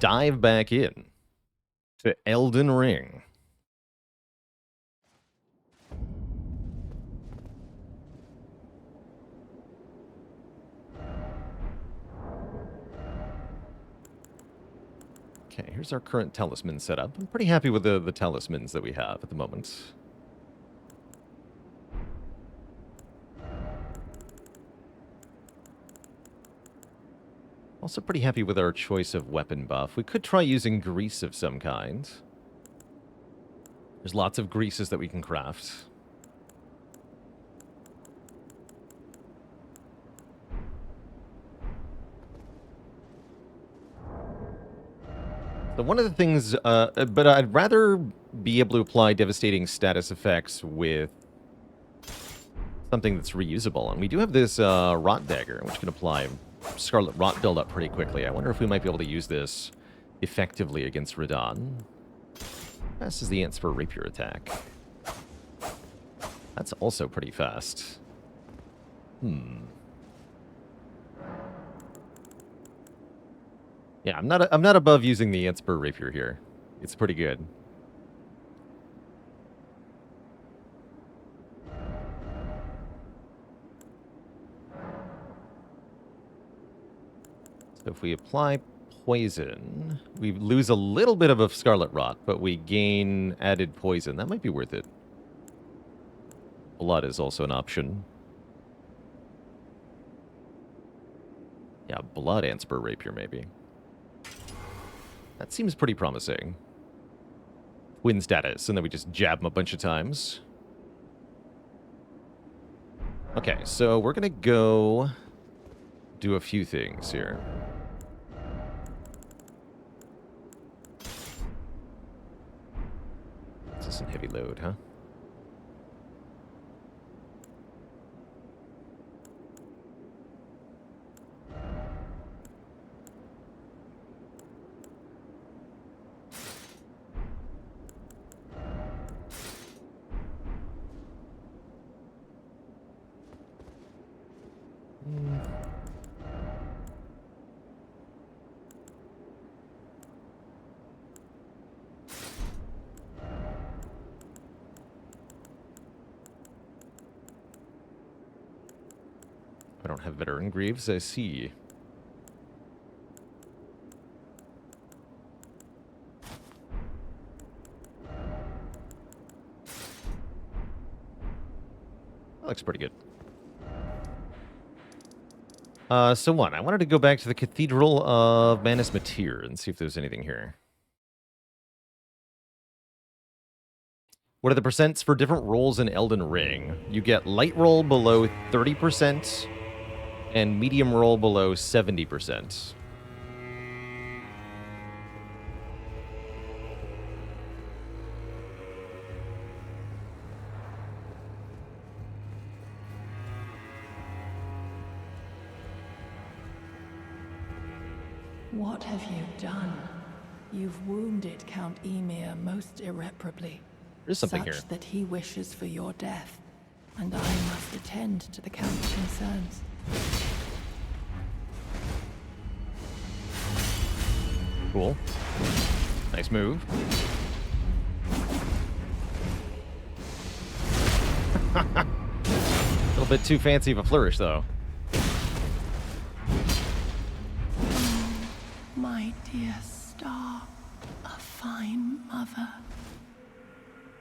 dive back in to Elden Ring. Okay, here's our current talisman setup. I'm pretty happy with the talismans that we have at the moment. Also pretty happy with our choice of weapon buff. We could try using grease of some kind. There's lots of greases that we can craft. So one of the things, but I'd rather be able to apply devastating status effects with something that's reusable. And we do have this rot dagger, which can apply scarlet rot buildup pretty quickly. I wonder if we might be able to use this effectively against Radahn. Fast as the ants for a rapier attack. That's also pretty fast. Yeah, I'm not above using the Antspur rapier here. It's pretty good. So if we apply poison, we lose a little bit of a scarlet rot, but we gain added poison. That might be worth it. Blood is also an option. Yeah, blood Antspur rapier maybe. That seems pretty promising. Twin status, and then we just jab him a bunch of times. Okay, so we're gonna go do a few things here. This is some heavy load, huh? I don't have veteran greaves, I see. That looks pretty good. So one, I wanted to go back to the Cathedral of Manus Matir and see if there's anything here. What are the percents for different rolls in Elden Ring? You get light roll below 30% and medium roll below 70%. What have you done? You've wounded Count Ymir most irreparably. There's something such here. that he wishes for your death, and I must attend to the Count's concerns. Cool. Nice move. A little bit too fancy of a flourish, though. My dear star, a fine mother,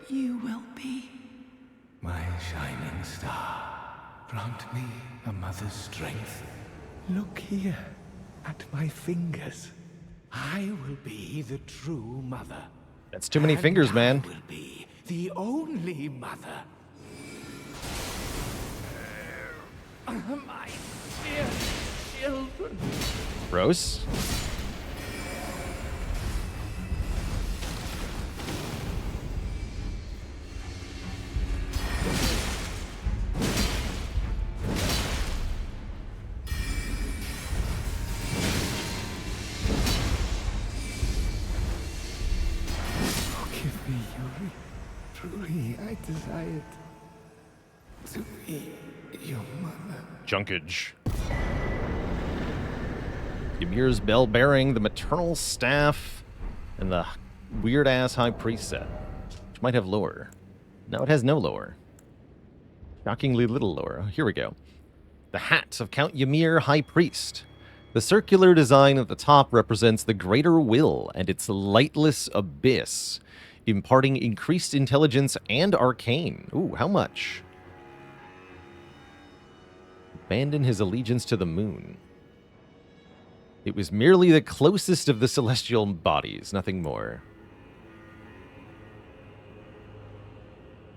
you will be. My shining star, grant me a mother's strength. Look here, at my fingers. I will be the true mother. That's too many fingers, man. I will be the only mother. My dear children. Gross. Forgive me, Yuri. Truly, I desired to be your mother. Junkage. Ymir's bell bearing, the maternal staff, and the weird-ass high priest set, which might have lore. No, it has no lore. Shockingly little lore. Here we go. The hat of Count Ymir, High Priest. The circular design at the top represents the greater will and its lightless abyss, imparting increased intelligence and arcane. Ooh, how much? Abandon his allegiance to the moon. It was merely the closest of the celestial bodies, nothing more.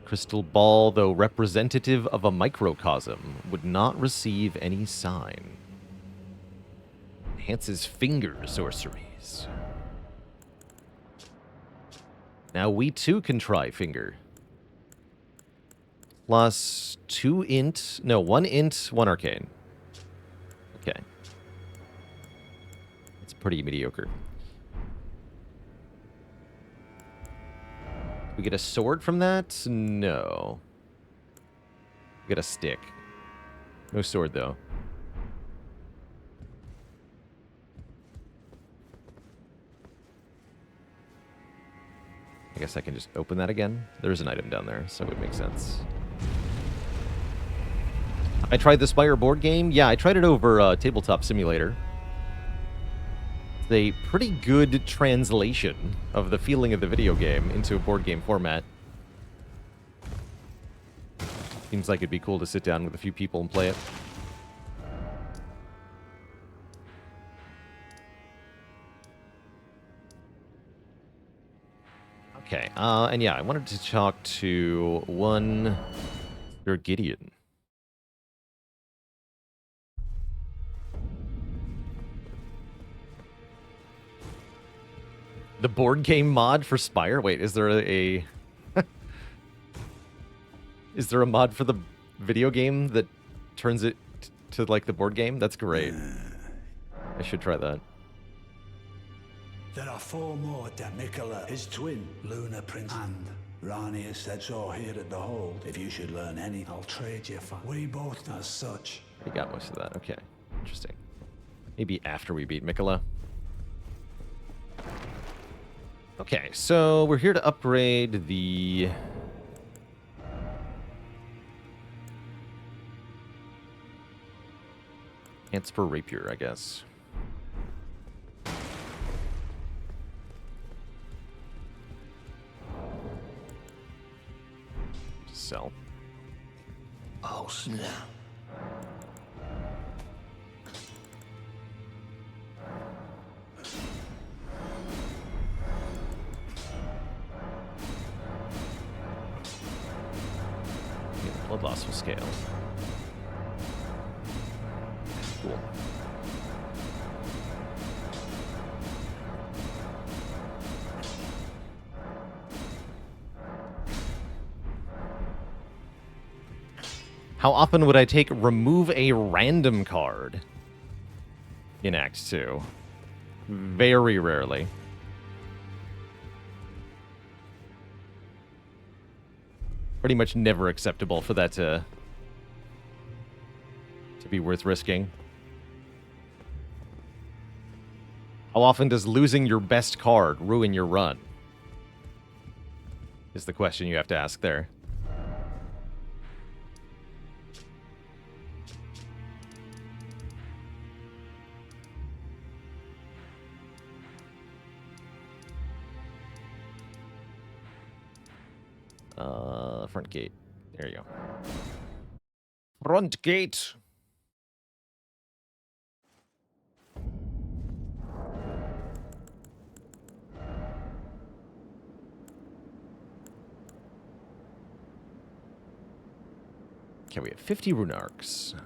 Crystal ball, though representative of a microcosm, would not receive any sign. Enhances finger sorceries. Now we too can try finger. Plus 1 int, 1 arcane. Okay. It's pretty mediocre. We get a sword from that? No. We get a stick. No sword, though. I guess I can just open that again. There's an item down there, so it would make sense. I tried the Spire board game. Yeah, I tried it over Tabletop Simulator. It's a pretty good translation of the feeling of the video game into a board game format. Seems like it'd be cool to sit down with a few people and play it. Okay, and yeah, I wanted to talk to one Sir Gideon. The board game mod for Spire? Wait, is there a is there a mod for the video game that turns it to like the board game? That's great. I should try that. There are 4 more Damikola, his twin, Lunar Prince, and Rani has said so here at the hold. If you should learn any, I'll trade you for. We both as such. We got most of that. Okay, interesting. Maybe after we beat Mikola. Okay, so we're here to upgrade the Ansper Rapier, I guess. Sell. Oh, snap. Blood loss will scale. Cool. How often would I take remove a random card in Act 2? Very rarely. Pretty much never acceptable for that to be worth risking. How often does losing your best card ruin your run? Is the question you have to ask there. Front gate. There you go. Front gate. Okay, we have 50 rune arcs.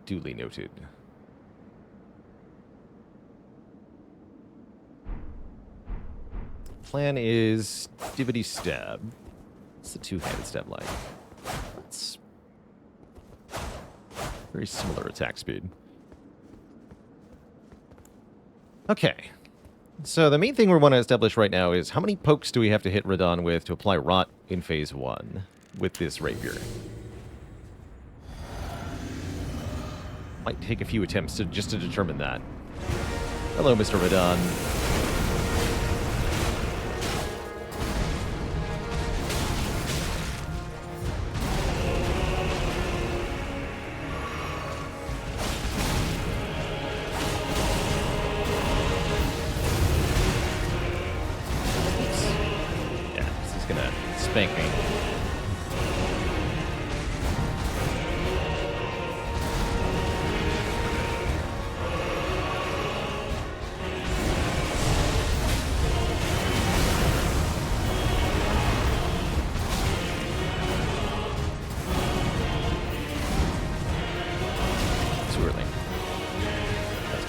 Duly noted. Plan is Divinity Stab. What's the two-handed stab like? That's very similar attack speed. Okay. So the main thing we want to establish right now is how many pokes do we have to hit Radahn with to apply Rot in Phase 1 with this rapier? Might take a few attempts just to determine that. Hello, Mr. Radahn. Yeah, this is gonna spank me.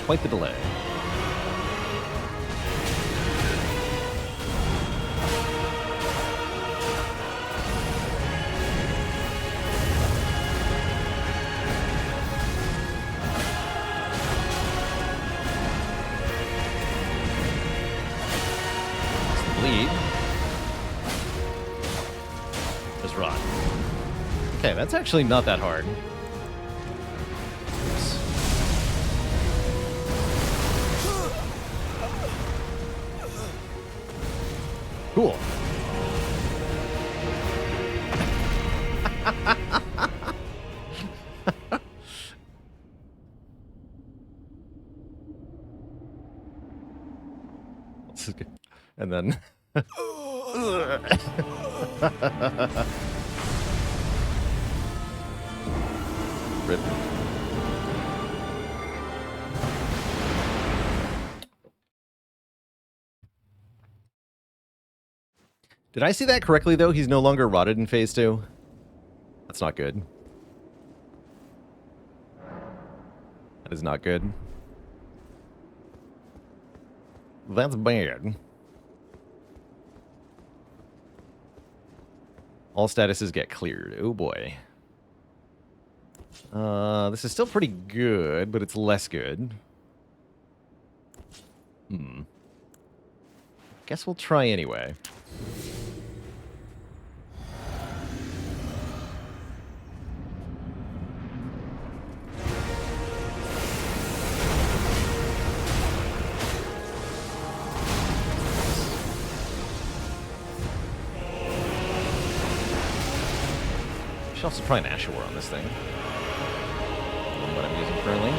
Quite the delay. Bleed. Just rot. Okay, that's actually not that hard. Cool. This is good. And then rip. Did I see that correctly, though? He's no longer rotted in Phase 2? That's not good. That is not good. That's bad. All statuses get cleared. Oh, boy. This is still pretty good, but it's less good. Guess we'll try anyway. Should also try an Asher on this thing. What I'm using currently.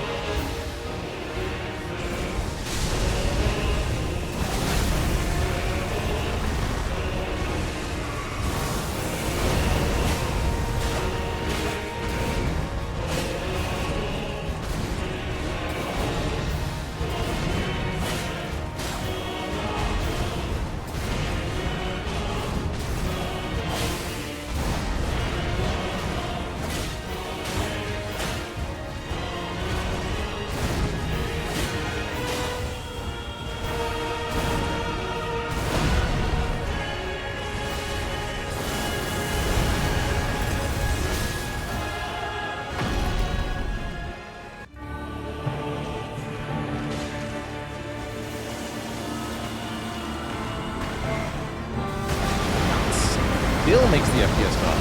Still makes the FPS drop.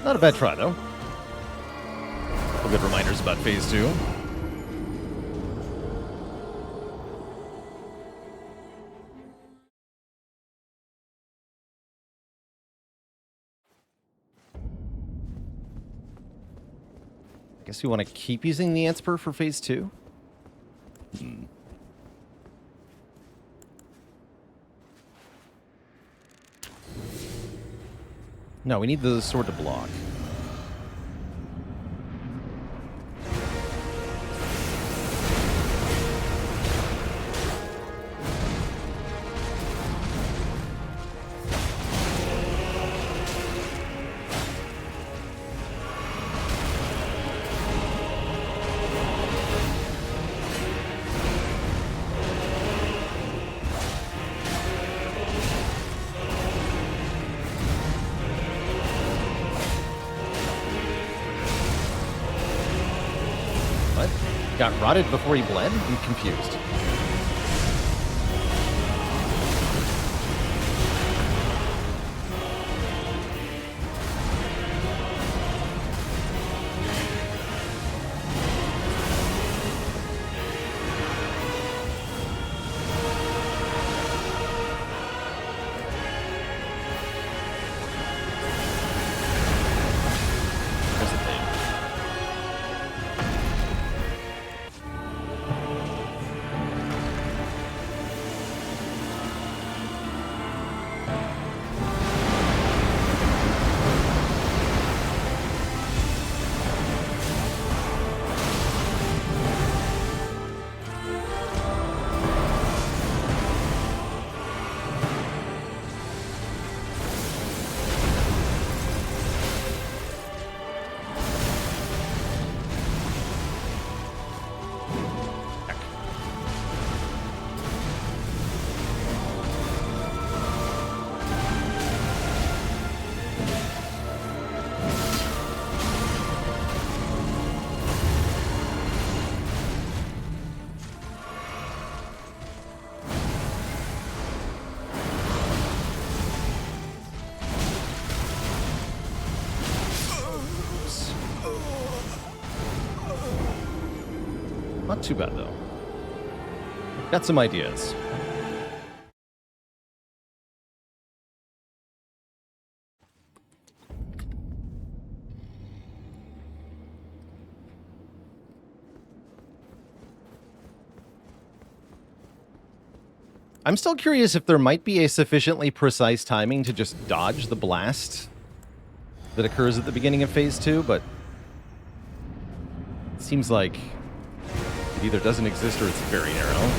Not a bad try, though. Good reminders about Phase 2. I guess we want to keep using the Antspur for Phase 2? No, we need the sword to block. got rotted before he bled? I'm confused. There's the thing. Not too bad, though. Got some ideas. I'm still curious if there might be a sufficiently precise timing to just dodge the blast that occurs at the beginning of Phase 2, but it seems like it either doesn't exist or it's very narrow.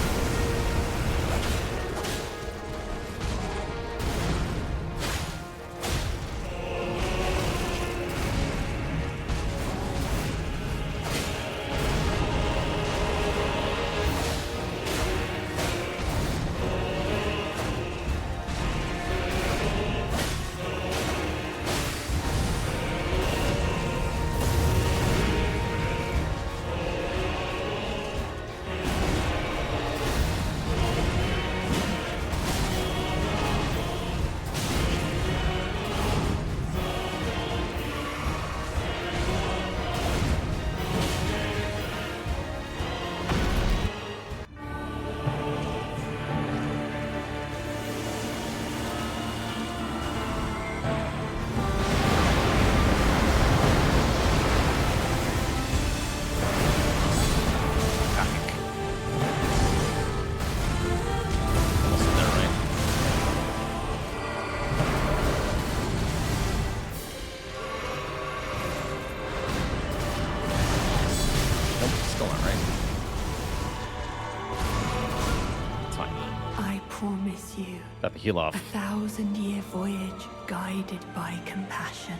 Got the heal off. 1,000-year voyage guided by compassion.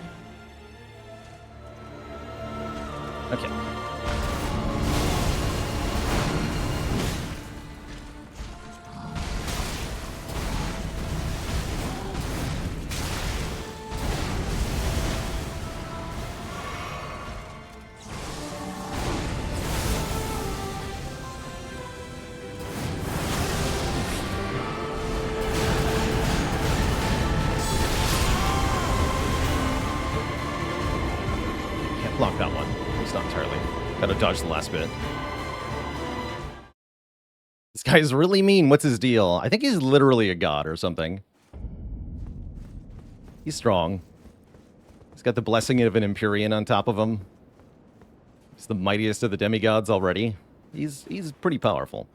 Okay. Block that one. At least not entirely. Gotta dodge the last bit. This guy's really mean. What's his deal? I think he's literally a god or something. He's strong. He's got the blessing of an Empyrean on top of him. He's the mightiest of the demigods already. He's pretty powerful.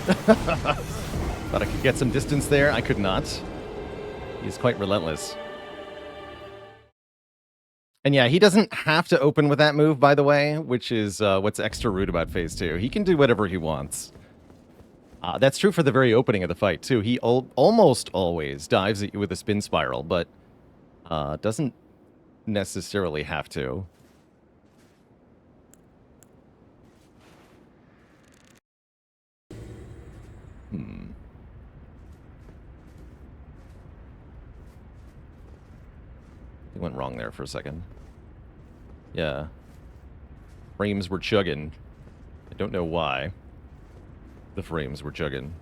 Thought I could get some distance there. I could not. He's quite relentless. And yeah, he doesn't have to open with that move, by the way, which is what's extra rude about Phase 2. He can do whatever he wants. That's true for the very opening of the fight, too. He almost always dives at you with a spin spiral, but doesn't necessarily have to. It went wrong there for a second. Yeah. Frames were chugging. I don't know why. The frames were chugging.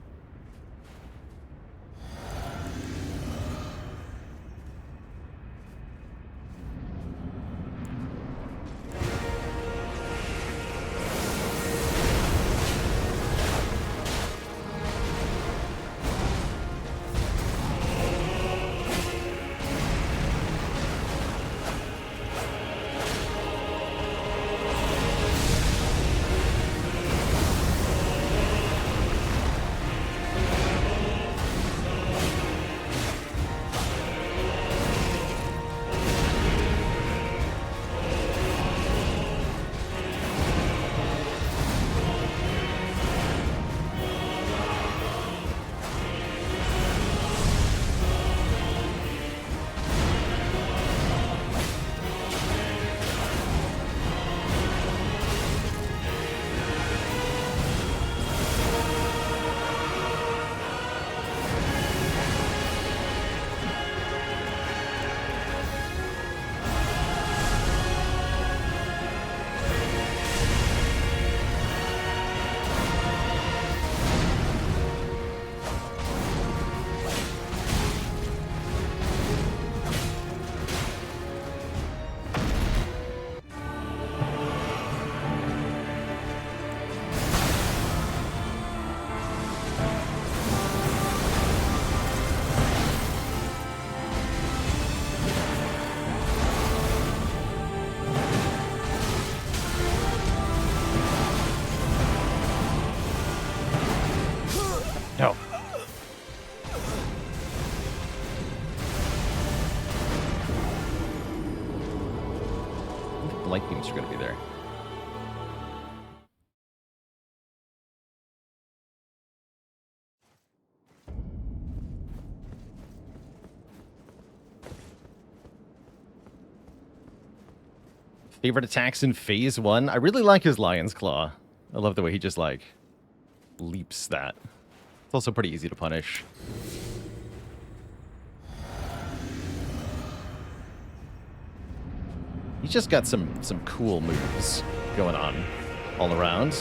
No. I think the light beams are going to be there. Favorite attacks in Phase 1? I really like his Lion's Claw. I love the way he just, like, leaps that. It's also pretty easy to punish. He's just got some cool moves going on all around.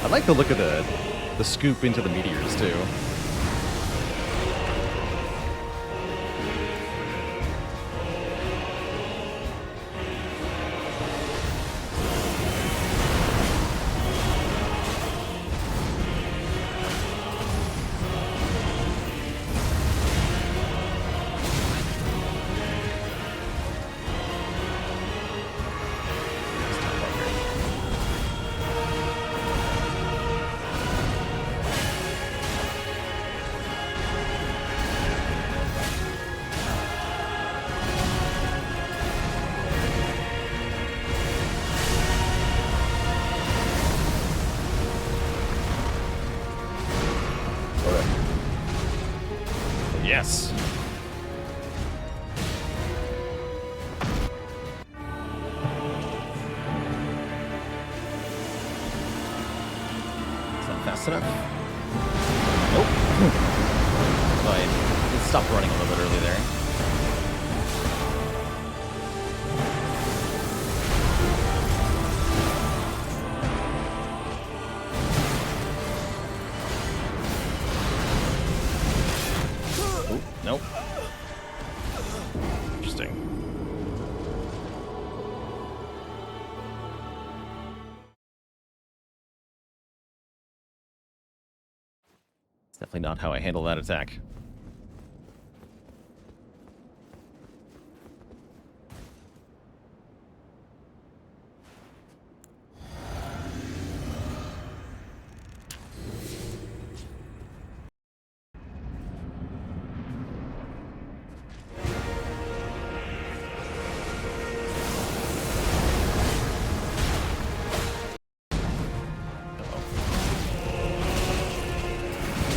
I like the look of the scoop into the meteors, too. Yes. Is that fast enough? Nope. Fine. It stopped running a little bit early there. Nope. Interesting. Definitely not how I handle that attack.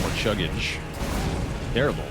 More chuggage. Terrible.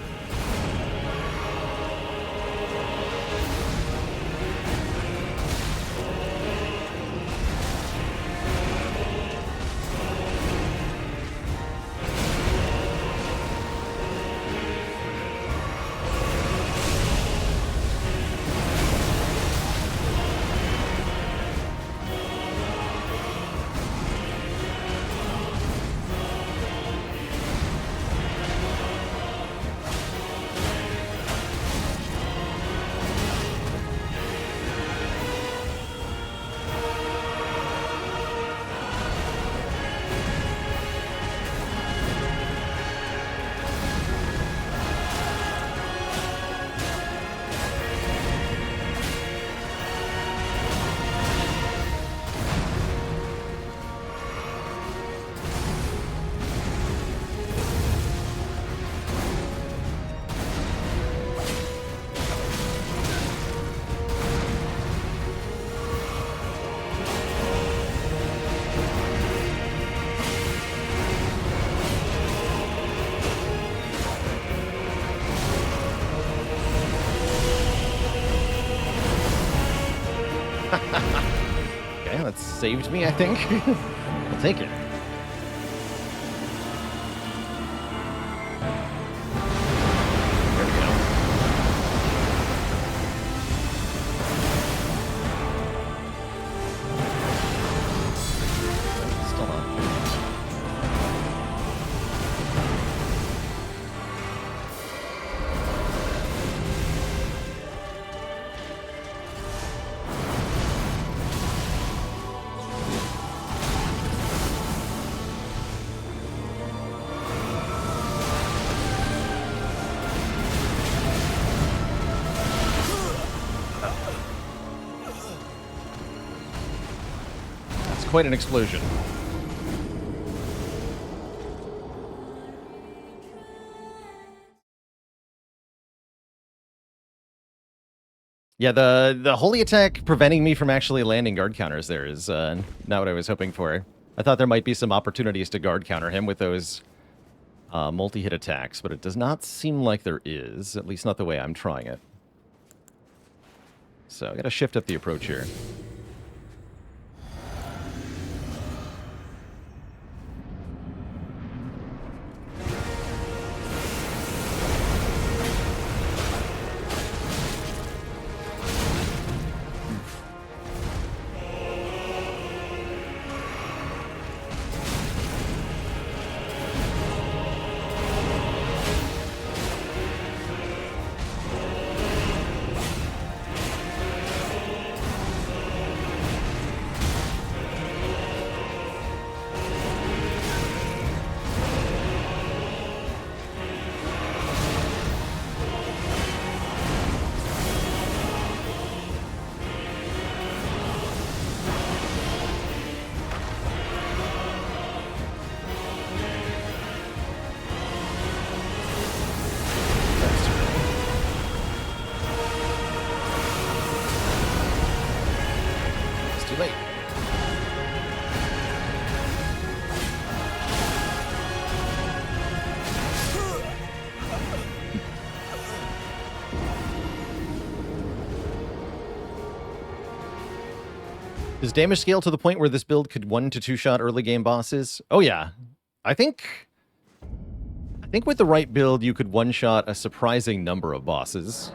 Okay, that saved me, I think. I'll take it. There we go. Still on. Quite an explosion. Yeah, the holy attack preventing me from actually landing guard counters there is not what I was hoping for. I thought there might be some opportunities to guard counter him with those multi-hit attacks, but it does not seem like there is, at least not the way I'm trying it. So I gotta shift up the approach here. Does damage scale to the point where this build could 1 to 2 shot early game bosses? Oh yeah. I think with the right build you could one shot a surprising number of bosses.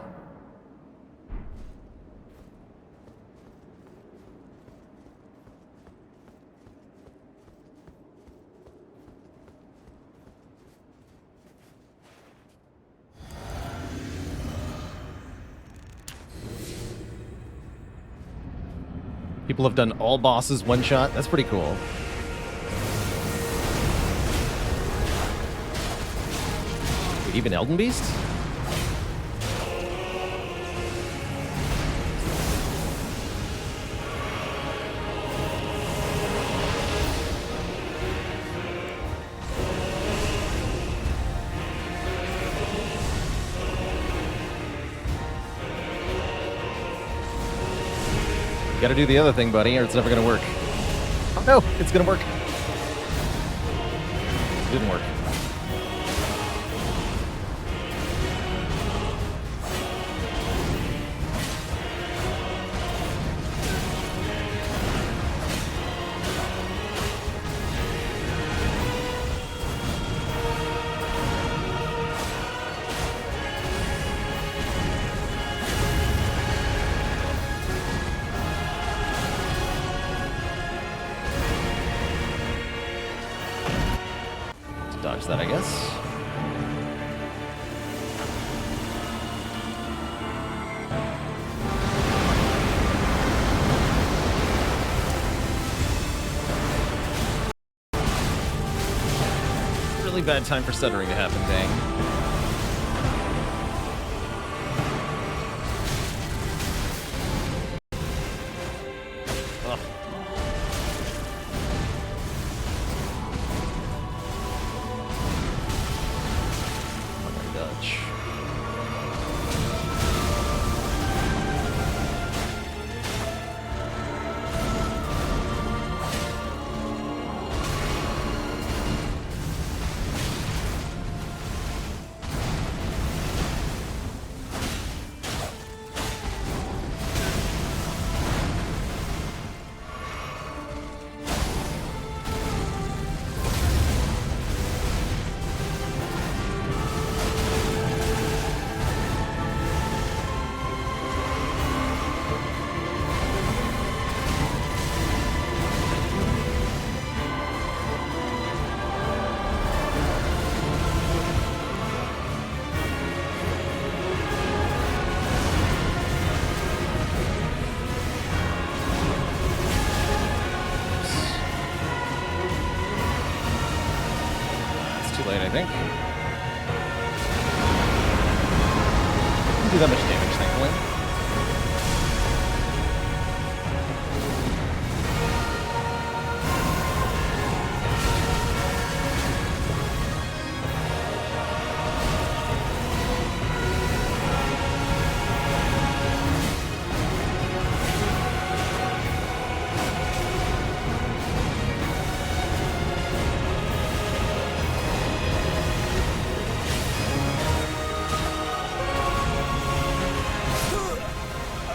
People have done all bosses one shot. That's pretty cool. Even Elden Beast? Gotta do the other thing, buddy, or it's never gonna work. Oh no, it's gonna work. Didn't work. Dodge that, I guess. Really bad time for stuttering to happen, dang. I think. Didn't do that much damage, thankfully.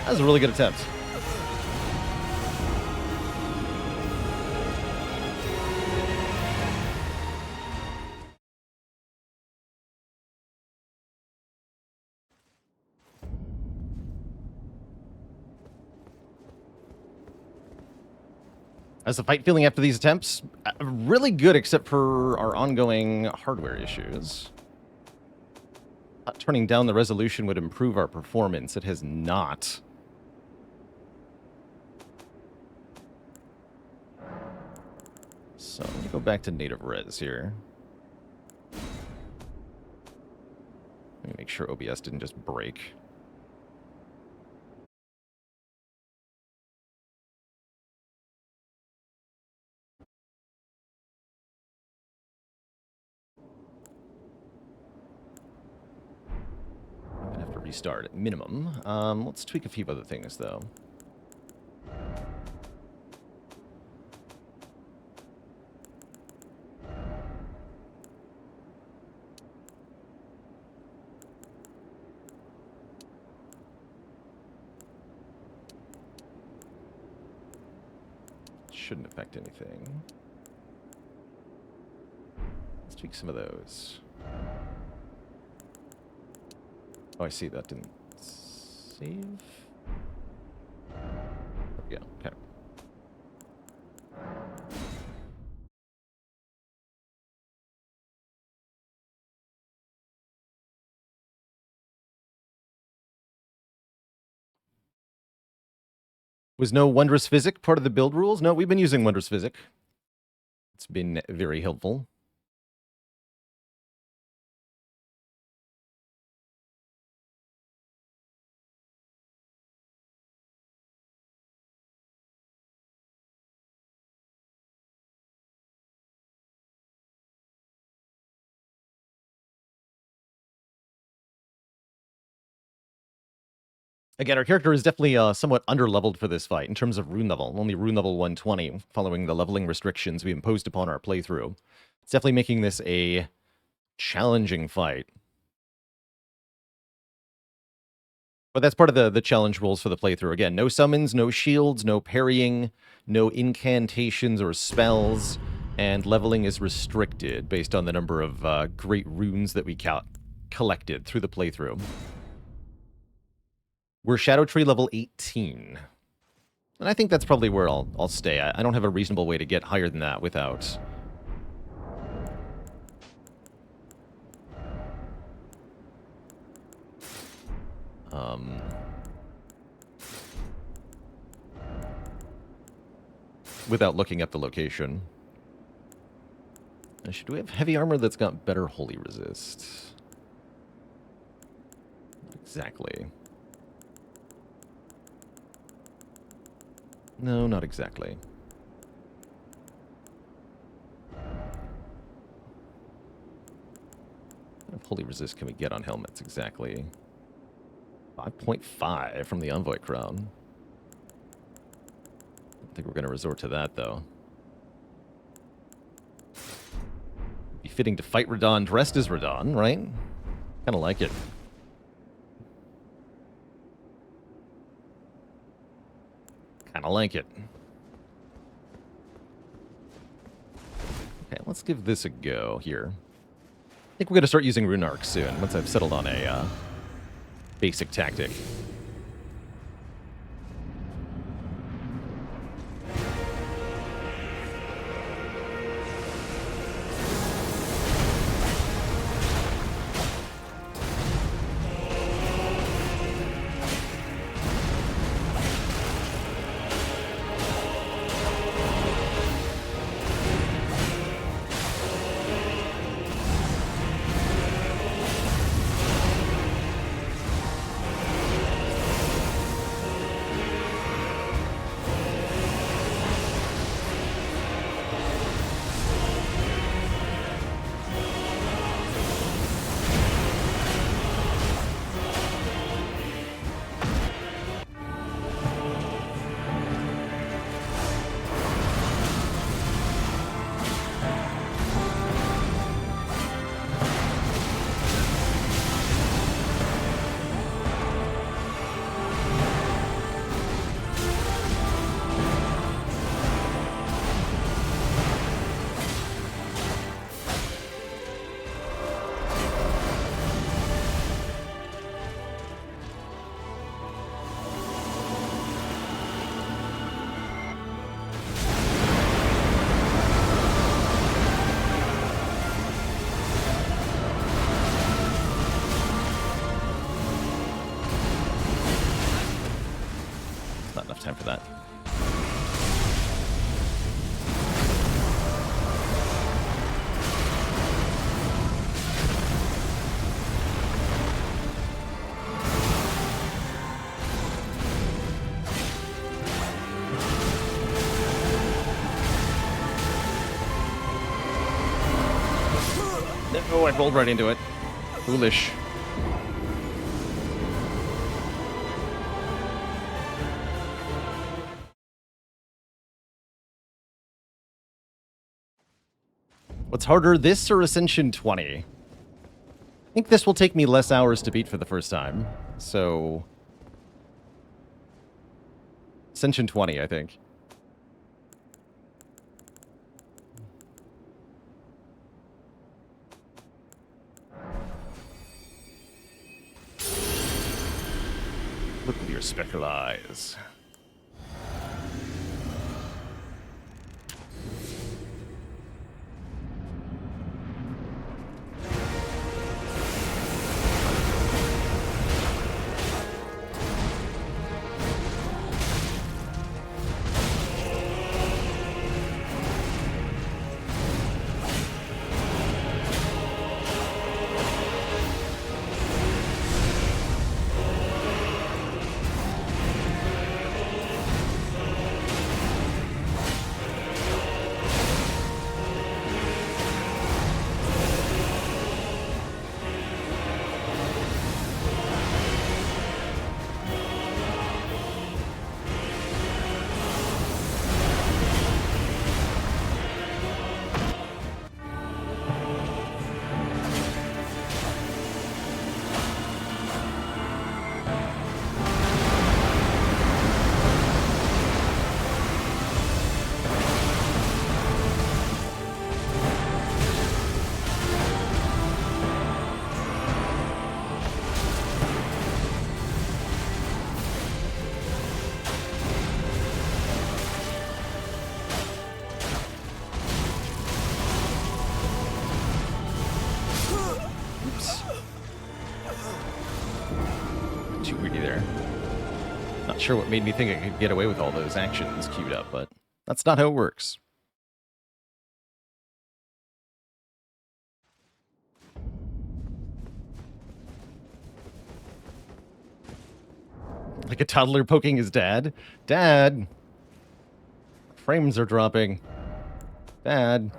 That was a really good attempt. How's the fight feeling after these attempts? Really good, except for our ongoing hardware issues. Turning down the resolution would improve our performance. It has not. So let me go back to native res here. Let me make sure OBS didn't just break. I'm gonna have to restart at minimum. Let's tweak a few other things though. Shouldn't affect anything. Let's tweak some of those. Oh, I see. That didn't save. There we go. Okay. Was no Wondrous Physic part of the build rules? No, we've been using Wondrous Physic. It's been very helpful. Again, our character is definitely somewhat under-leveled for this fight in terms of rune level. Only rune level 120, following the leveling restrictions we imposed upon our playthrough. It's definitely making this a challenging fight. But that's part of the challenge rules for the playthrough. Again, no summons, no shields, no parrying, no incantations or spells, and leveling is restricted based on the number of great runes that we collected through the playthrough. We're Shadow Tree level 18. And I think that's probably where I'll stay. I don't have a reasonable way to get higher than that without... without looking at the location. Should we have heavy armor that's got better holy resist? Exactly. No, not exactly. What kind of holy resist can we get on helmets exactly? 5.5 from the Envoy Crown. I think we're going to resort to that, though. Be fitting to fight Radahn dressed as Radahn, right? Kind of like it. Kind of like it. Okay, let's give this a go here. I think we're going to start using rune arcs soon, once I've settled on a basic tactic. Time for that. Oh, I rolled right into it. Foolish. What's harder, this or Ascension 20? I think this will take me less hours to beat for the first time. So... Ascension 20, I think. Look with your spectral eyes. sure what made me think I could get away with all those actions queued up, but that's not how it works. Like a toddler poking his dad. Dad! Frames are dropping. Dad.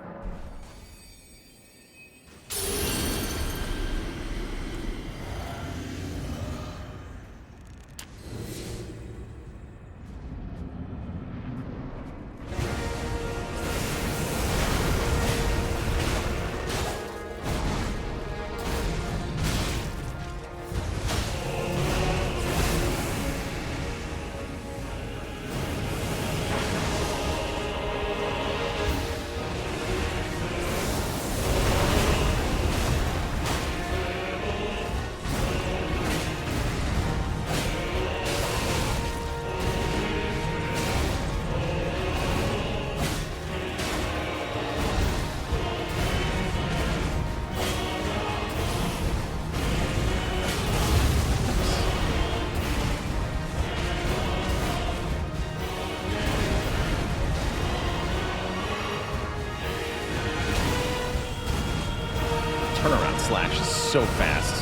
Turnaround slash is so fast.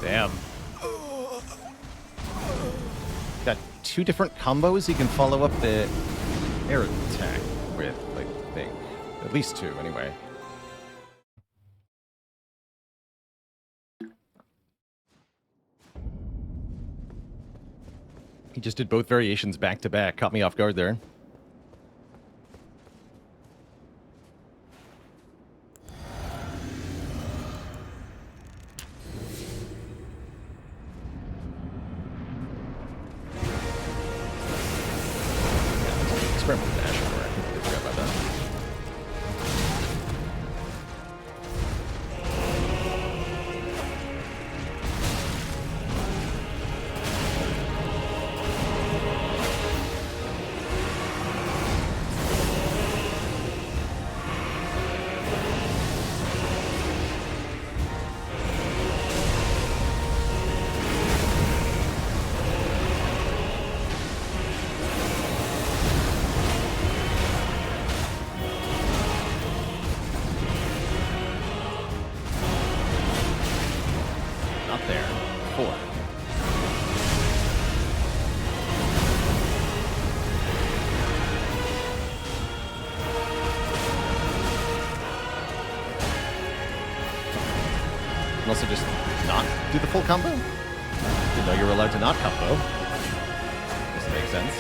Damn. Got two different combos he can follow up the air attack with, I think. At least two, anyway. He just did both variations back to back. Caught me off guard there. Experiment with dash over. I completely forgot about that. Also just not do the full combo? Didn't know you were allowed to not combo. Doesn't make sense.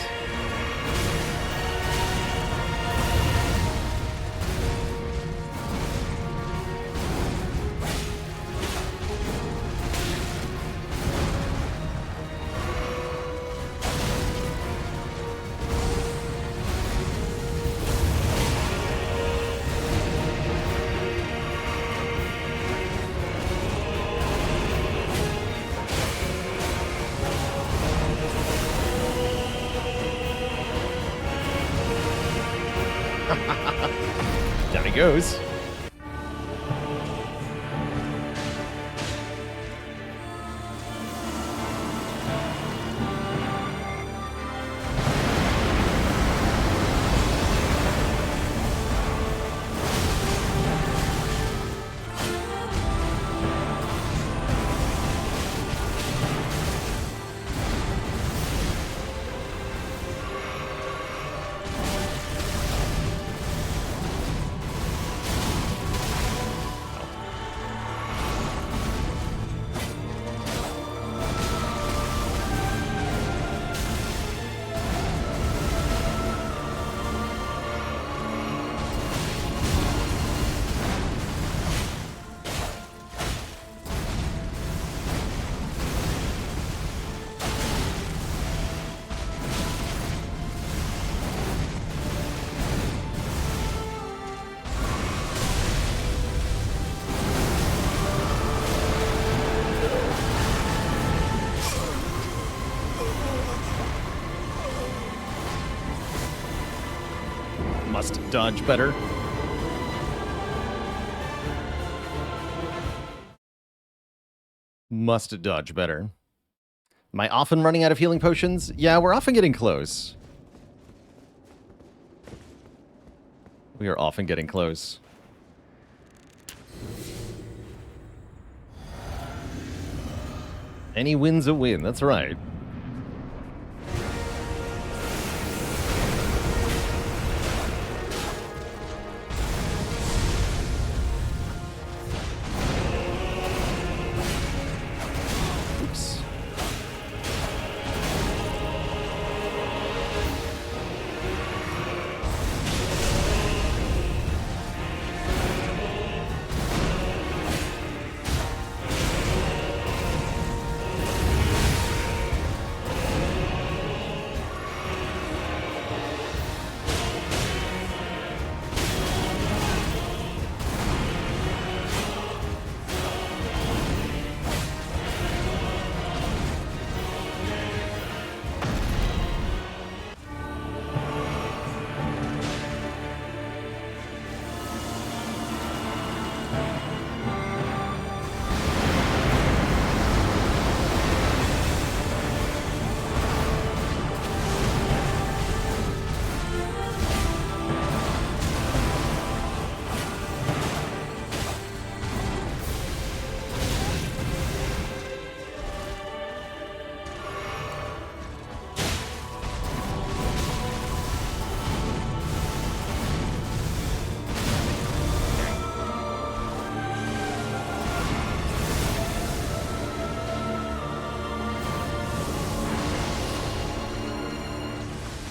Down he goes. must dodge better. Must dodge better. Am I often running out of healing potions? Yeah, we're often getting close. We are often getting close. Any win's a win, that's right. Oops.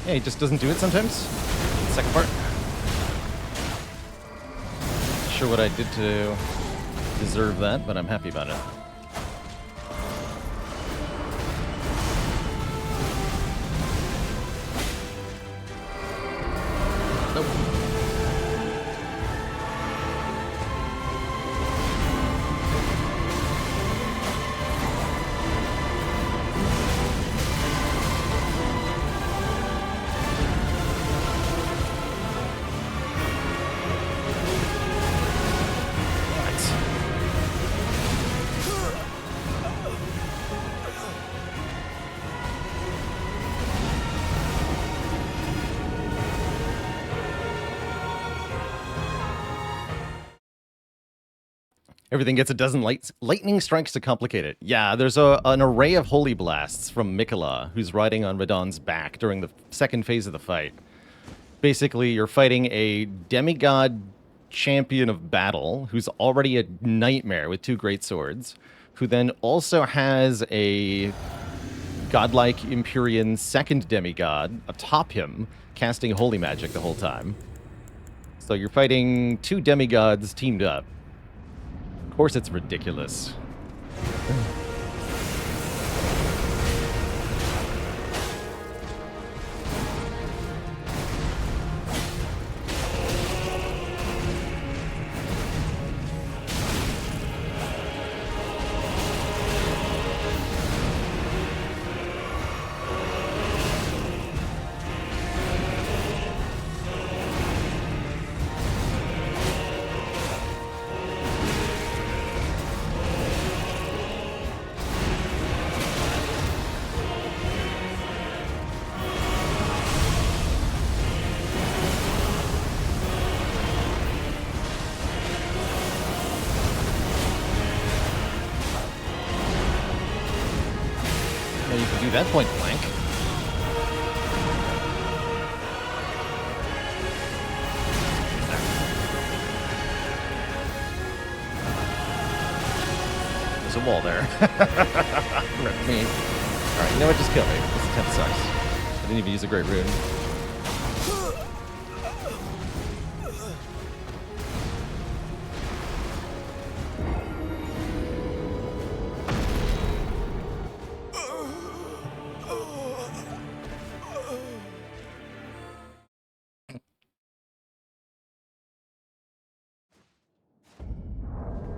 Yeah, he just doesn't do it sometimes. Second part. Not sure what I did to deserve that, but I'm happy about it. Nope. Everything gets a dozen lightning strikes to complicate it. Yeah, there's an array of holy blasts from Mikola, who's riding on Radahn's back during the second phase of the fight. Basically, you're fighting a demigod champion of battle, who's already a nightmare with 2 great swords, who then also has a godlike Empyrean second demigod atop him, casting holy magic the whole time. So you're fighting 2 demigods teamed up. Of course it's ridiculous. That point blank. There's a wall there. Rip me. Alright, you know what? Just kill me. This attempt sucks. I didn't even use a great rune.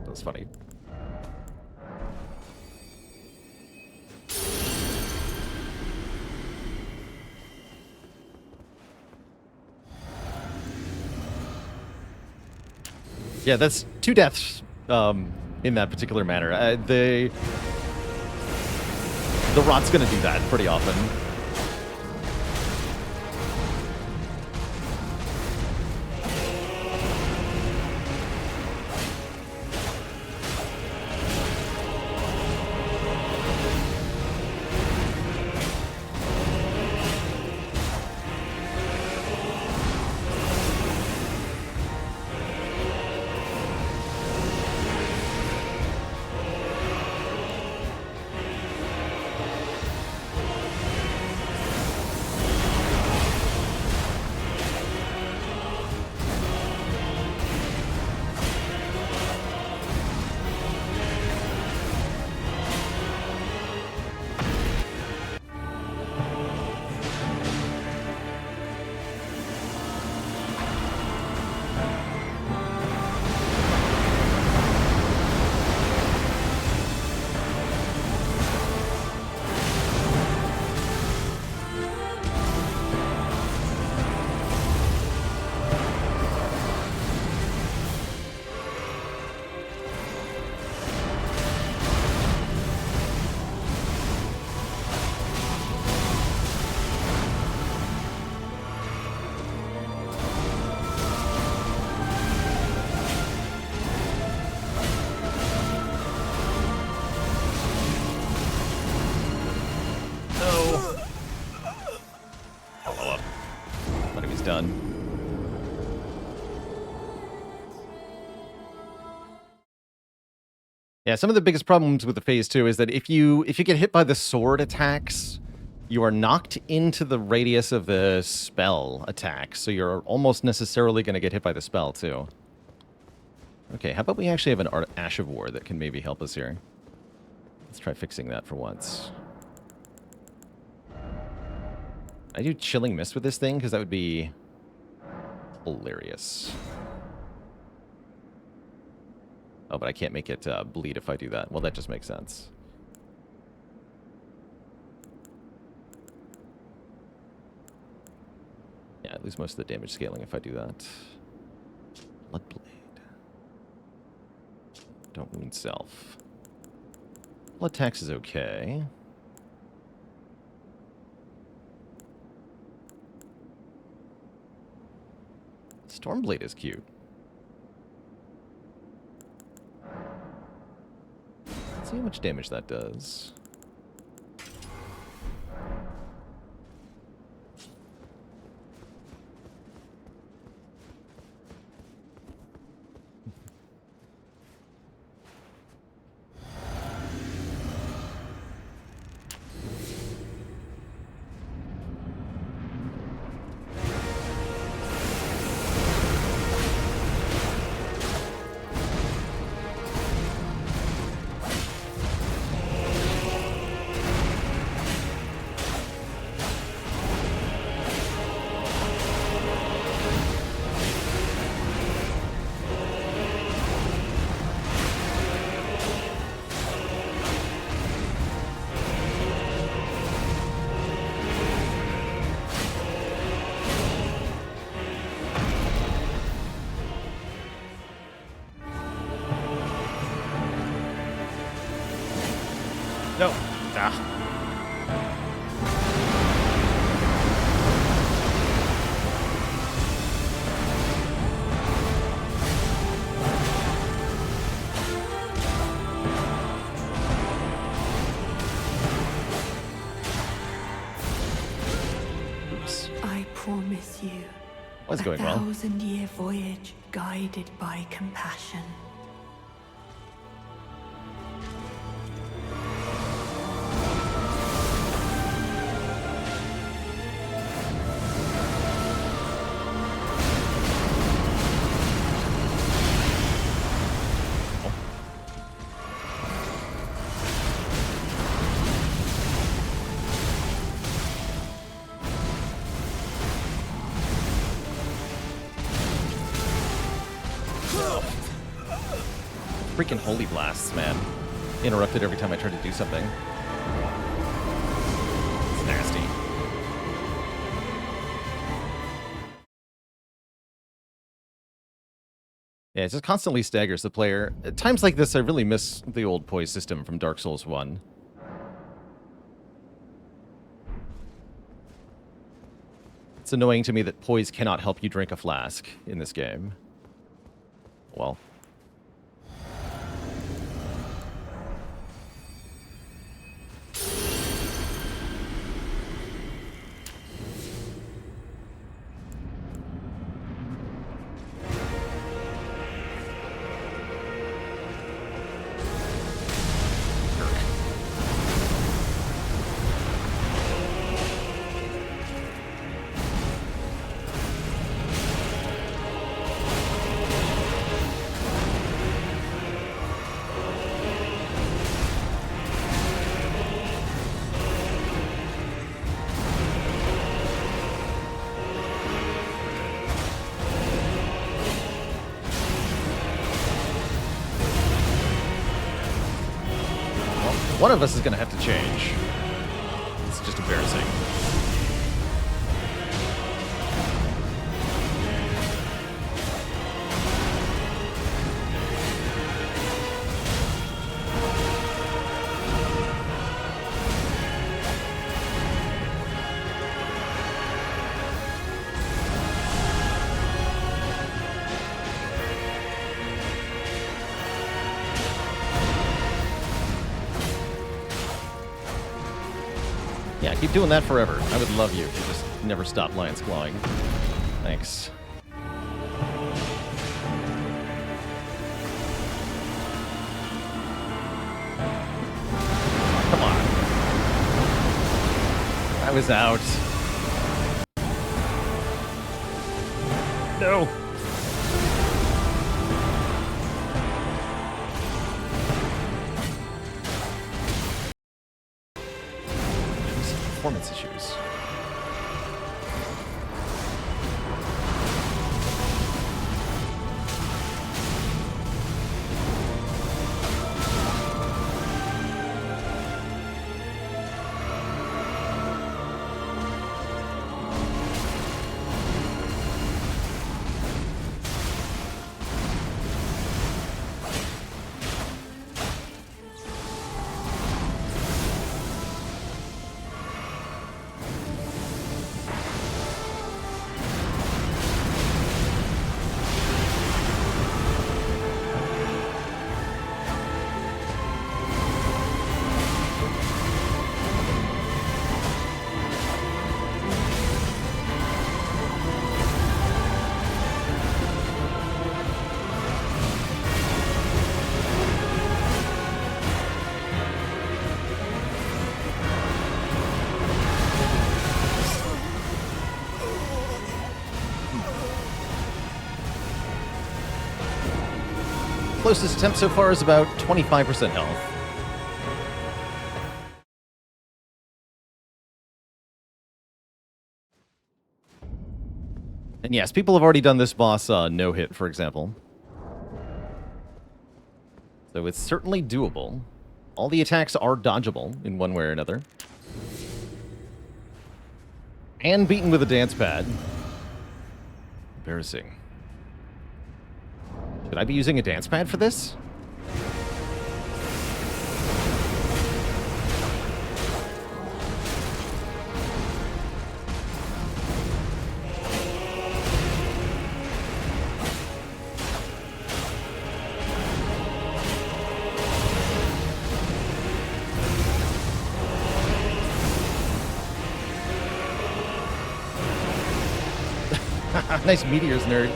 That's funny. Yeah, that's 2 deaths in that particular manner. The rot's going to do that pretty often. Done. Yeah, some of the biggest problems with the phase 2 is that if you get hit by the sword attacks, you are knocked into the radius of the spell attack, so you're almost necessarily going to get hit by the spell too. Okay, how about we actually have an Ash of War that can maybe help us here? Let's try fixing that for once. I do Chilling Mist with this thing because that would be hilarious. Oh, but I can't make it bleed if I do that. Well, that just makes sense. Yeah, I lose most of the damage scaling if I do that. Bloodblade. Don't wound self. Blood tax is okay. Stormblade is cute. Let's see how much damage that does. No. Ah. Oops. I promise you. What's going well? 1,000-year voyage guided by compassion. Freaking holy blasts, man. Interrupted every time I tried to do something. It's nasty. Yeah, it just constantly staggers the player. At times like this, I really miss the old poise system from Dark Souls 1. It's annoying to me that poise cannot help you drink a flask in this game. Well. One of us is going to have to change. It's just embarrassing. Yeah, keep doing that forever. I would love you if you just never stop Lion's Clawing. Thanks. Come on. I was out. No. Performance issues. Closest attempt so far is about 25% health. And yes, people have already done this boss no-hit, for example. So it's certainly doable. All the attacks are dodgeable in one way or another. And beaten with a dance pad. Embarrassing. Should I be using a dance pad for this? Nice meteors, nerd.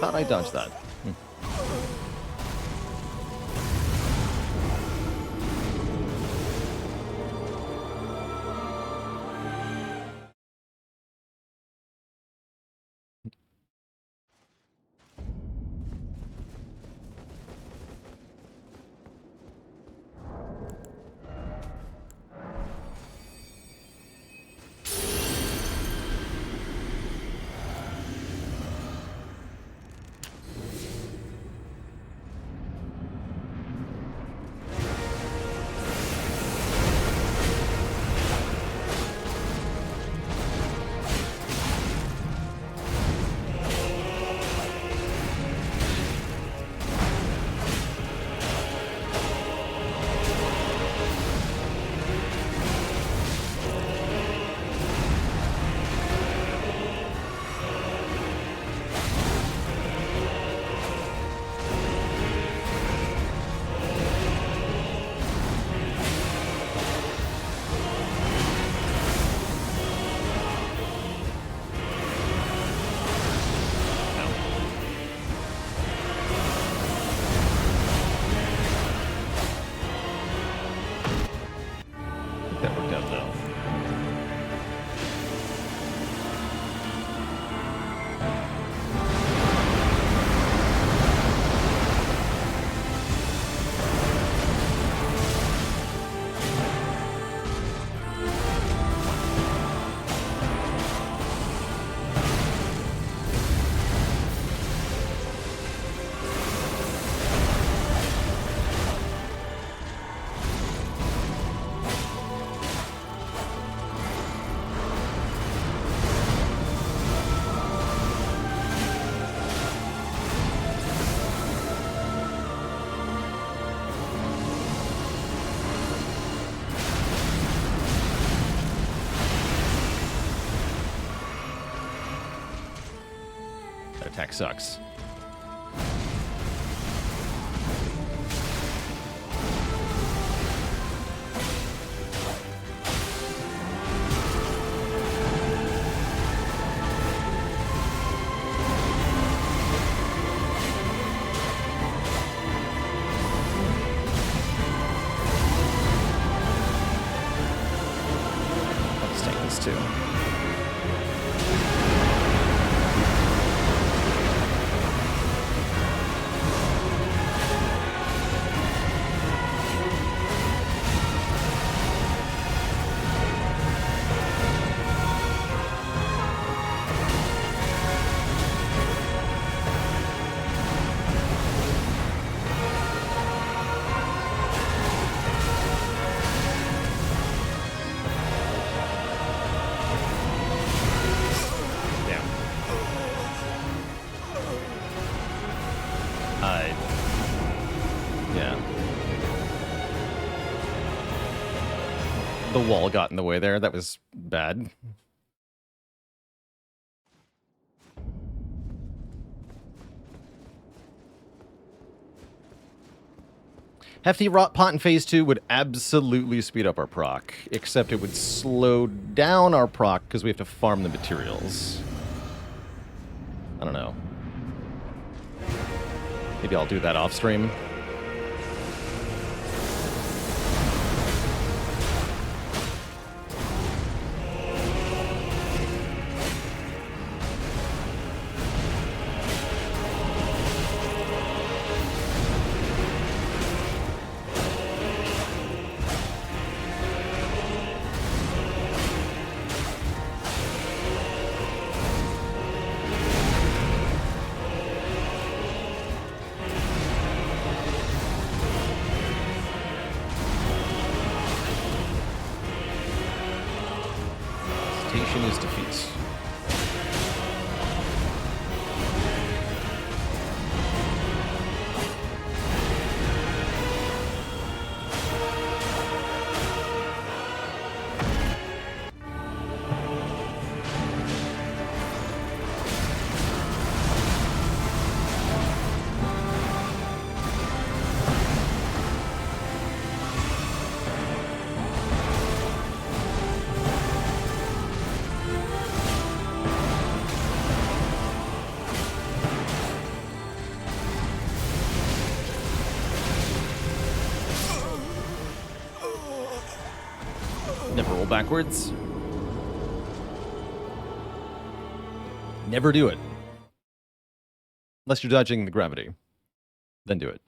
Thought I dodged that. out, though. That attack sucks. Let's take this too. Yeah. The wall got in the way there. That was bad. Hefty Rot Pot in Phase 2 would absolutely speed up our proc, except it would slow down our proc because we have to farm the materials. I don't know. Maybe I'll do that off stream. Hesitation is defeat. Never roll backwards. Never do it. Unless you're dodging the gravity. Then do it.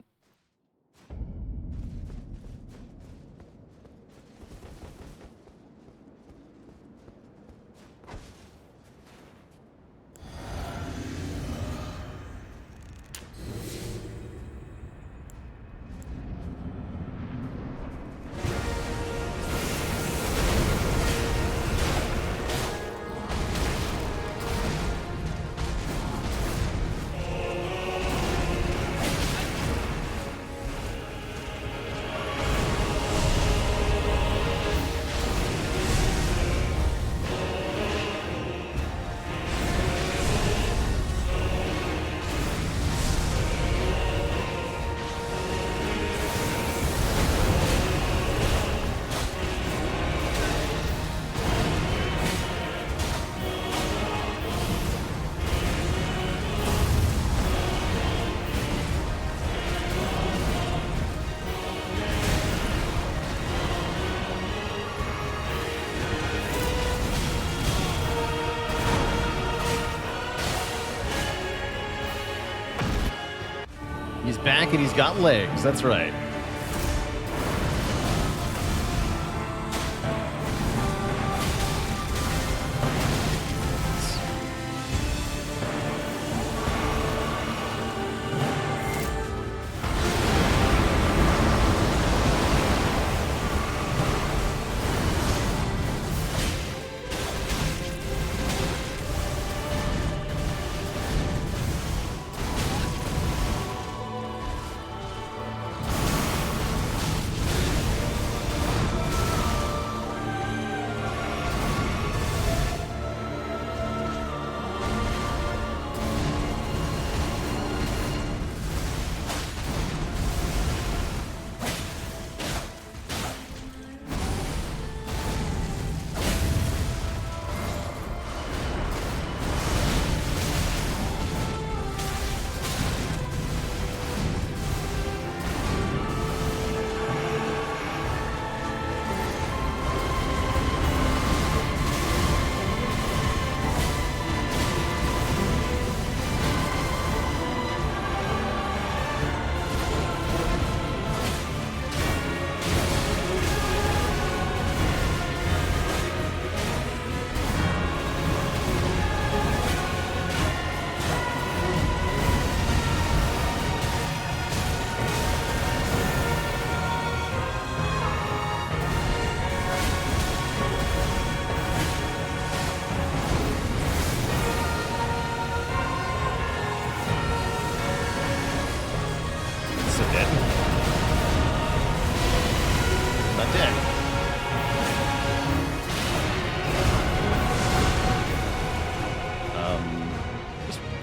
back and he's got legs. That's right.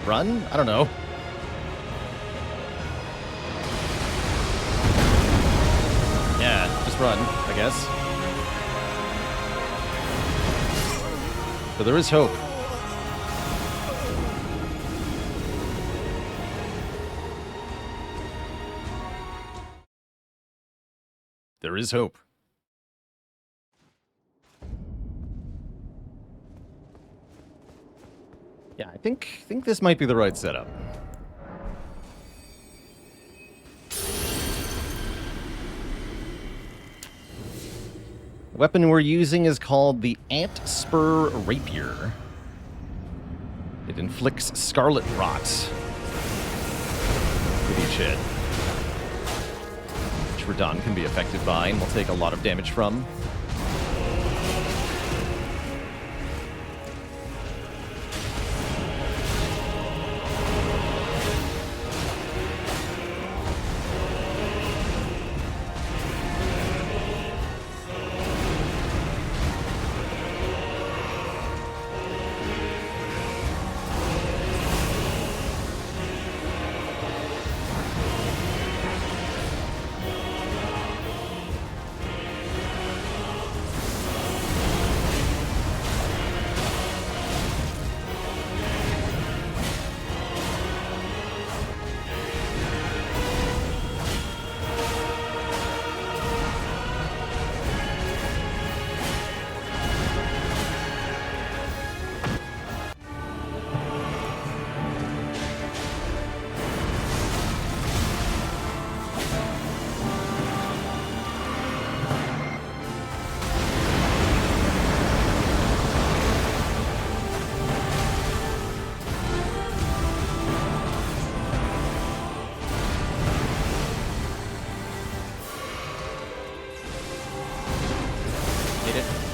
Run? I don't know. Yeah, just run, I guess. But there is hope. There is hope. Yeah, I think this might be the right setup. The weapon we're using is called the Ant Spur Rapier. It inflicts scarlet rot with each hit, which Radahn can be affected by and will take a lot of damage from.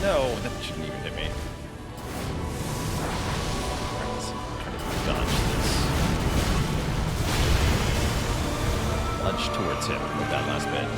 No, that shouldn't even hit me. Alright, let's try to dodge this. Lunge towards him with that last bit.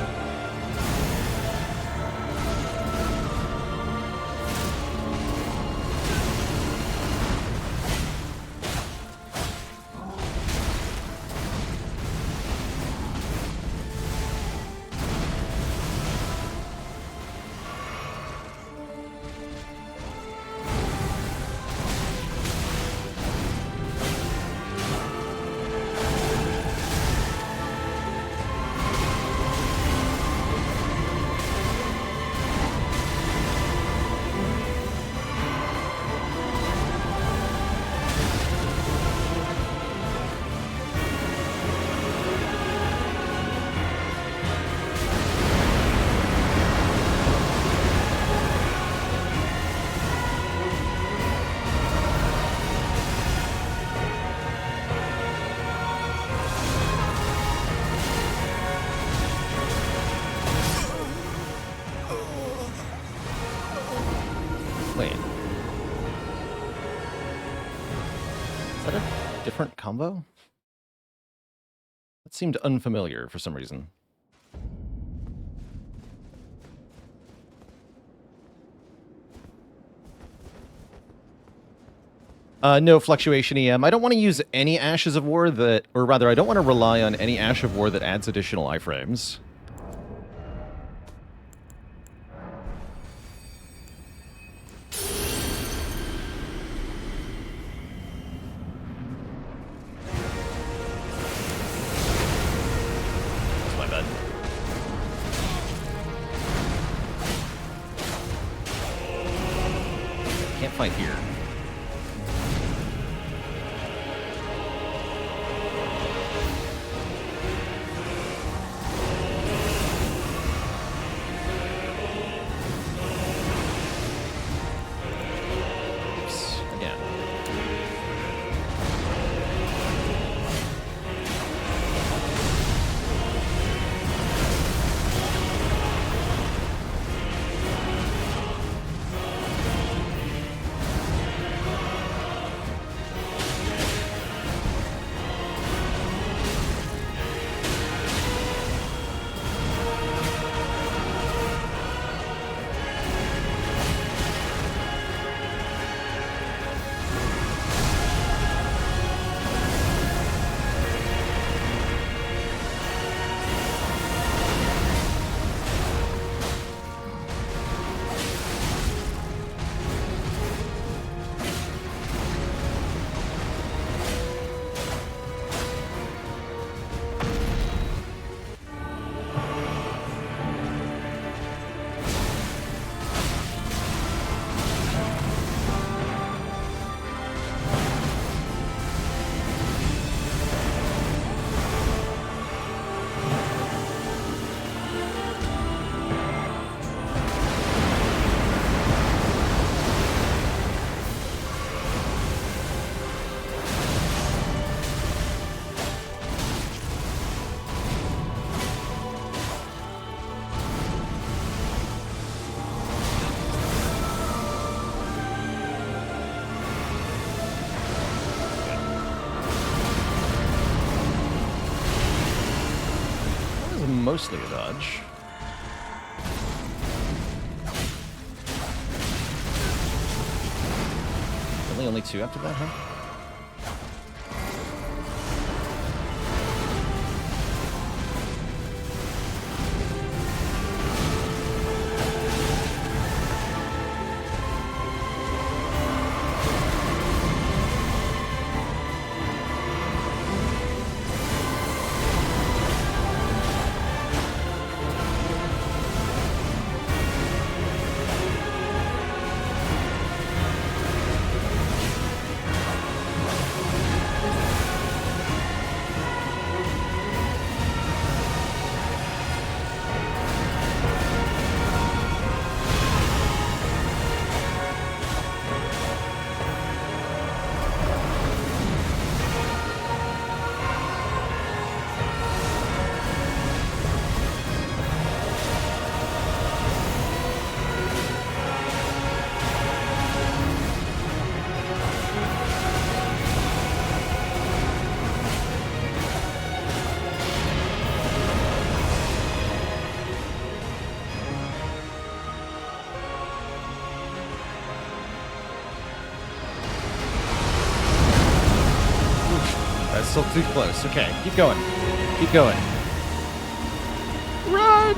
Wait. Is that a different combo? That seemed unfamiliar for some reason. No fluctuation EM. I don't want to use any Ashes of War that, or rather, I don't want to rely on any Ash of War that adds additional iframes. That's my bad. Can't fight here. Mostly a dodge. Really only two after that, huh? Still too close. Okay, keep going. Keep going. Run!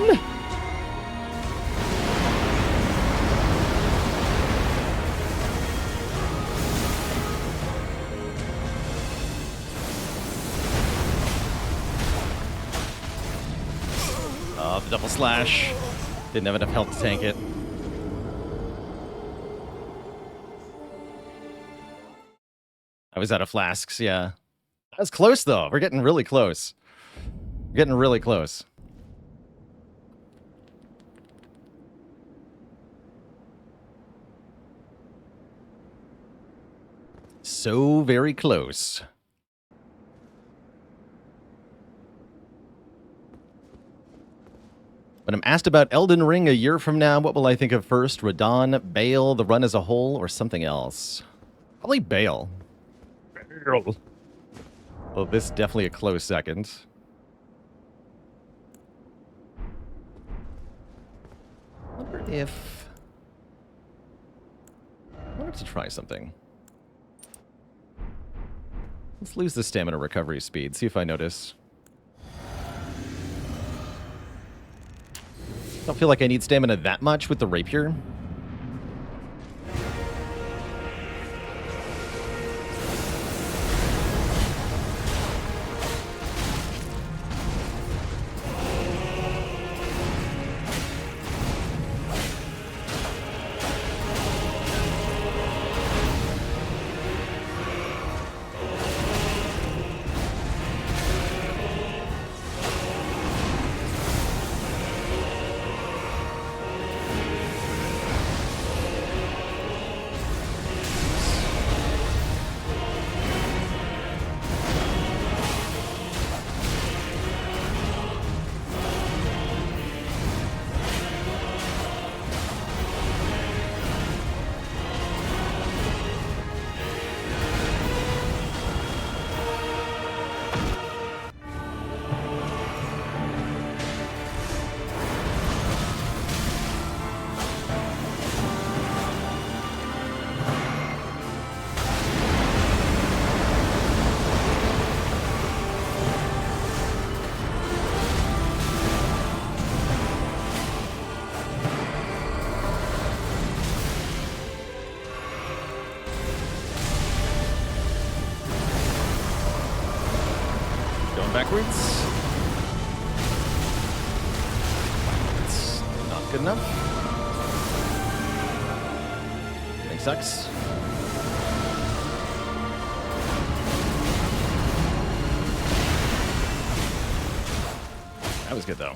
The double slash. Didn't have enough health to tank it. I was out of flasks, yeah. That's close, though. We're getting really close. We're getting really close. So very close. When I'm asked about Elden Ring a year from now, what will I think of first? Radahn, Bale, the run as a whole, or something else? Probably Bale. Bale. Well, this is definitely a close second. I wanted to try something. Let's lose the stamina recovery speed, see if I notice. Don't feel like I need stamina that much with the rapier. Backwards. It's not good enough. Thing sucks. That was good though.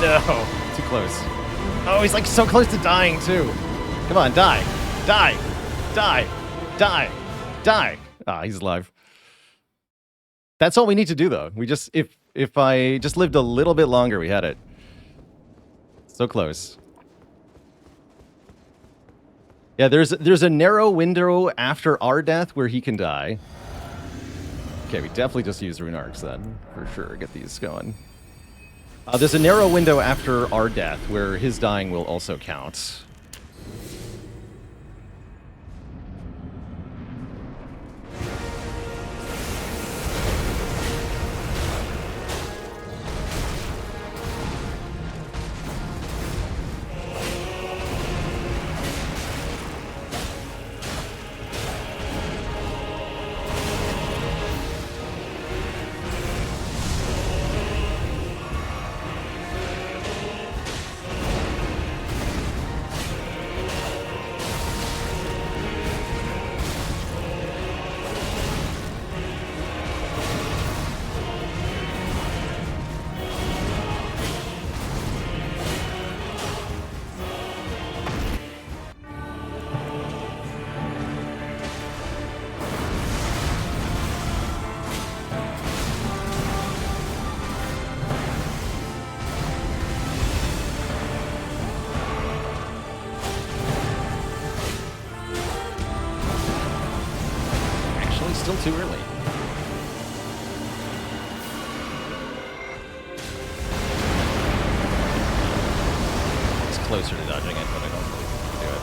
No, too close. Oh, he's like so close to dying too. Come on, die, die, die, die, die. Ah, he's alive. That's all we need to do though. We just, if I just lived a little bit longer, we had it. So close. Yeah, there's a narrow window after our death where he can die. Okay, we definitely just use rune arcs then, for sure. Get these going. There's a narrow window after our death where his dying will also count. too early. It's closer to dodging it, but I don't really think I can do it.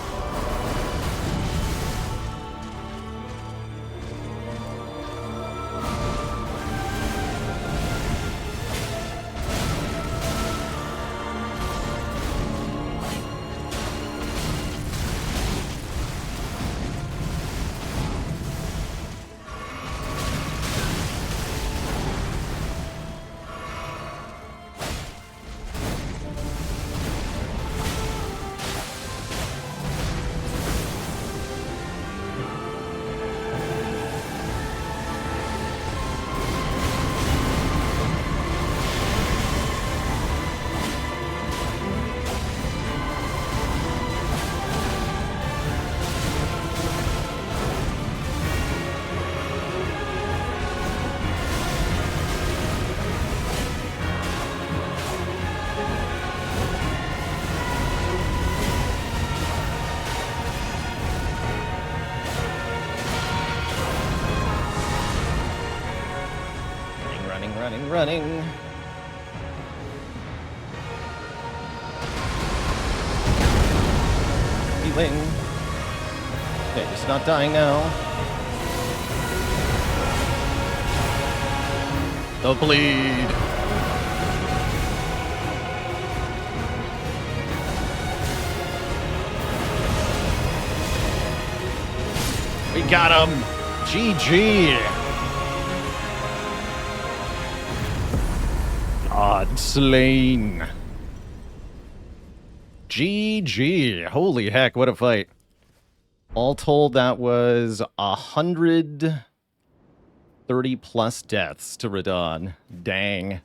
Running. Healing. Okay, just not dying now. The bleed. We got him. GG. God slain. GG. Holy heck, what a fight. All told, that was 130 plus deaths to Radahn. Dang.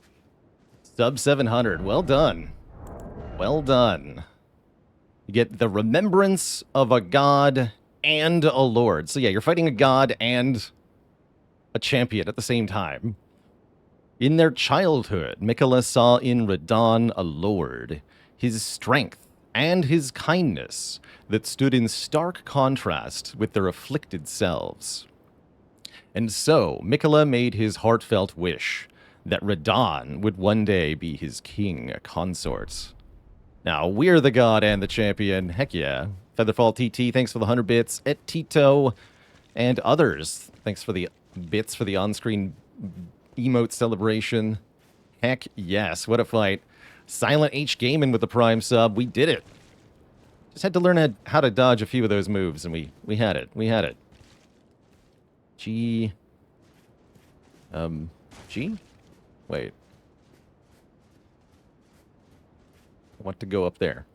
Sub 700. Well done. Well done. You get the remembrance of a god and a lord. So yeah, you're fighting a god and a champion at the same time. In their childhood, Miquella saw in Radahn a lord, his strength and his kindness that stood in stark contrast with their afflicted selves. And so, Miquella made his heartfelt wish that Radahn would one day be his king consort. Now, we're the god and the champion. Heck yeah. Featherfall TT, thanks for the 100 bits. Et Tito and others, thanks for the bits for the on-screen emote celebration. Heck yes, what a fight. Silent H Gaming with the Prime sub. We did it. Just had to learn how to dodge a few of those moves, and we had it. We had it. G. G? Wait. I want to go up there.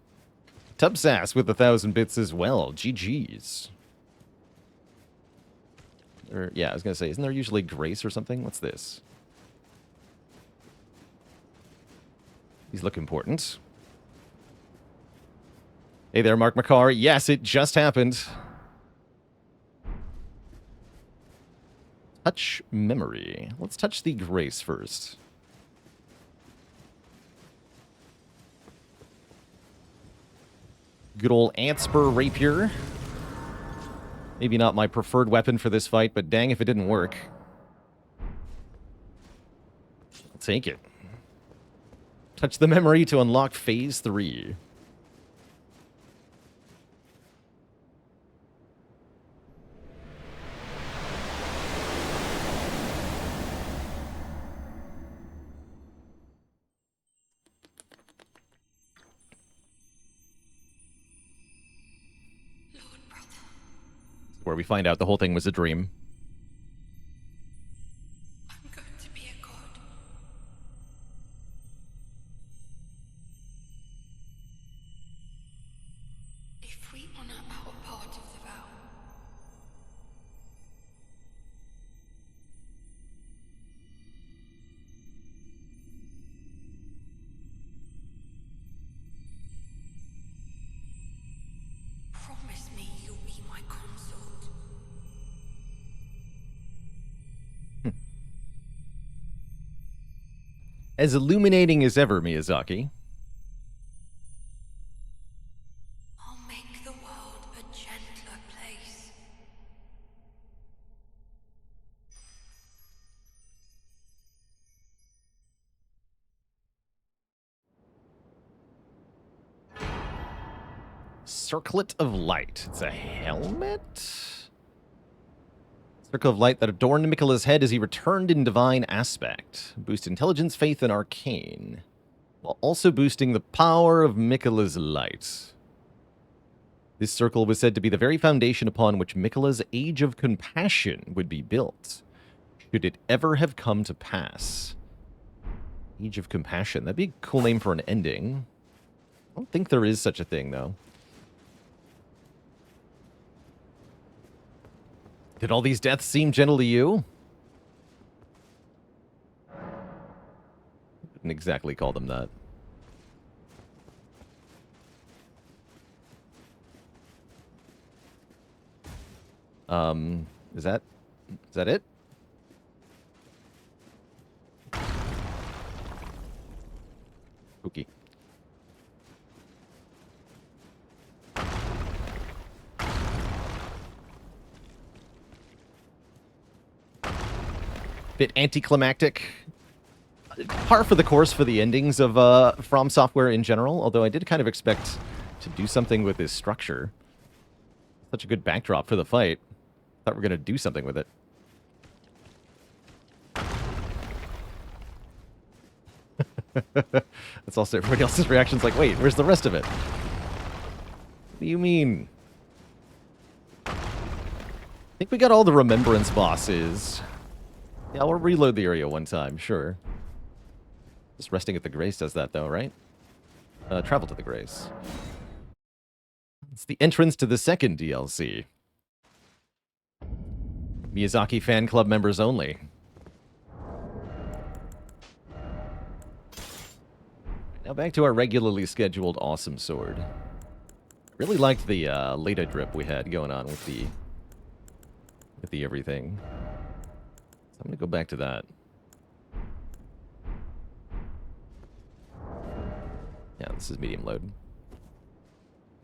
Tubsass with 1,000 bits as well. GG's. Or, yeah, I was going to say, isn't there usually Grace or something? What's this? These look important. Hey there, Mark McCarr. Yes, it just happened. Touch memory. Let's touch the Grace first. Good old Antspur Rapier. Maybe not my preferred weapon for this fight, but dang if it didn't work. I'll take it. Touch the memory to unlock Phase 3. Where we find out the whole thing was a dream. I'm going to be a god. If we honor our part of the vow, promise me you'll be my consort. As illuminating as ever, Miyazaki. I'll make the world a gentler place. Circlet of Light. It's a helmet? Circle of Light that adorned Miquella's head as he returned in divine aspect. Boost intelligence, faith, and arcane, while also boosting the power of Miquella's light. This circle was said to be the very foundation upon which Miquella's Age of Compassion would be built, should it ever have come to pass. Age of Compassion. That'd be a cool name for an ending. I don't think there is such a thing, though. Did all these deaths seem gentle to you? Wouldn't exactly call them that. Is that it? Okay. Bit anticlimactic. Par for the course for the endings of From Software in general, although I did kind of expect to do something with this structure. Such a good backdrop for the fight. Thought we were going to do something with it. That's also everybody else's reactions like, wait, where's the rest of it? What do you mean? I think we got all the remembrance bosses. Yeah, we'll reload the area one time, sure. Just resting at the Grace does that, though, right? Travel to the Grace. It's the entrance to the second DLC. Miyazaki fan club members only. Now back to our regularly scheduled awesome sword. Really liked the Leda drip we had going on with the everything. So I'm gonna go back to that. Yeah, this is medium load.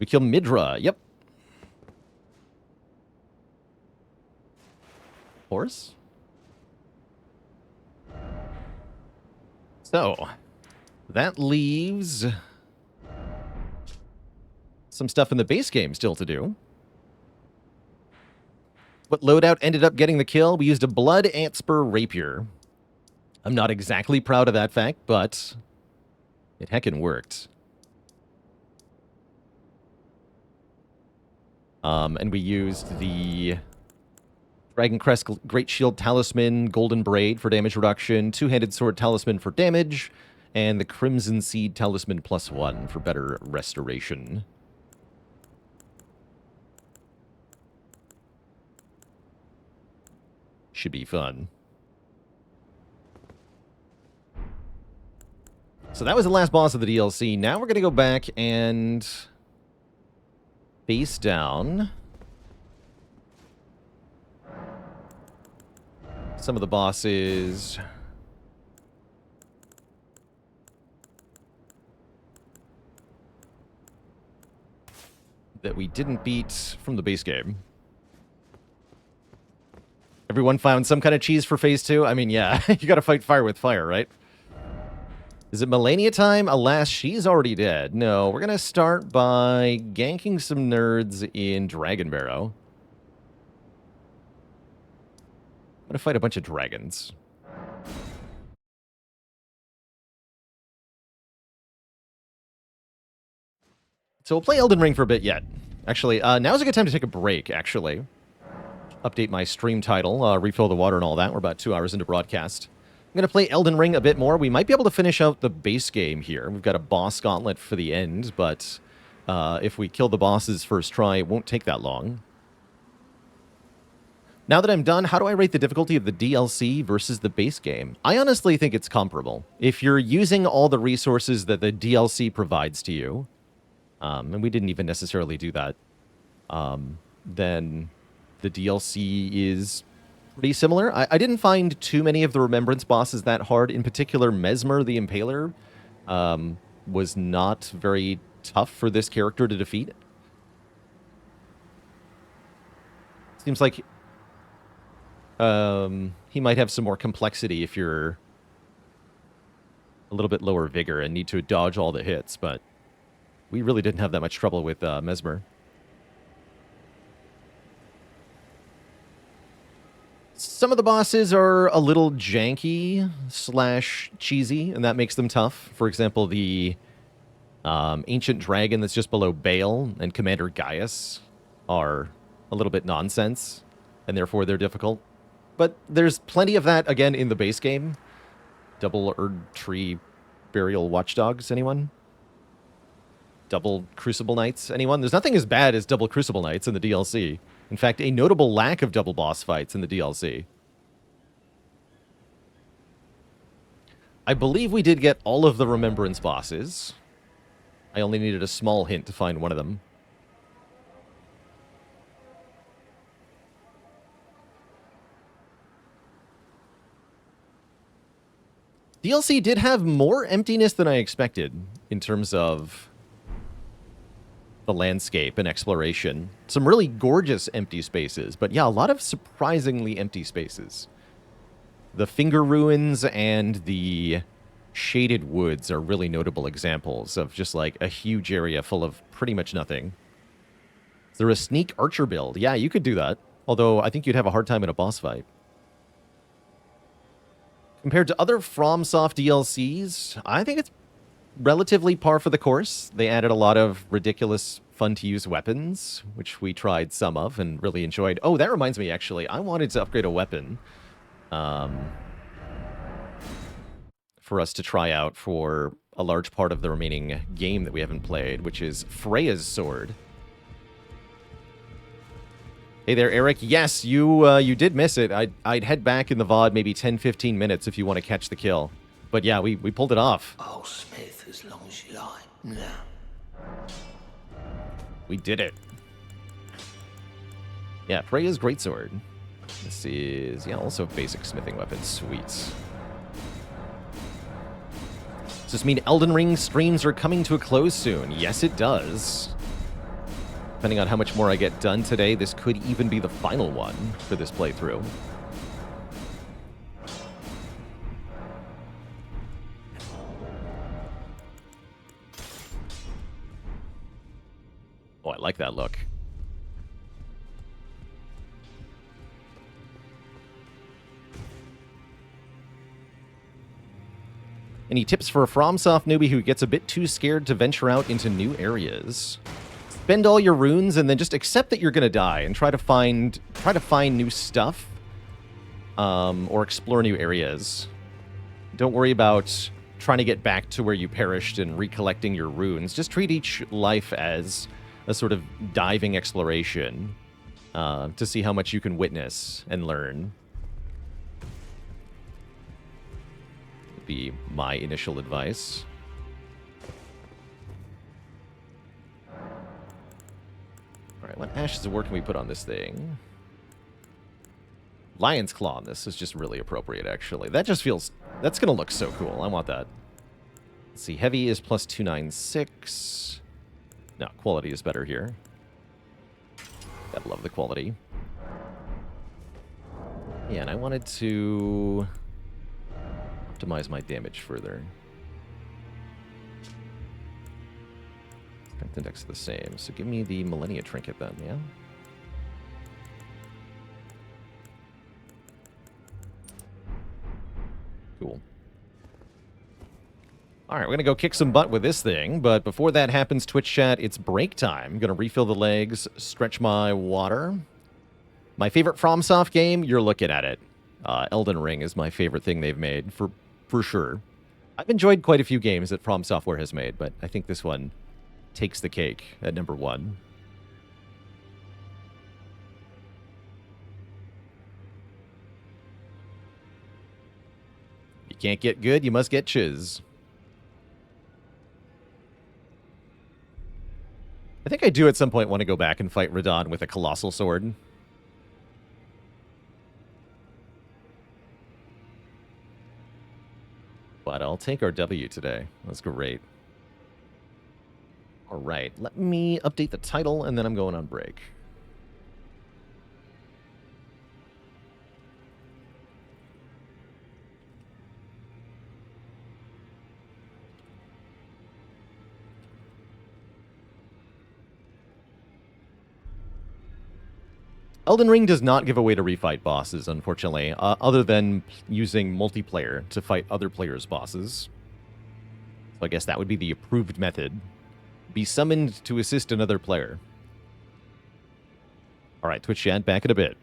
We kill Midra. Yep. Horse. So, that leaves some stuff in the base game still to do. What loadout ended up getting the kill? We used a Blood Antspur Rapier. I'm not exactly proud of that fact, but it heckin' worked. And we used the Dragon Crest Great Shield Talisman Golden Braid for damage reduction, Two-Handed Sword Talisman for damage, and the Crimson Seed Talisman +1 for better restoration. Should be fun. So that was the last boss of the DLC. Now we're going to go back and face down some of the bosses that we didn't beat from the base game. Everyone found some kind of cheese for phase 2? I mean, yeah, you gotta fight fire with fire, right? Is it Melania time? Alas, she's already dead. No, we're gonna start by ganking some nerds in Dragon Barrow. I'm gonna fight a bunch of dragons. So we'll play Elden Ring for a bit yet. Actually, now's a good time to take a break, actually. Update my stream title, refill the water and all that. We're about 2 hours into broadcast. I'm going to play Elden Ring a bit more. We might be able to finish out the base game here. We've got a boss gauntlet for the end, but if we kill the bosses first try, it won't take that long. Now that I'm done, how do I rate the difficulty of the DLC versus the base game? I honestly think it's comparable. If you're using all the resources that the DLC provides to you, and we didn't even necessarily do that, then the DLC is pretty similar. I didn't find too many of the Remembrance bosses that hard. In particular, Mesmer the Impaler was not very tough for this character to defeat. Seems like he might have some more complexity if you're a little bit lower vigor and need to dodge all the hits, but We really didn't have that much trouble with Mesmer. Some of the bosses are a little janky / cheesy, and that makes them tough. For example, the ancient dragon that's just below Baal and Commander Gaius are a little bit nonsense, and therefore they're difficult. But there's plenty of that, again, in the base game. Double Erdtree Burial Watchdogs, anyone? Double Crucible Knights, anyone? There's nothing as bad as Double Crucible Knights in the DLC. In fact, a notable lack of double boss fights in the DLC. I believe we did get all of the Remembrance bosses. I only needed a small hint to find one of them. DLC did have more emptiness than I expected in terms of the landscape and exploration. Some really gorgeous empty spaces, but yeah, a lot of surprisingly empty spaces. The Finger Ruins and the Shaded Woods are really notable examples of just like a huge area full of pretty much nothing. Is there a sneak archer build? Yeah, you could do that. Although I think you'd have a hard time in a boss fight. Compared to other FromSoft DLCs, I think it's relatively par for the course. They added a lot of ridiculous, fun-to-use weapons, which we tried some of and really enjoyed. Oh, that reminds me, actually. I wanted to upgrade a weapon for us to try out for a large part of the remaining game that we haven't played, which is Freya's sword. Hey there, Eric. Yes, you did miss it. I'd head back in the VOD maybe 10-15 minutes if you want to catch the kill. But yeah, we pulled it off. I'll smith as long as you like. Yeah. We did it. Yeah, Freya's greatsword. This is, yeah, also basic smithing weapon. Sweet. Does this mean Elden Ring streams are coming to a close soon? Yes, it does. Depending on how much more I get done today, this could even be the final one for this playthrough. Oh, I like that look. Any tips for a FromSoft newbie who gets a bit too scared to venture out into new areas? Spend all your runes and then just accept that you're going to die and try to find new stuff or explore new areas. Don't worry about trying to get back to where you perished and recollecting your runes. Just treat each life as a sort of diving exploration to see how much you can witness and learn. Would be my initial advice. All right, what ashes of war can we put on this thing? Lion's Claw on this is just really appropriate, actually. That just feels... That's going to look so cool. I want that. Let's see. Heavy is plus 296. No, quality is better here. Gotta love the quality. Yeah, and I wanted to optimize my damage further. Strength index is the same, so give me the Millennia Trinket then, yeah? Cool. All right, we're going to go kick some butt with this thing, but before that happens, Twitch chat, it's break time. I'm going to refill the legs, stretch my water. My favorite FromSoft game, you're looking at it. Elden Ring is my favorite thing they've made, for sure. I've enjoyed quite a few games that From Software has made, but I think this one takes the cake at number 1. You can't get good, you must get chiz. I think I do at some point want to go back and fight Radahn with a colossal sword. But I'll take our W today. That's great. All right, let me update the title, and then I'm going on break. Elden Ring does not give a way to refight bosses, unfortunately, other than using multiplayer to fight other players' bosses. So I guess that would be the approved method. Be summoned to assist another player. All right, Twitch chat, back in a bit.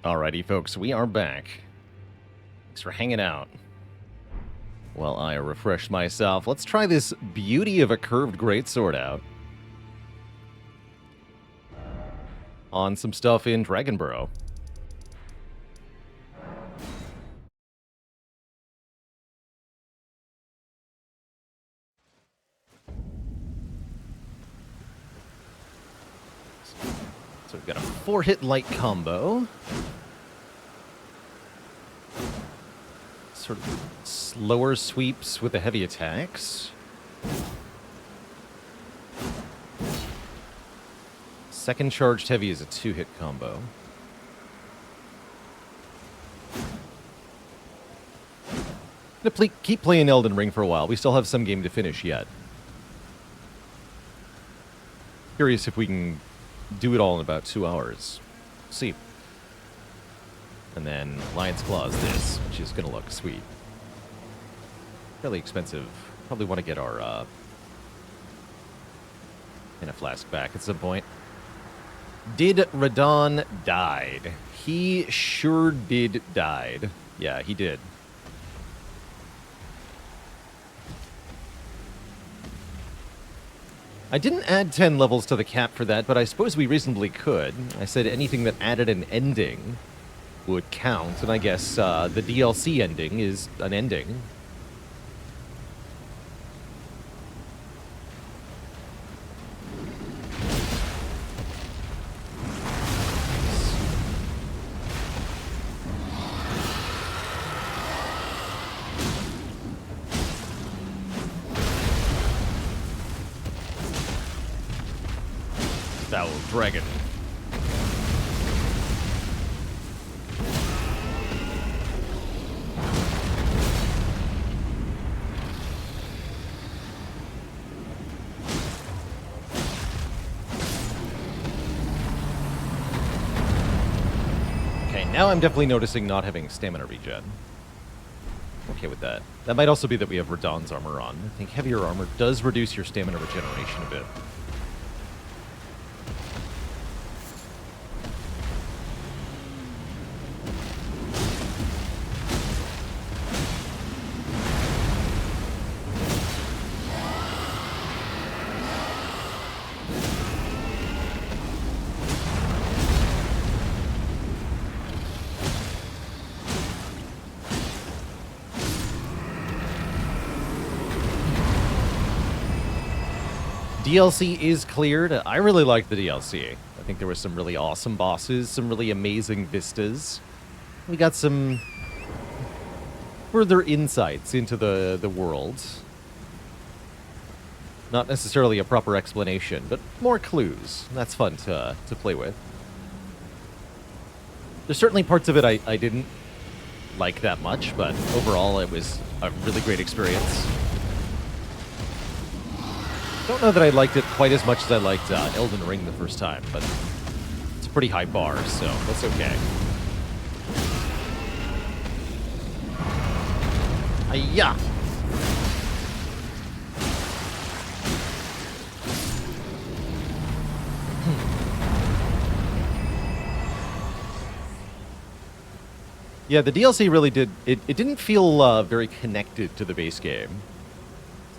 Alrighty, folks, we are back. Thanks for hanging out. While I refresh myself, let's try this beauty of a curved greatsword out. On some stuff in Dragonborough. So we've got a 4-hit light combo. Sort of slower sweeps with the heavy attacks. Second charged heavy is a 2-hit combo. Gonna keep playing Elden Ring for a while. We still have some game to finish yet. Curious if we can do it all in about 2 hours. See. And then Lion's Claw is this, which is gonna look sweet. Fairly expensive. Probably want to get our mana flask back at some point. Did Radahn died? He sure did died. Yeah, he did. I didn't add 10 levels to the cap for that, but I suppose we reasonably could. I said anything that added an ending would count, and I guess the DLC ending is an ending. Foul dragon. Okay, now I'm definitely noticing not having stamina regen. Okay with that. That might also be that we have Radahn's armor on. I think heavier armor does reduce your stamina regeneration a bit. DLC is cleared. I really liked the DLC. I think there were some really awesome bosses, some really amazing vistas. We got some further insights into the world. Not necessarily a proper explanation, but more clues. That's fun to play with. There's certainly parts of it I didn't like that much, but overall it was a really great experience. Don't know that I liked it quite as much as I liked Elden Ring the first time, but it's a pretty high bar, so that's okay. Hi-ya! Yeah, the DLC really did... It didn't feel very connected to the base game.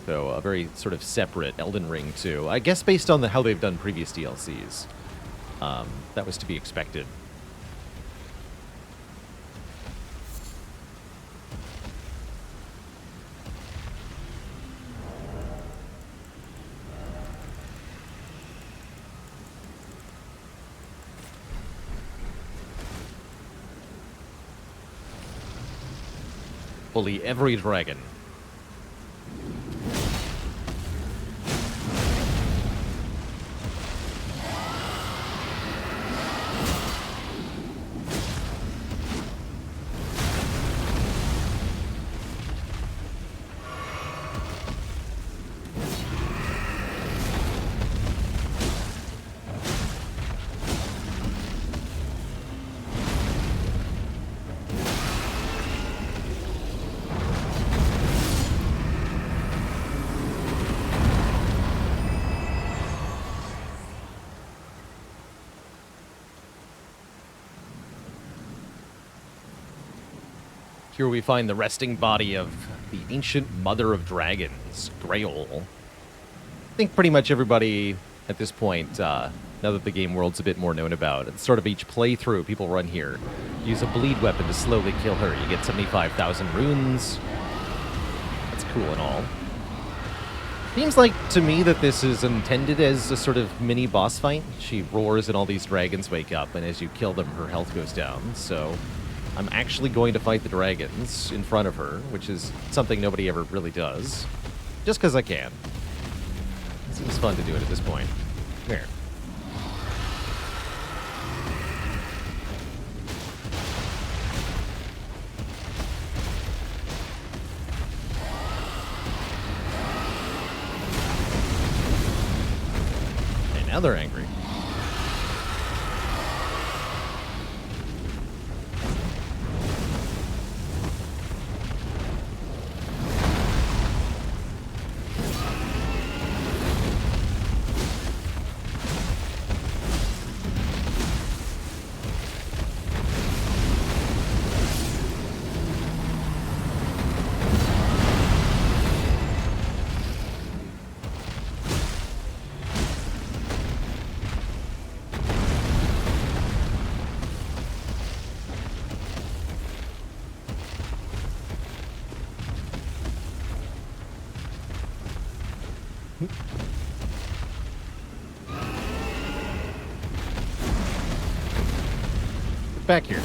So a very sort of separate Elden Ring too. I guess based on how they've done previous DLCs. That was to be expected. Bully every dragon. Here we find the resting body of the ancient mother of dragons, Grail. I think pretty much everybody at this point, now that the game world's a bit more known about, at sort of each playthrough, people run here, use a bleed weapon to slowly kill her. You get 75,000 runes. That's cool and all. Seems like to me that this is intended as a sort of mini boss fight. She roars and all these dragons wake up, and as you kill them, her health goes down. So I'm actually going to fight the dragons in front of her, which is something nobody ever really does. Just because I can. It seems fun to do it at this point. There. And now they're angry. Get back here.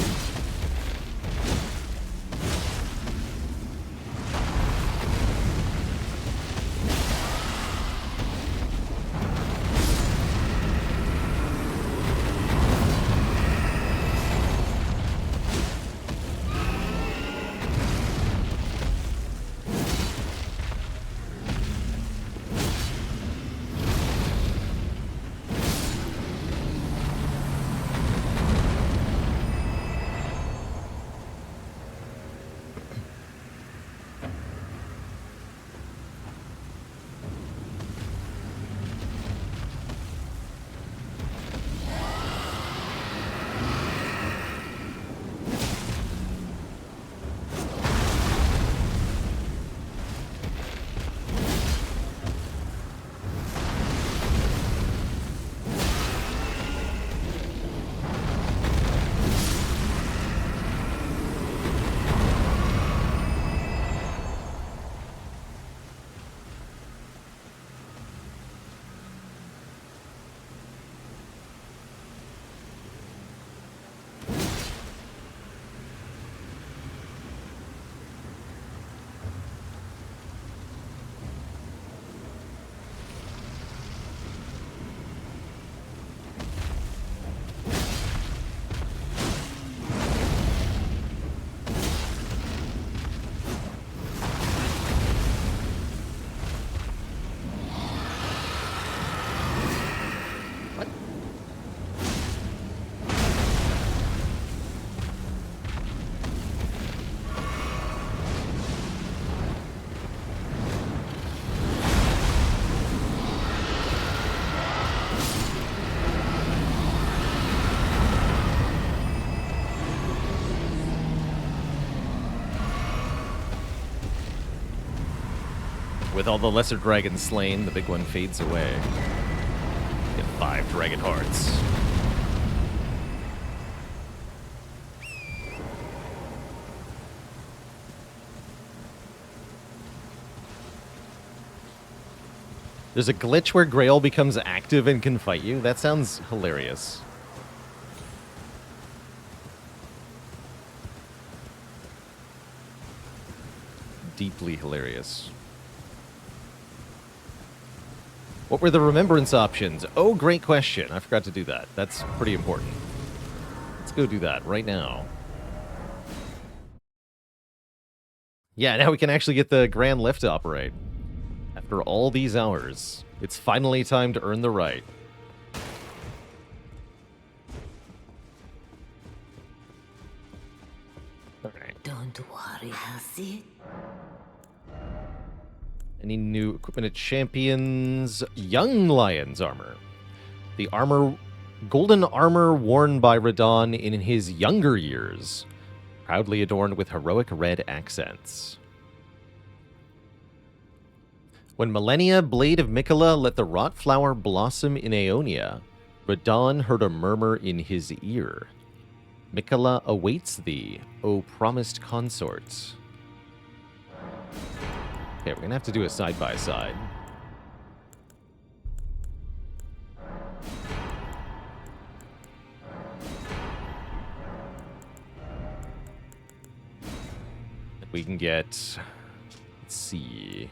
With all the lesser dragons slain, the big one fades away. Get 5 dragon hearts. There's a glitch where Grail becomes active and can fight you? That sounds hilarious. Deeply hilarious. What were the remembrance options? Oh, great question. I forgot to do that. That's pretty important. Let's go do that right now. Yeah, now we can actually get the Grand Lift to operate. After all these hours, it's finally time to earn the right. Alright. Don't worry, I'll see it. Any new equipment at Champions? Young Lion's armor. The golden armor worn by Radahn in his younger years. Proudly adorned with heroic red accents. When Millennia, blade of Mikola, let the wrought flower blossom in Aeonia, Radahn heard a murmur in his ear. Mikola awaits thee, O promised consort. Okay, we're gonna have to do a side-by-side. We can get... Let's see...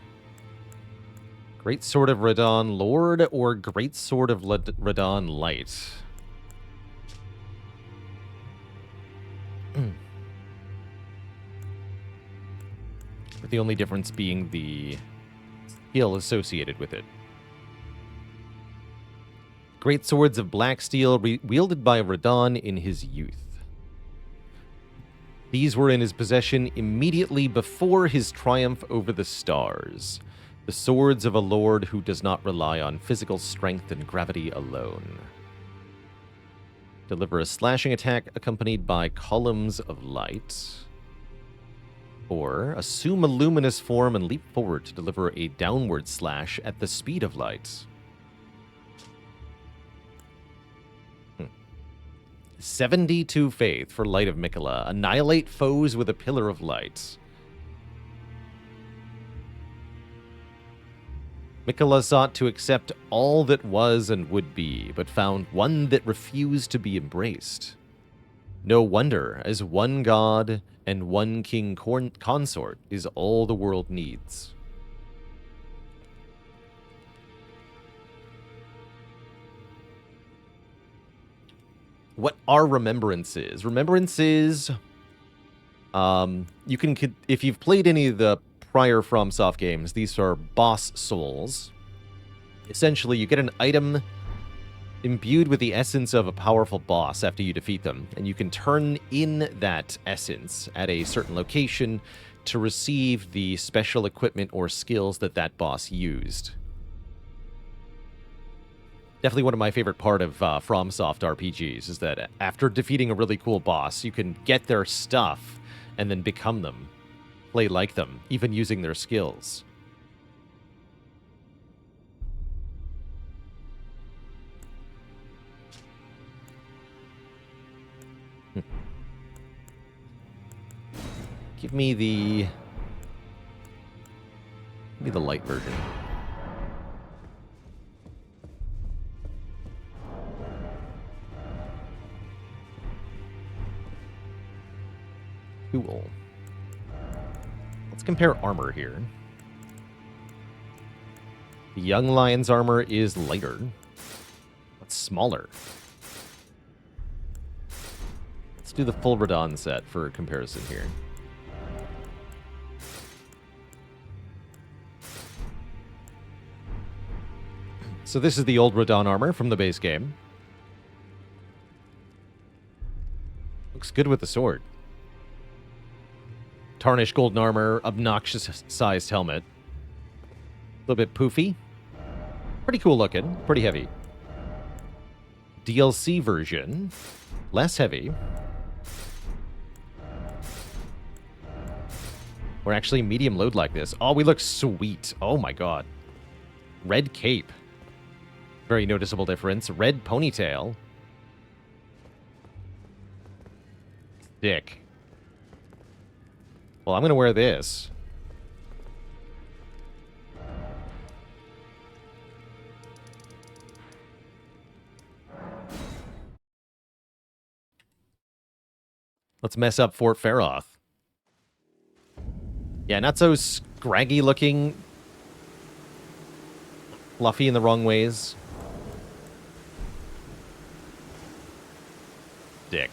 Great Sword of Radahn Lord or Great Sword of Radahn Light? With the only difference being the skill associated with it. Great Swords of Black Steel wielded by Radahn in his youth. These were in his possession immediately before his triumph over the stars. The swords of a lord who does not rely on physical strength and gravity alone. Deliver a slashing attack accompanied by columns of light. Or assume a luminous form and leap forward to deliver a downward slash at the speed of light. 72 faith for Light of Mikola. Annihilate foes with a pillar of light. Mikola sought to accept all that was and would be, but found one that refused to be embraced. No wonder, as one god and one king consort is all the world needs. What are remembrances? Remembrances, you can, if you've played any of the prior FromSoft games, these are boss souls. Essentially, you get an item imbued with the essence of a powerful boss after you defeat them, and you can turn in that essence at a certain location to receive the special equipment or skills that that boss used. Definitely one of my favorite part of FromSoft RPGs is that after defeating a really cool boss, you can get their stuff and then become them. Play like them, even using their skills. Give me the light version. Cool. Let's compare armor here. The Young Lion's armor is lighter, but smaller. Let's do the full Radahn set for comparison here. So this is the old Radahn armor from the base game. Looks good with the sword. Tarnished golden armor, obnoxious-sized helmet. A little bit poofy. Pretty cool looking, pretty heavy. DLC version, less heavy. We're actually medium load like this. Oh, we look sweet. Oh my god. Red cape. Very noticeable difference. Red ponytail. Dick. Well, I'm going to wear this. Let's mess up Fort Feroth. Yeah, not so scraggy looking. Fluffy in the wrong ways. Dick.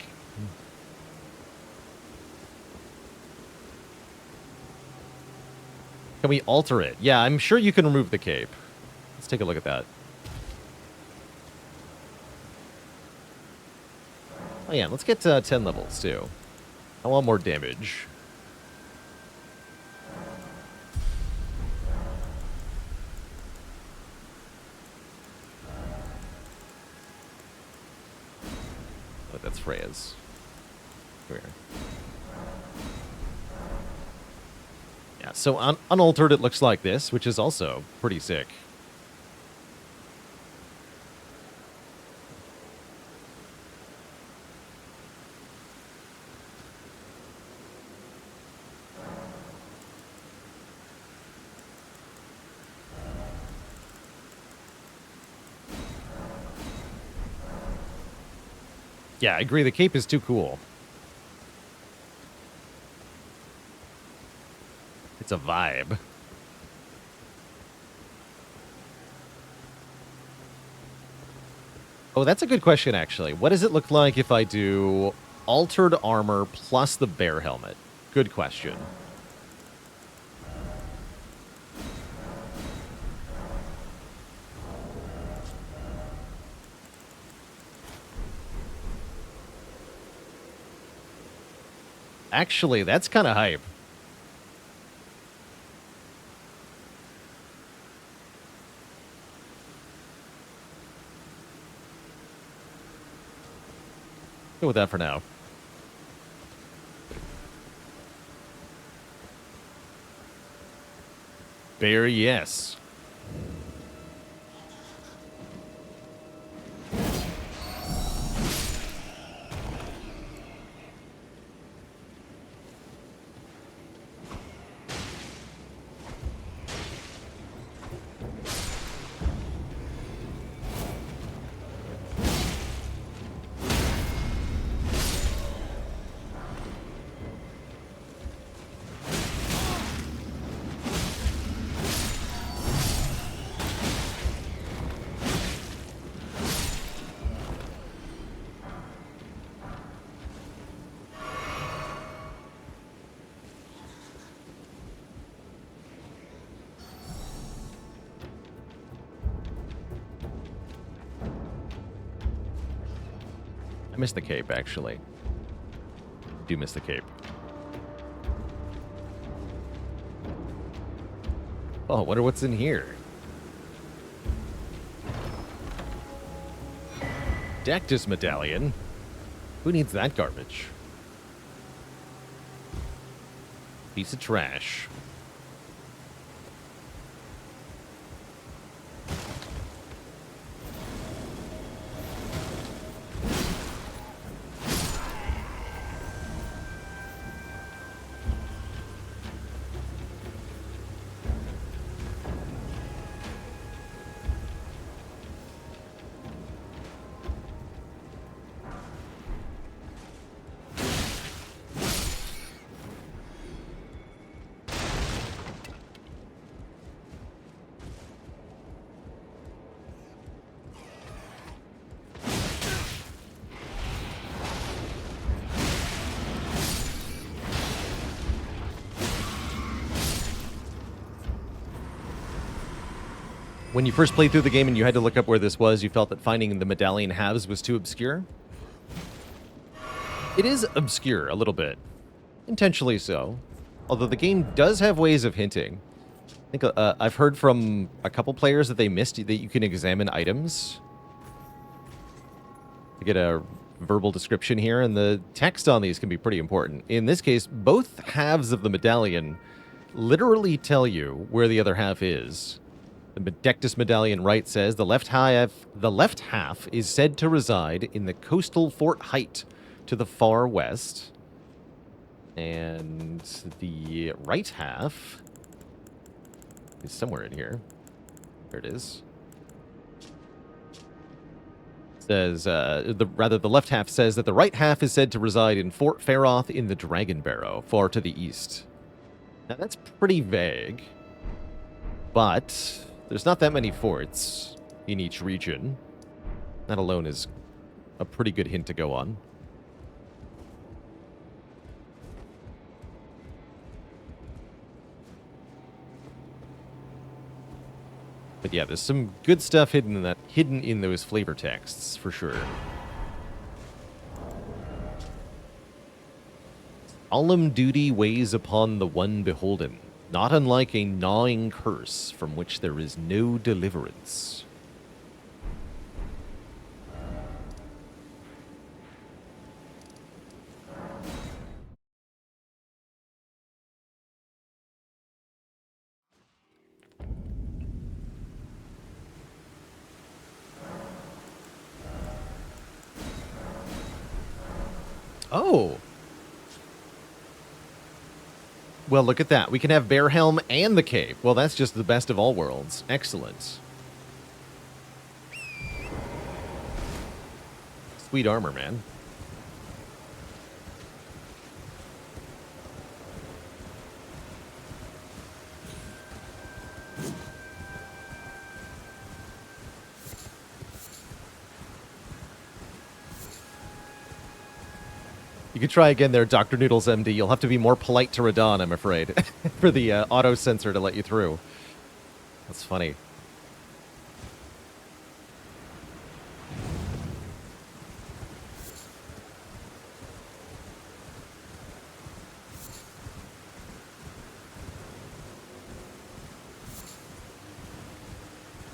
Can we alter it? Yeah, I'm sure you can remove the cape. Let's take a look at that. Oh yeah, let's get 10 levels too. I want more damage. Oh, that's Freya's. Here we are. Yeah, so unaltered it looks like this, which is also pretty sick. Yeah, I agree. The cape is too cool. It's a vibe. Oh, that's a good question, actually. What does it look like if I do altered armor plus the bear helmet? Good question. Actually, that's kind of hype. Go with that for now. Bear, yes. I miss the cape, actually. Do miss the cape. Oh, I wonder what's in here. Dectus medallion. Who needs that garbage? Piece of trash. When you first played through the game and you had to look up where this was, you felt that finding the medallion halves was too obscure? It is obscure, a little bit. Intentionally so. Although the game does have ways of hinting. I think I've heard from a couple players that they missed that you can examine items. To get a verbal description here, and the text on these can be pretty important. In this case, both halves of the medallion literally tell you where the other half is. The Dectus medallion right says the left half is said to reside in the coastal Fort Height to the far west. And the right half is somewhere in here. There it is. Says the left half says that the right half is said to reside in Fort Faroth in the Dragon Barrow, far to the east. Now that's pretty vague, but there's not that many forts in each region. That alone is a pretty good hint to go on. But yeah, there's some good stuff hidden in those flavor texts, for sure. Solemn duty weighs upon the one beholden, not unlike a gnawing curse from which there is no deliverance. Oh. Well, look at that. We can have Bear Helm and the cape. Well, that's just the best of all worlds. Excellent. Sweet armor, man. You could try again there, Dr. Noodles MD. You'll have to be more polite to Radahn, I'm afraid, for the auto sensor to let you through. That's funny.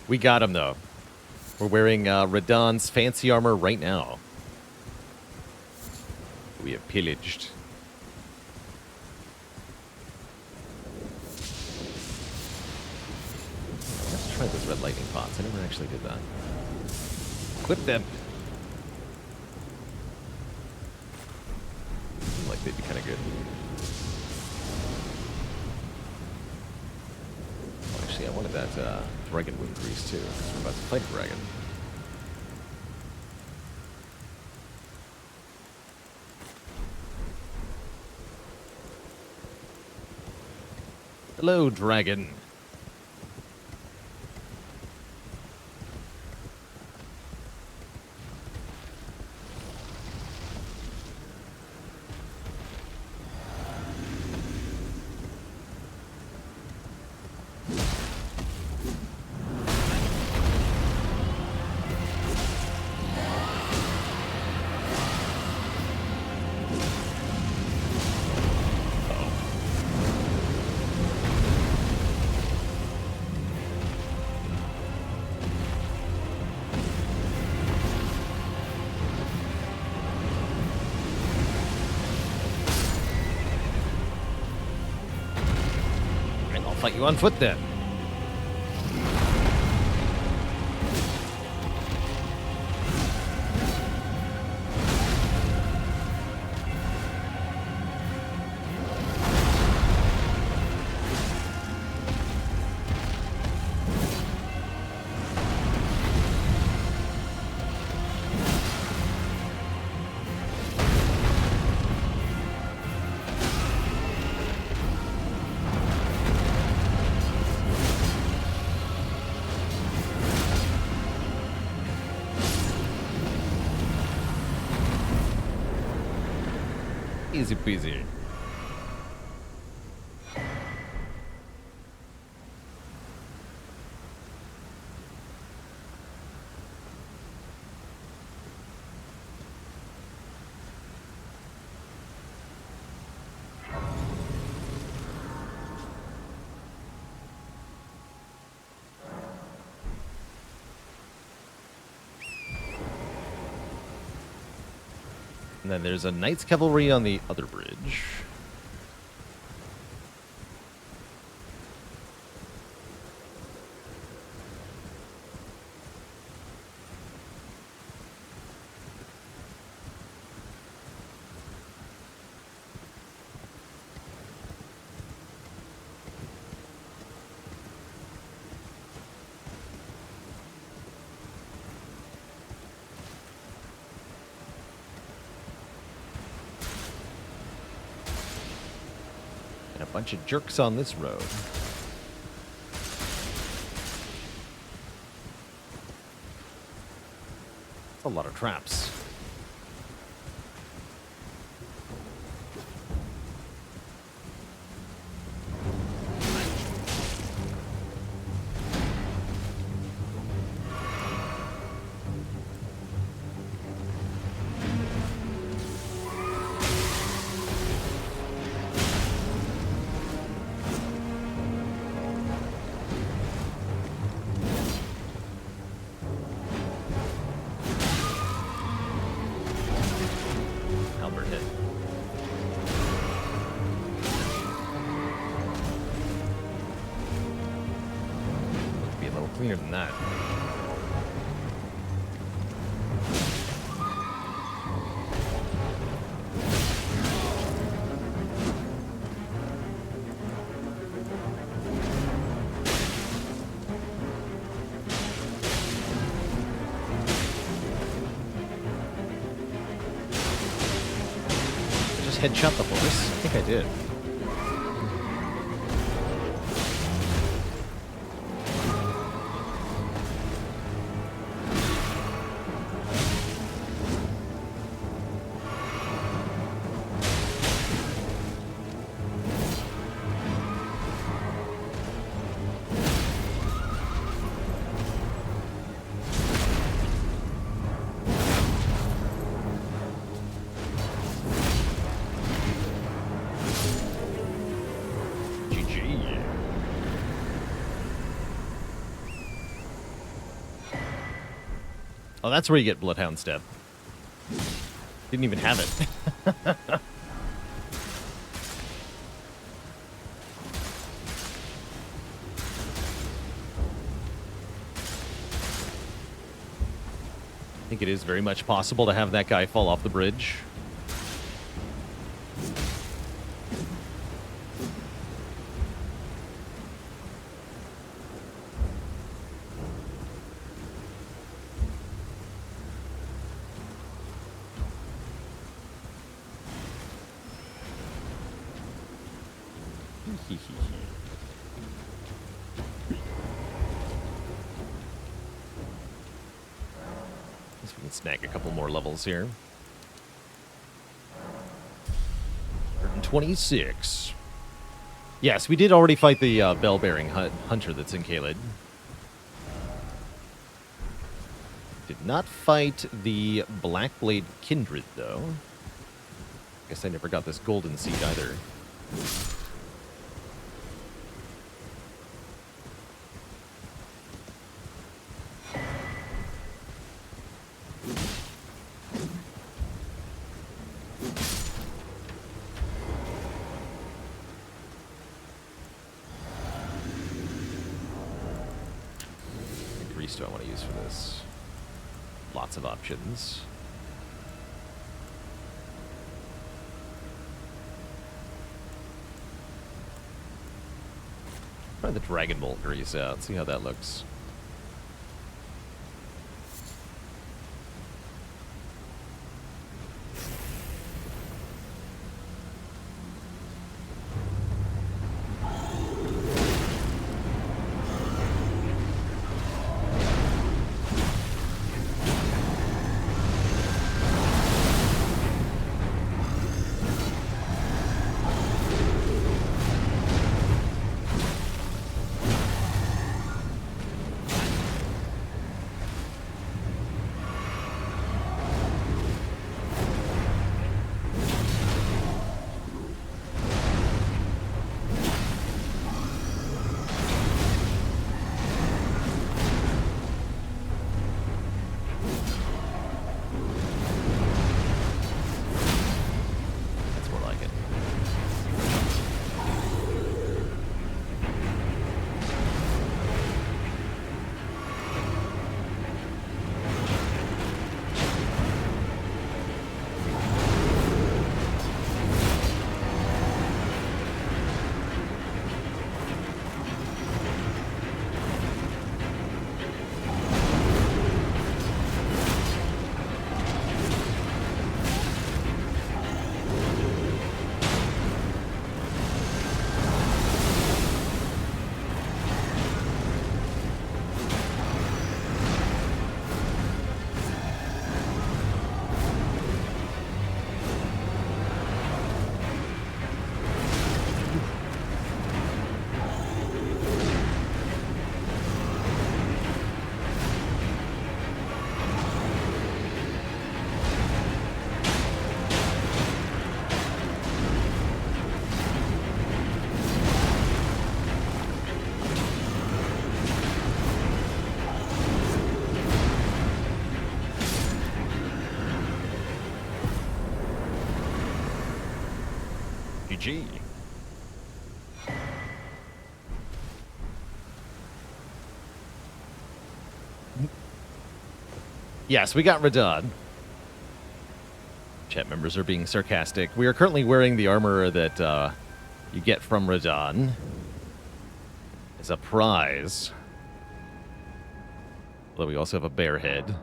We got him, though. We're wearing Radahn's fancy armor right now. We have pillaged. Let's try those red lightning pots. I never actually did that. Equip them. Seem like they'd be kind of good. Oh, actually, I wanted that dragon wound grease too, because we're about to fight a dragon. Hello, dragon. Fight you on foot then. Easy peasy. And then there's a Knight's Cavalry on the other bridge. Bunch of jerks on this road. That's a lot of traps. Cleaner than that. headshot the horse? I think I did. Oh, that's where you get Bloodhound Step. Didn't even have it. I think it is very much possible to have that guy fall off the bridge. Guess we can snag a couple more levels here. 126. Yes, we did already fight the bell-bearing hunter that's in Caelid. Did not fight the Blackblade Kindred, though. Guess I never got this golden seed either. What grease do I want to use for this? Lots of options. Try the Dragon Bolt grease out, see how that looks. GG. Yes, we got Radahn. Chat members are being sarcastic. We are currently wearing the armor that you get from Radahn as a prize. Although we also have a bear head.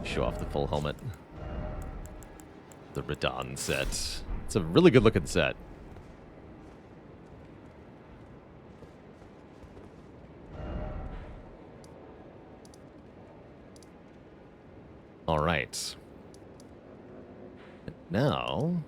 Show off the full helmet. the Radahn set. It's a really good looking set. All right. And now...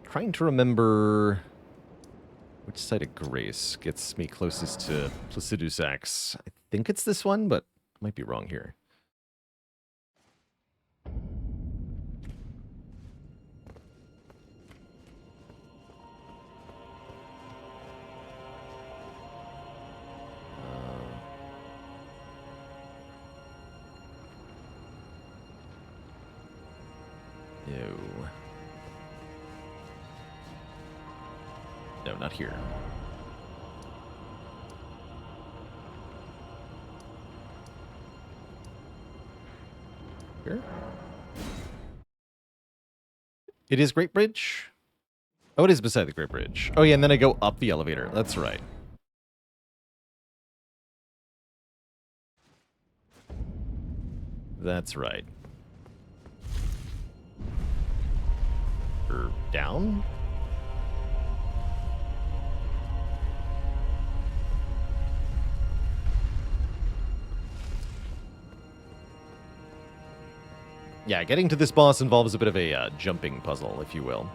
trying to remember which site of grace gets me closest to Placidusax. I think it's this one, but I might be wrong here. No. No, not here. Here? It is Great Bridge? Oh, it is beside the Great Bridge. Oh, yeah, and then I go up the elevator. That's right. That's right. Or down? Yeah, getting to this boss involves a bit of a jumping puzzle, if you will.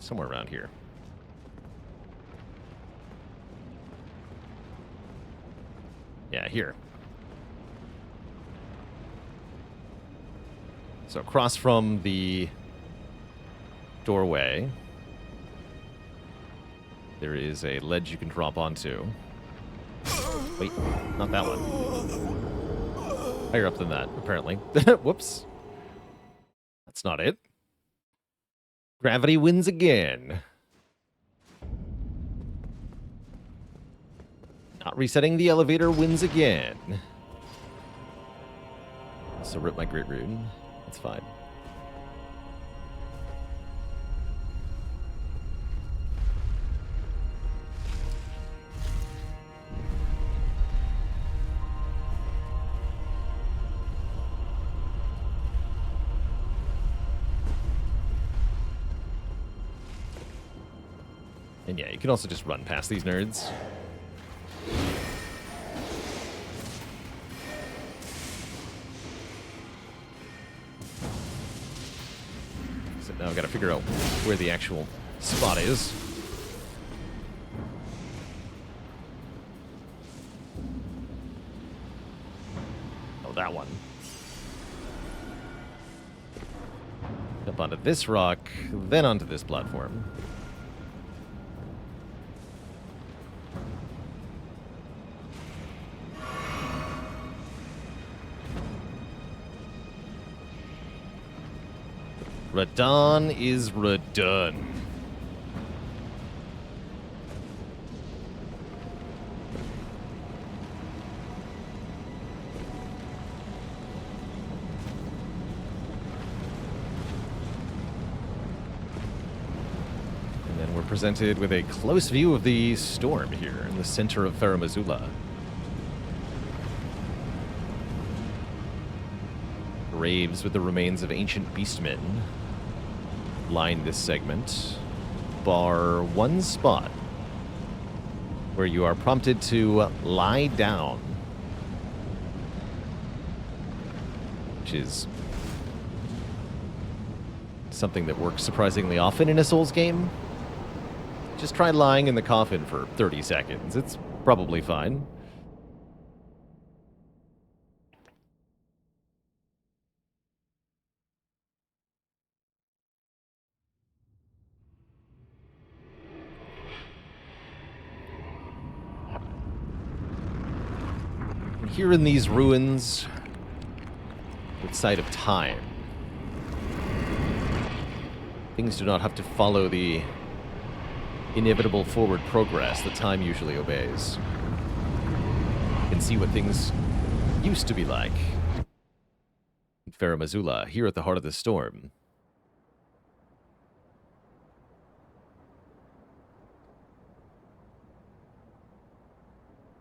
Somewhere around here. Yeah, here. So across from the doorway, there is a ledge you can drop onto. Wait, not that one. Higher up than that, apparently. Whoops. That's not it. Gravity wins again. Not resetting the elevator wins again. So rip my great rune. That's fine. And yeah, you can also just run past these nerds. So now I've got to figure out where the actual spot is. Oh, that one. Jump onto this rock, then onto this platform. Radahn is Radahn. And then we're presented with a close view of the storm here in the center of Farum Azula. Graves with the remains of ancient beastmen line this segment, bar one spot where you are prompted to lie down, which is something that works surprisingly often in a Souls game. Just try lying in the coffin for 30 seconds. It's probably fine. here in these ruins, with sight of time, things do not have to follow the inevitable forward progress that time usually obeys. You can see what things used to be like in Farum Azula, here at the heart of the storm.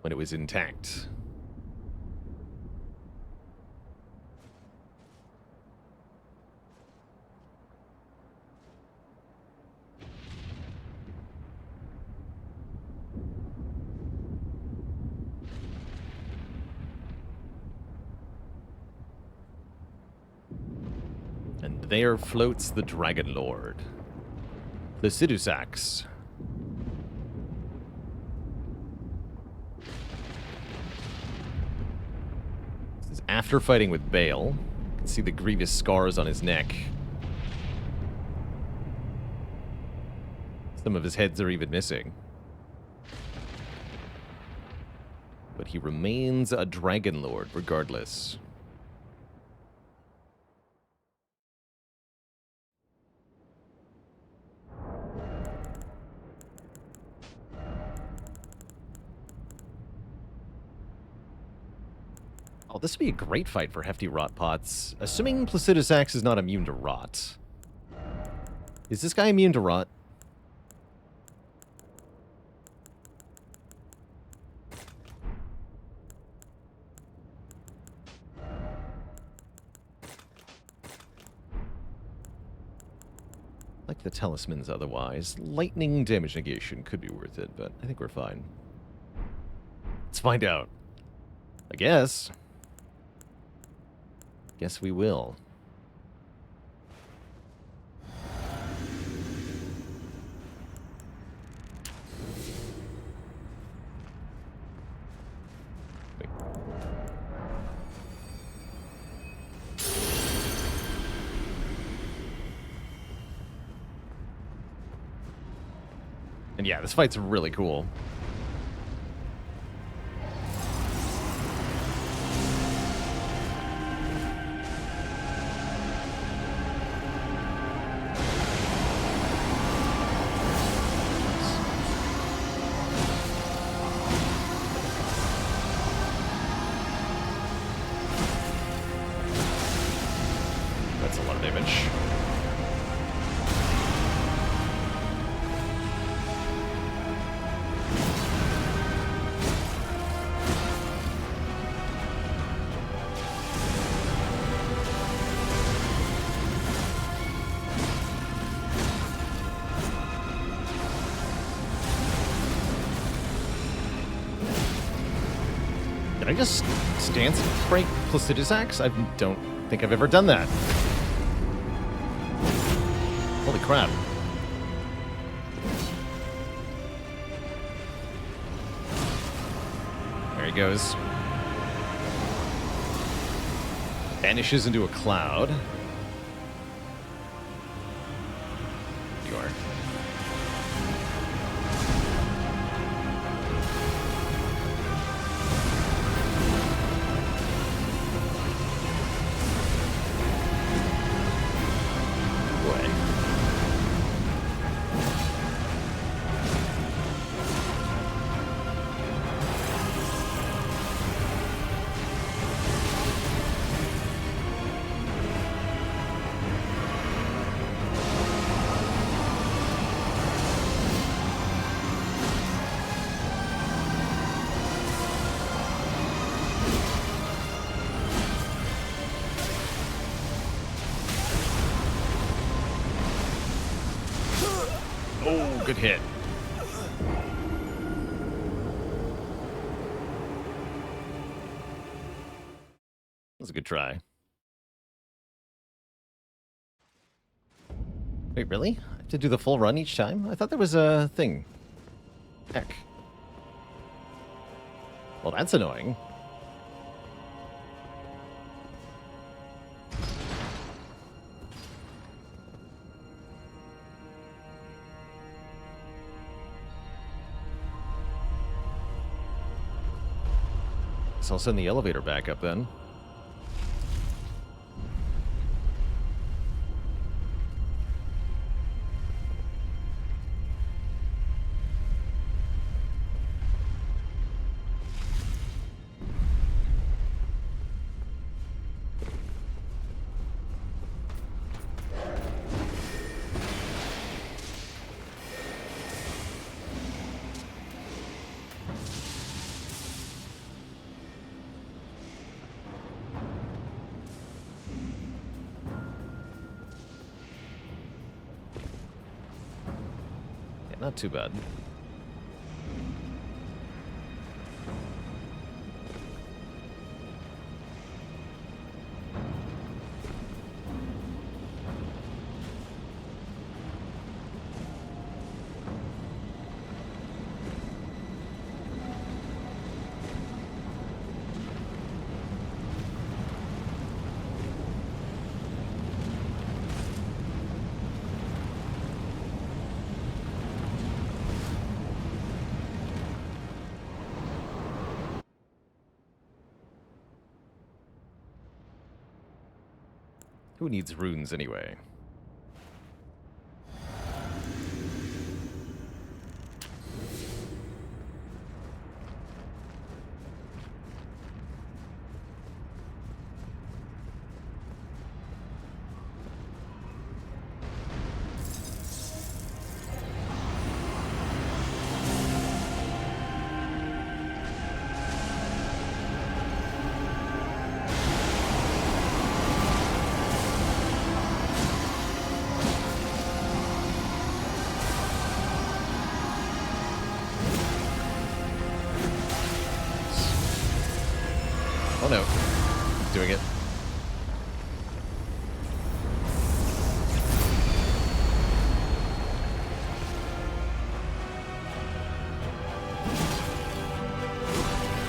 When it was intact. And there floats the Dragonlord Placidusax. This is after fighting with Bale. You can see the grievous scars on his neck. Some of his heads are even missing. But he remains a Dragonlord regardless. Oh, this would be a great fight for hefty rot pots. Assuming Placidusax is not immune to rot. Is this guy immune to rot? Like the talismans otherwise. Lightning damage negation could be worth it, but I think we're fine. Let's find out. I guess. Guess we will. Wait. And yeah, this fight's really cool. That's a lot of damage. Did I just stance break Placidusax? I don't think I've ever done that. Holy crap. There he goes. Vanishes into a cloud. You are. Oh, good hit. That was a good try. Wait, really? I have to do the full run each time? I thought there was a thing. Heck. Well, that's annoying. guess I'll send the elevator back up then. Not too bad. Who needs runes anyway? Oh no, he's doing it.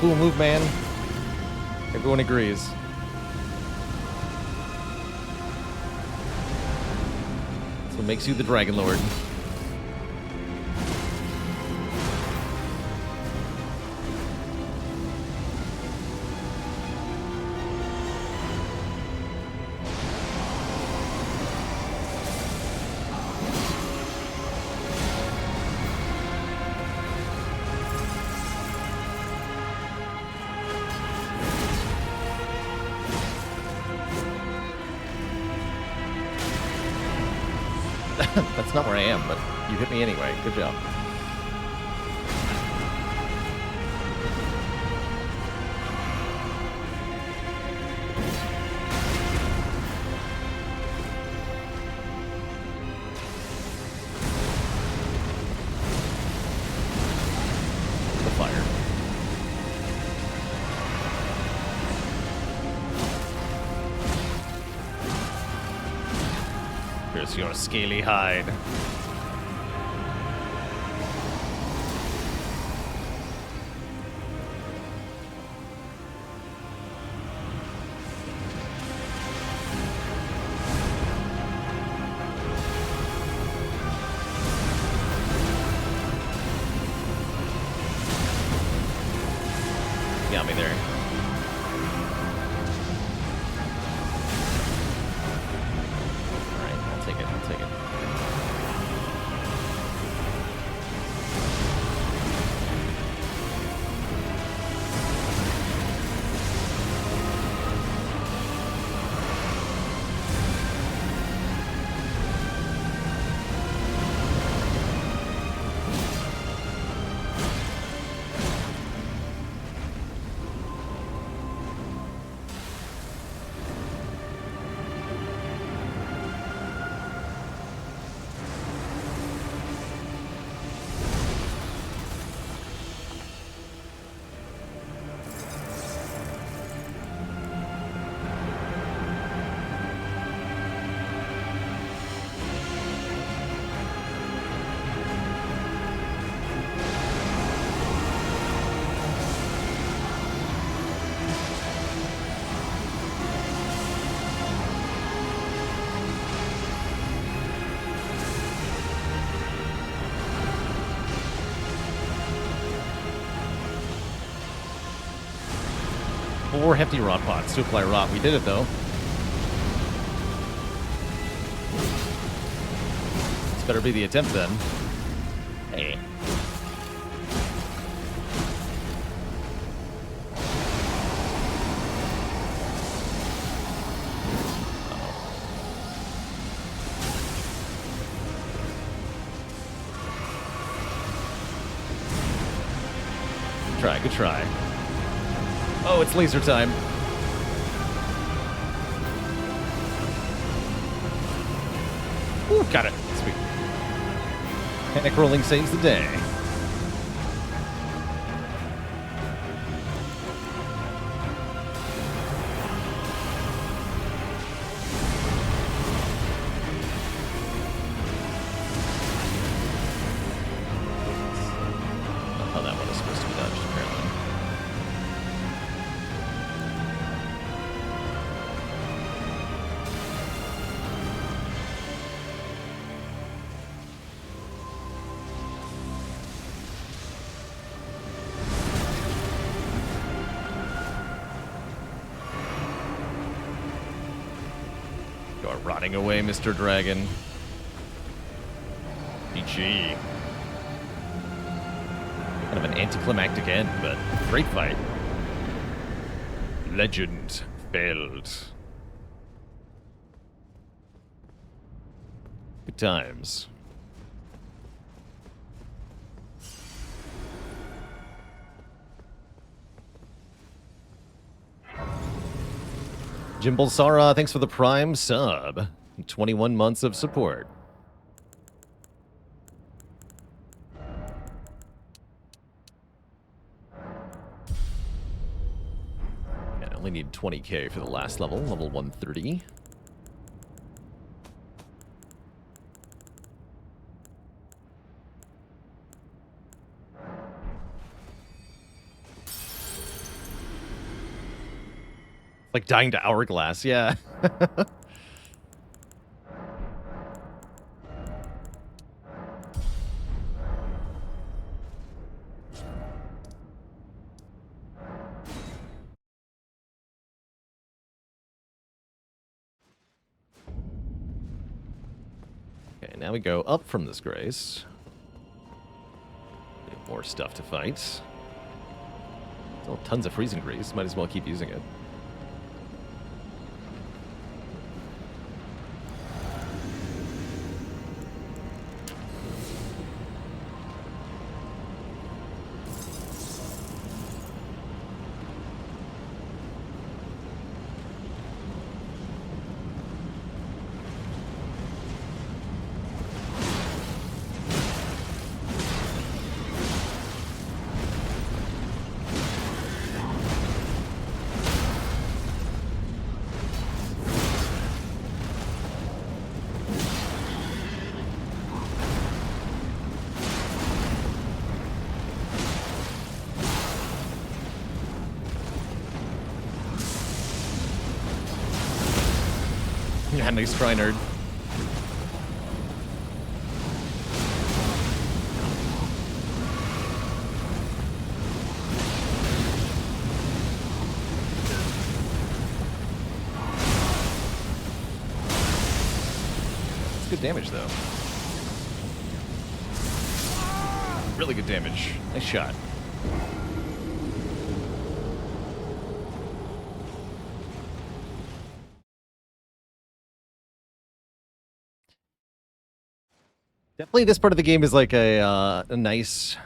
Cool move, man. Everyone agrees. That's what makes you the Dragonlord. That's not where I am, but you hit me anyway. Good job. The fire. Here's your scaly hide. Got me there. Alright, I'll take it, I'll take it. 4 hefty rot pots to apply rot. We did it, though. This better be the attempt, then. Hey. Good try. Oh, it's laser time. Ooh, got it. Sweet. Panic rolling saves the day. Rotting away, Mr. Dragon. GG. Kind of an anticlimactic end, but great fight. Legend failed. Good times. Jimble Sara, thanks for the Prime sub. 21 months of support. I only need 20k for the last level, level 130. Like dying to hourglass, yeah. Okay, now we go up from this grace. More stuff to fight. Still tons of freezing grease. Might as well keep using it. Yeah, nice try, nerd. It's good damage, though. Really good damage. Nice shot. Definitely this part of the game is like a nice,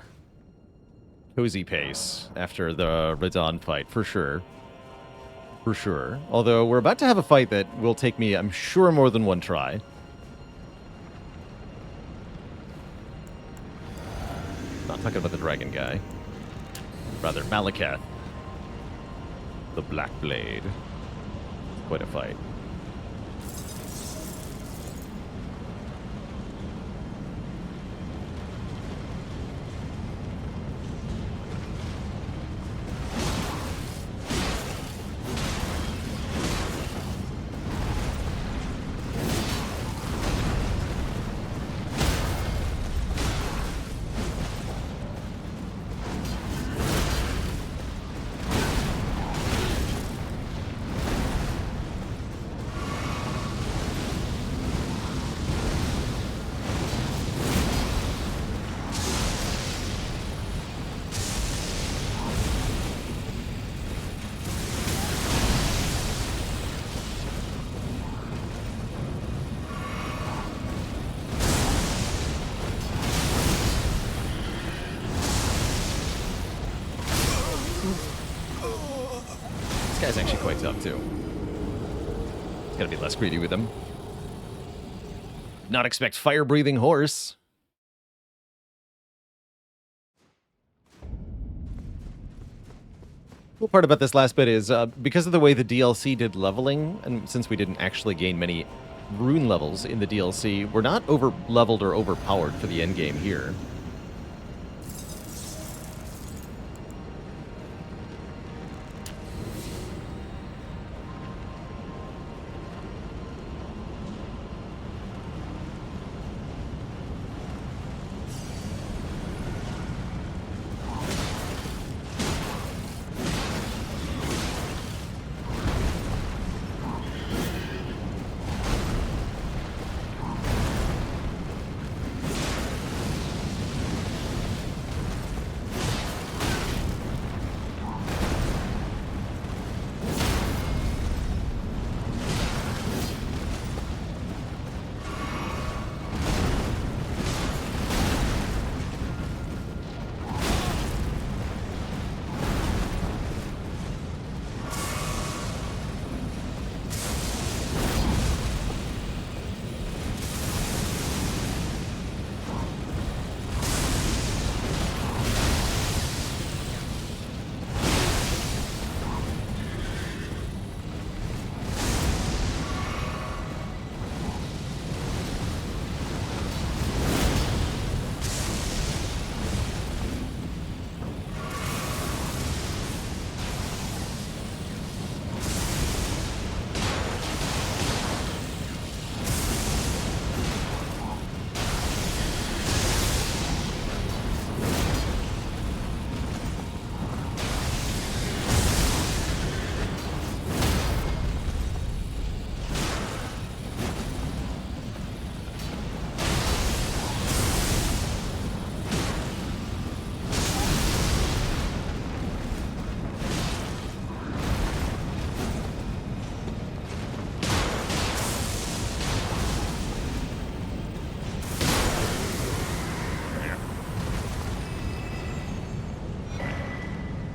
cozy pace after the Radahn fight, for sure. For sure. Although we're about to have a fight that will take me, I'm sure, more than one try. Not talking about the dragon guy. Rather, Maliketh. The Black Blade. Quite a fight. guy's actually quite tough, too. Gotta be less greedy with him. Not expect fire-breathing horse. Cool part about this last bit is because of the way the DLC did leveling, and since we didn't actually gain many rune levels in the DLC, we're not over-leveled or overpowered for the endgame here.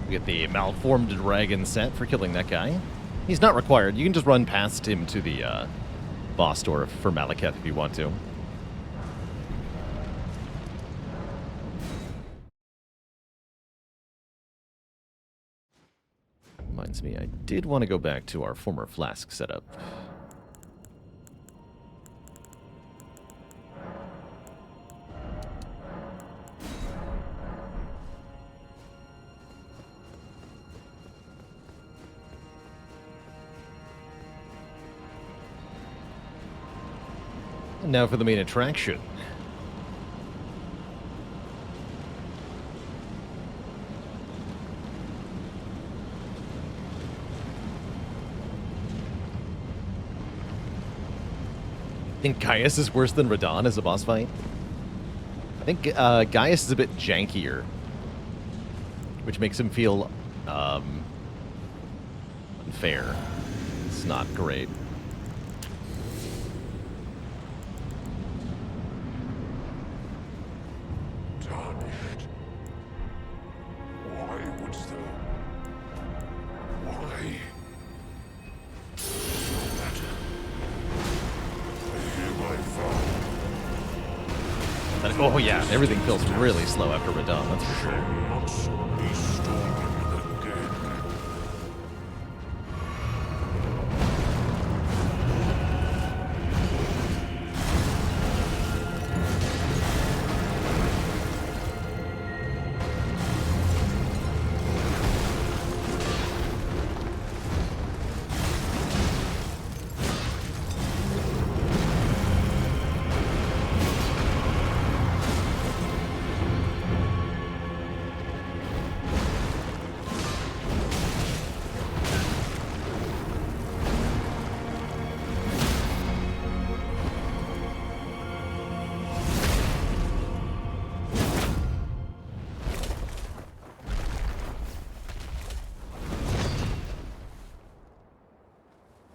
We get the malformed dragon set for killing that guy. He's not required. You can just run past him to the boss door for Maliketh if you want to. Reminds me, I did want to go back to our former flask setup. And now for the main attraction. I think Gaius is worse than Radahn as a boss fight. I think Gaius is a bit jankier, which makes him feel unfair. It's not great. Oh yeah, everything feels really slow after Radahn, that's for sure.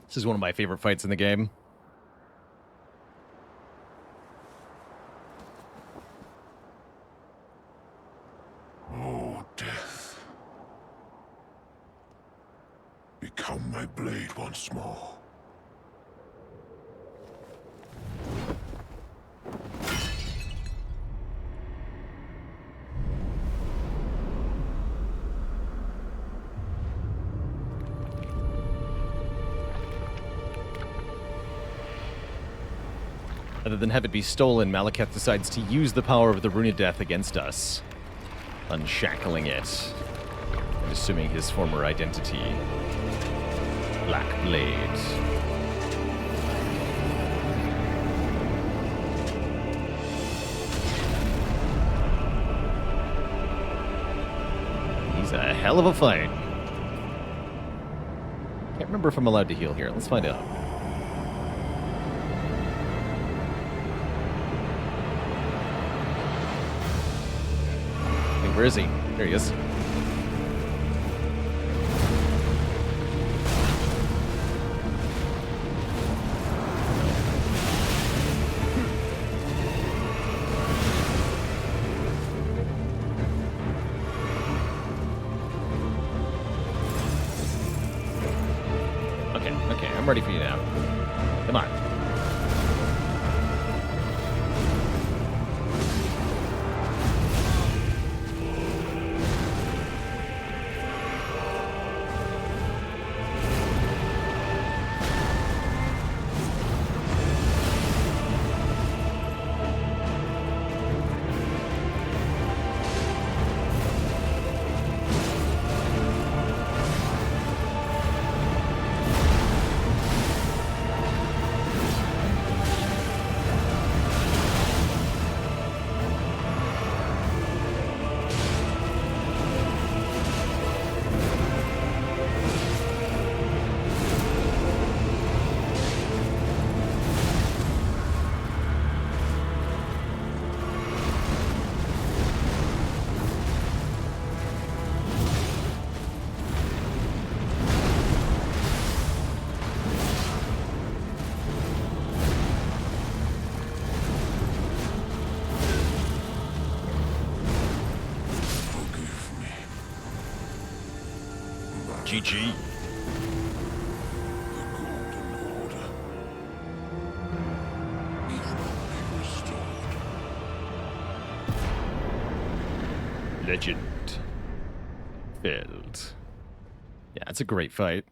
This is one of my favorite fights in the game. Oh, death. Become my blade once more. Rather than have it be stolen, Maliketh decides to use the power of the Rune of Death against us, unshackling it, and assuming his former identity. Black Blade. He's a hell of a fight. Can't remember if I'm allowed to heal here. Let's find out. Where is he? There he is. Okay, I'm ready for you now. Come on. GG. The Golden Order cannot be restored. Legend. Failed. Yeah, it's a great fight.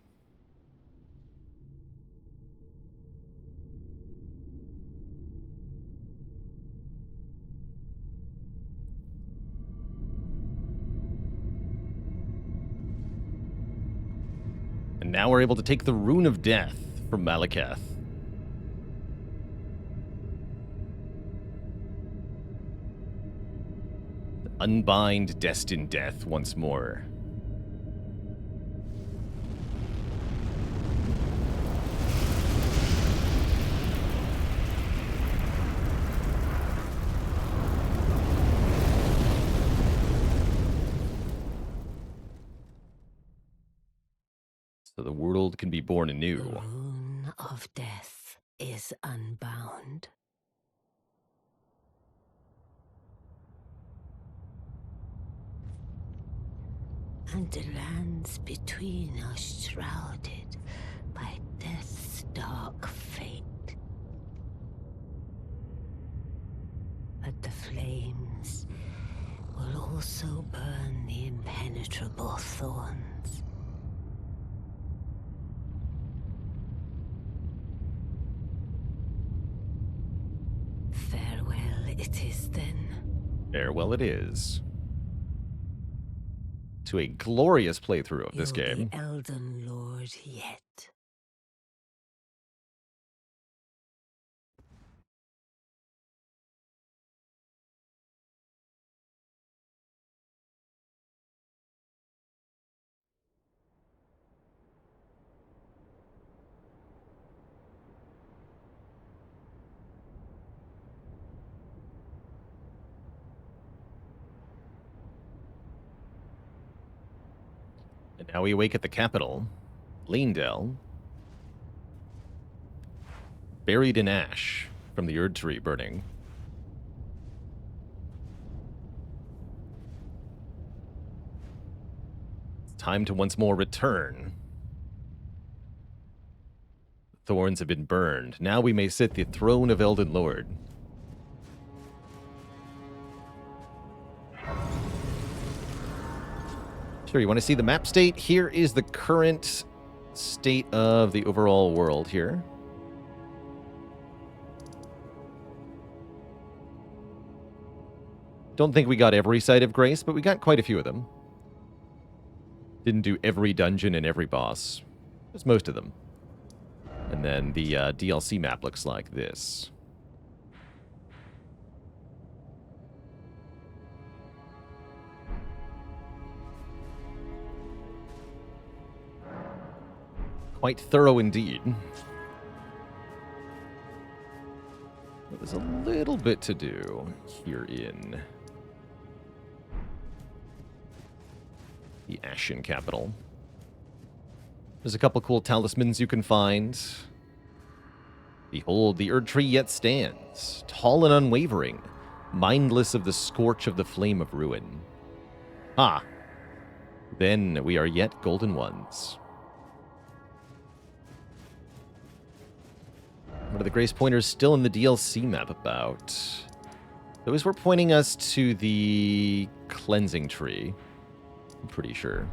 And now we're able to take the Rune of Death from Maliketh. Unbind destined death once more. So the world can be born The anew. rune of death is unbound. And the lands between are shrouded by death's dark fate. But the flames will also burn the impenetrable thorns. Farewell it is then. Farewell it is. To a glorious playthrough of this You'll game. be Elden Lord yet. And now we awake at the capital, Leendell, buried in ash from the Erdtree burning. It's time to once more return thorns have been burned. Now we may sit the throne of Elden Lord. Sure, you want to see the map state? Here is the current state of the overall world here. Don't think we got every site of grace, but we got quite a few of them. Didn't do every dungeon and every boss. Just most of them. And then the DLC map looks like this. Quite thorough indeed. There's a little bit to do here in the Ashen capital. There's a couple cool talismans you can find. Behold, the Erdtree yet stands, tall and unwavering, mindless of the scorch of the flame of ruin. Ah, then we are yet golden ones. What are the grace pointers still in the DLC map about? Those were pointing us to the cleansing tree, I'm pretty sure.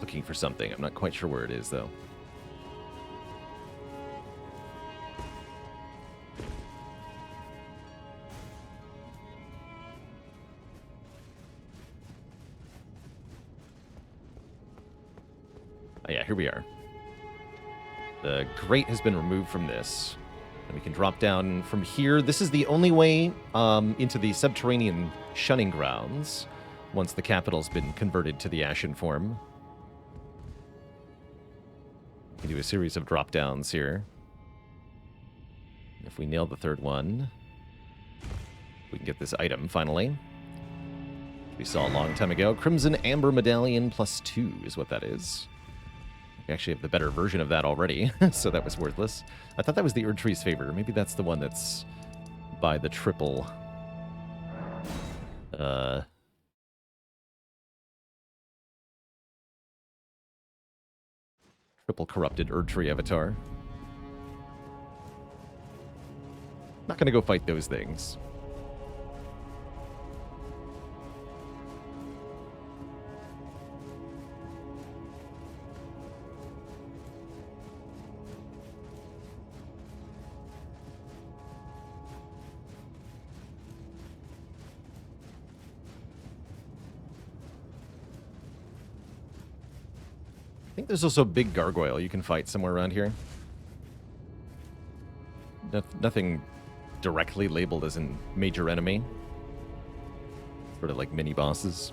Looking for something. I'm not quite sure where it is, though. Oh, yeah, here we are. The grate has been removed from this. And we can drop down from here. This is the only way into the subterranean shunning grounds once the capital's been converted to the Ashen form. We do a series of drop downs here. If we nail the third one, we can get this item finally. We saw a long time ago. Crimson Amber Medallion +2 is what that is. We actually have the better version of that already, so that was worthless. I thought that was the Erdtree's favor. Maybe that's the one that's by the triple triple corrupted Erdtree avatar. Not gonna go fight those things. I think there's also a big gargoyle you can fight somewhere around here. Nothing directly labeled as a major enemy. Sort of like mini bosses.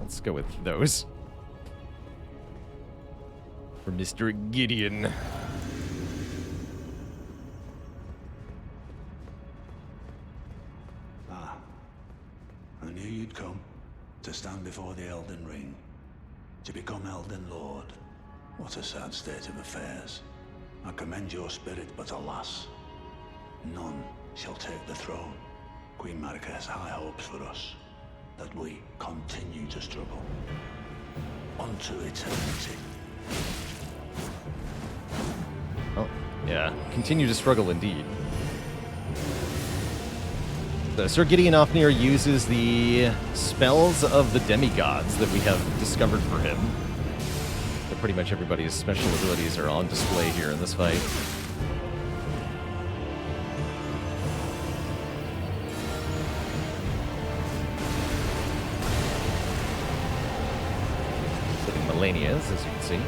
Let's go with those. For Mr. Gideon. Ah, I knew you'd come to stand before the Elden Ring, to become Elden Lord. What a sad state of affairs. I commend your spirit, but alas, none shall take the throne. Queen Maliketh has high hopes for us, that we continue to struggle unto eternity. Oh, yeah. Continue to struggle indeed. Sir Gideon Ofnir uses the spells of the demigods that we have discovered for him. But pretty much everybody's special abilities are on display here in this fight. Including Melania's, as you can see.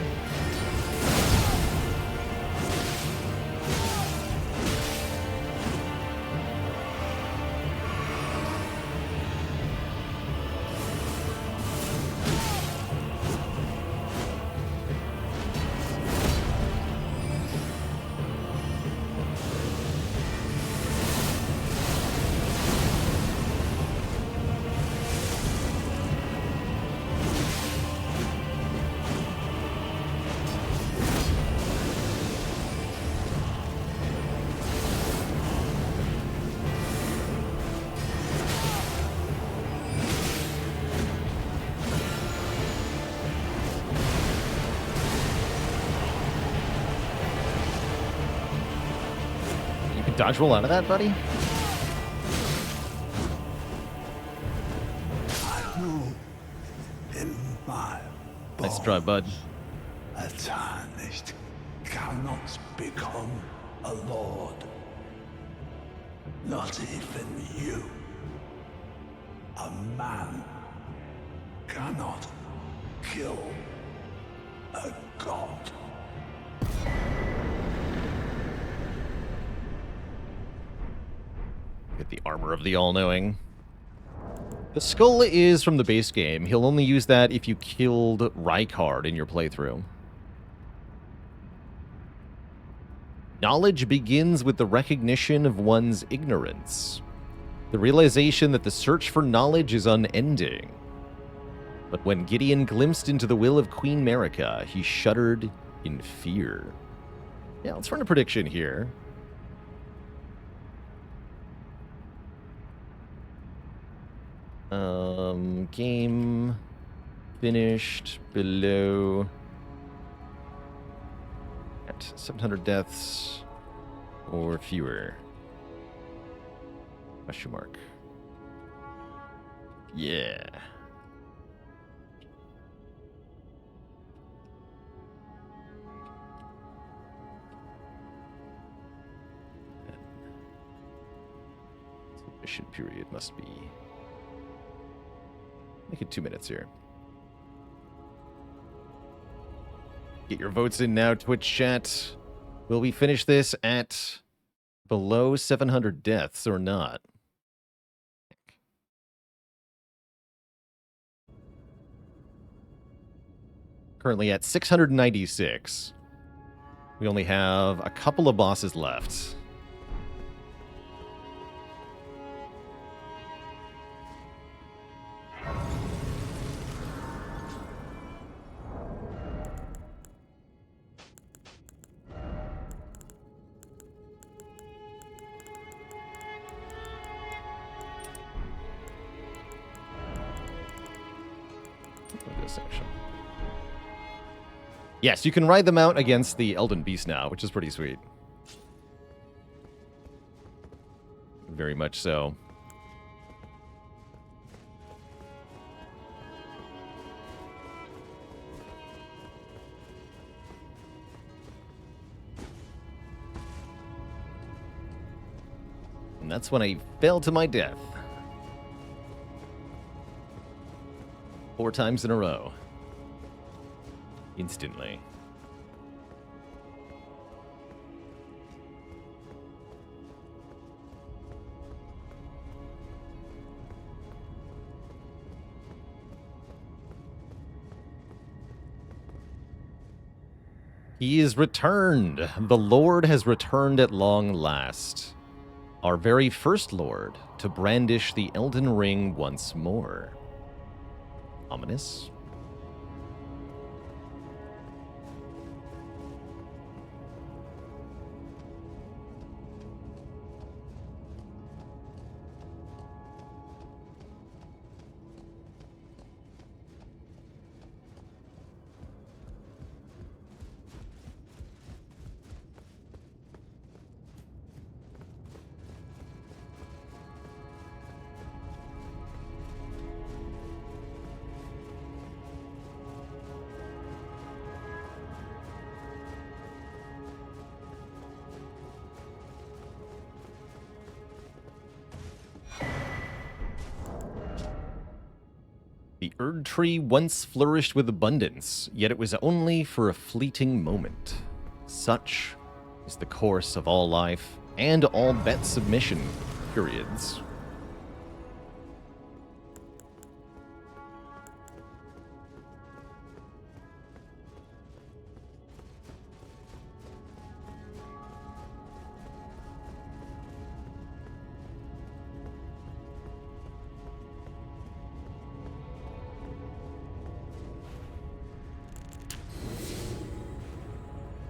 Dodge roll out of that, buddy? I know in my Nice try, bud. a tarnished cannot become a lord. Not even you. A man cannot kill a god. Get the armor of the all-knowing. The skull is from the base game. He'll only use that if you killed Rykard in your playthrough. Knowledge begins with the recognition of one's ignorance. The realization that the search for knowledge is unending. But when Gideon glimpsed into the will of Queen Marika, he shuddered in fear. Yeah, let's run a prediction here. Game finished below at 700 deaths or fewer. Question mark. Yeah. Submission period must be. Make it 2 minutes here. Get your votes in now, Twitch chat. Will we finish this at below 700 deaths or not? Currently at 696. We only have a couple of bosses left. Section. Yes, you can ride them out against the Elden Beast now, which is pretty sweet. Very much so. And that's when I fell to my death. 4 times in a row. Instantly. He is returned. The Lord has returned at long last. Our very first Lord to brandish the Elden Ring once more. Ominous. The Erdtree once flourished with abundance, yet it was only for a fleeting moment. Such is the course of all life and all bet submission periods.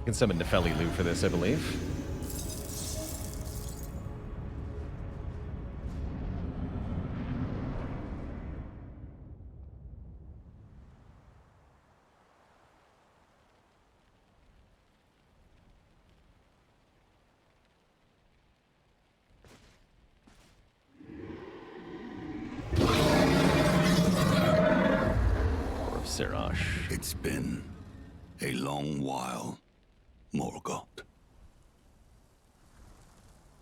Can summon Nefeli Lu for this, I believe. Or of Serash. It's been a long while, Morgoth.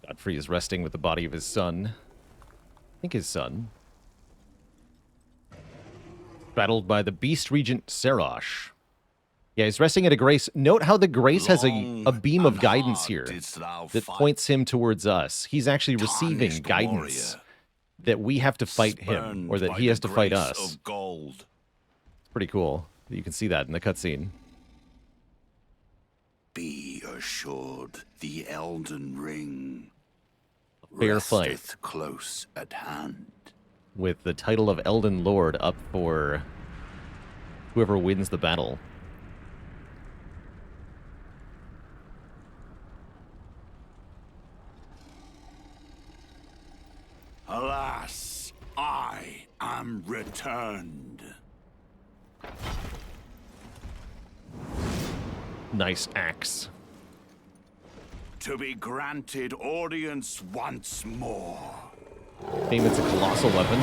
Godfrey is resting with the body of his son. I think his son. Battled by the Beast Regent Serash. Yeah, he's resting at a grace. Note how the grace has a beam of guidance here that points him towards us. He's actually receiving guidance that we have to fight him, or that he has to fight us. It's pretty cool. You can see that in the cutscene. Be assured, the Elden Ring Fair fight. resteth close at hand. With the title of Elden Lord up for whoever wins the battle. Alas, I am returned. Nice axe. To be granted audience once more. Name it's a colossal weapon.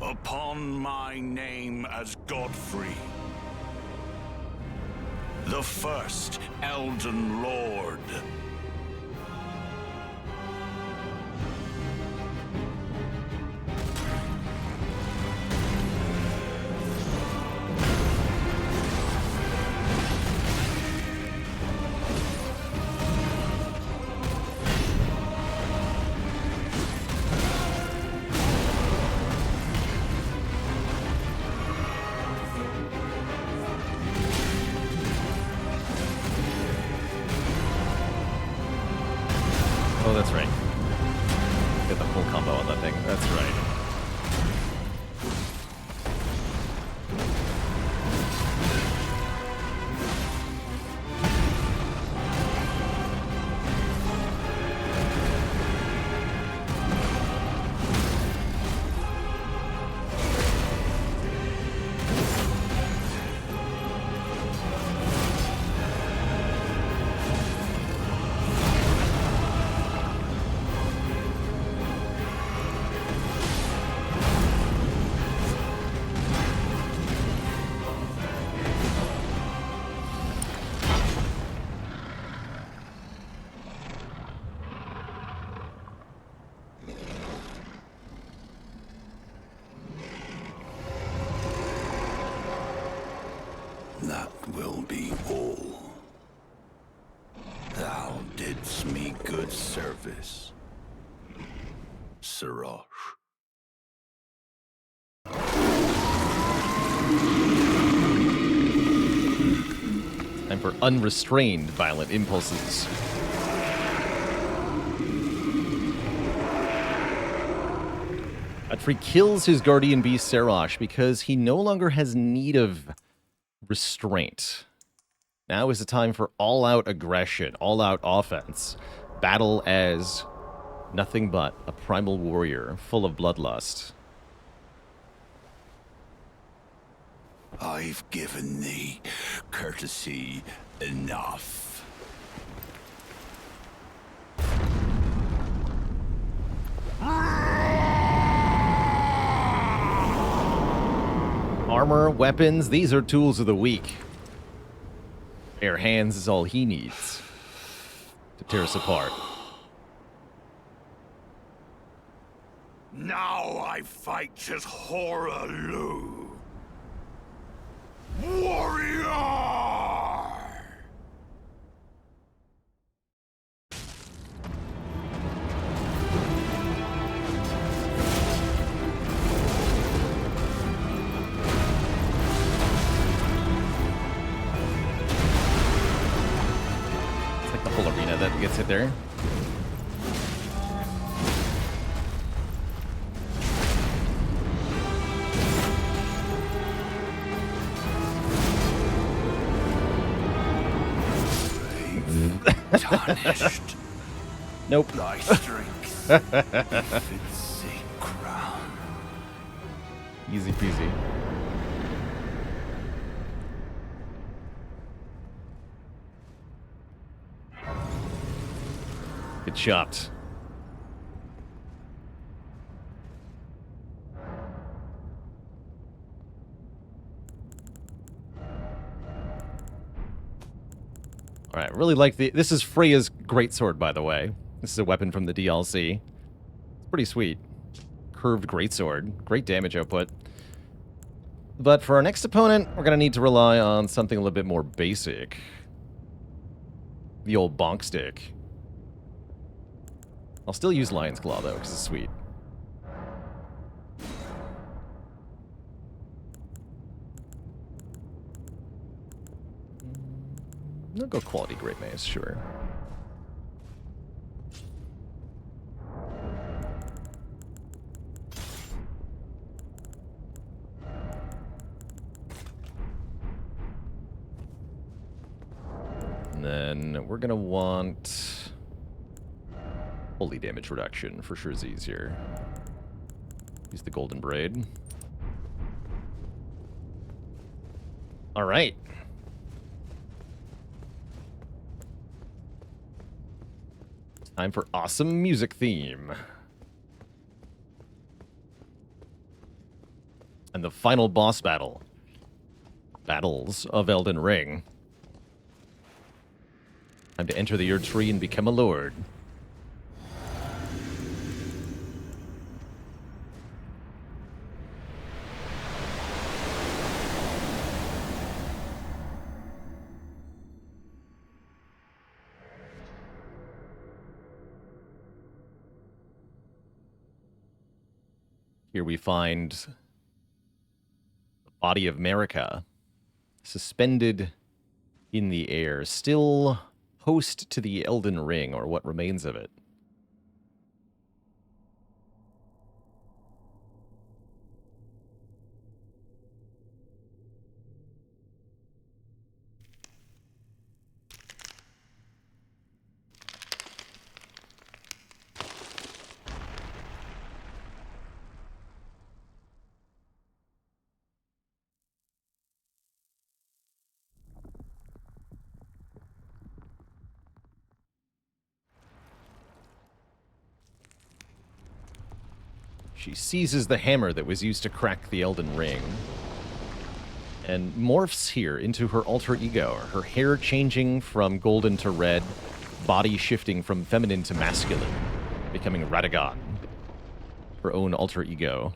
Upon my name as Godfrey, the first Elden Lord. Oh, that's right. Get the full combo on that thing. That's right. That will be all. Thou didst me good service, Serash. Time for unrestrained violent impulses. Godfrey kills his guardian beast Serash because he no longer has need of restraint. Now is the time for all-out aggression, all-out offense. Battle as nothing but a primal warrior full of bloodlust. I've given thee courtesy enough. Armor, weapons, these are tools of the weak. Bare hands is all he needs. tear us apart. Now I fight as Horaloo. Warrior! It's like the whole arena that gets hit there. Tarnished. Nope. Thy strength befits a crown. Easy peasy. Good shot. All right, really like the... This is Freya's greatsword, by the way. This is a weapon from the DLC. It's pretty sweet. Curved greatsword. Great damage output. But for our next opponent, we're going to need to rely on something a little bit more basic. The old bonk stick. I'll still use Lion's Claw, though, because it's sweet. I'll go quality Great Mace, sure. And then we're gonna want holy damage reduction for sure is easier. Use the Golden Braid. All right. Time for awesome music theme. And the final boss battle. Battles of Elden Ring. Time to enter the Erdtree and become a lord. Here we find the body of Marika, suspended in the air, still host to the Elden Ring, or what remains of it. She seizes the hammer that was used to crack the Elden Ring and morphs here into her alter ego, her hair changing from golden to red, body shifting from feminine to masculine, becoming Radahn, her own alter ego.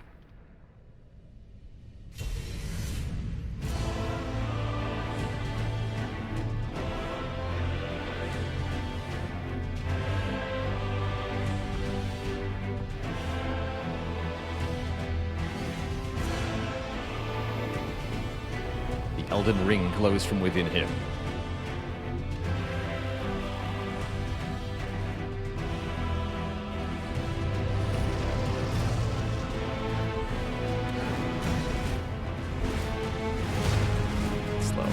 Elden Ring glows from within him. Slow.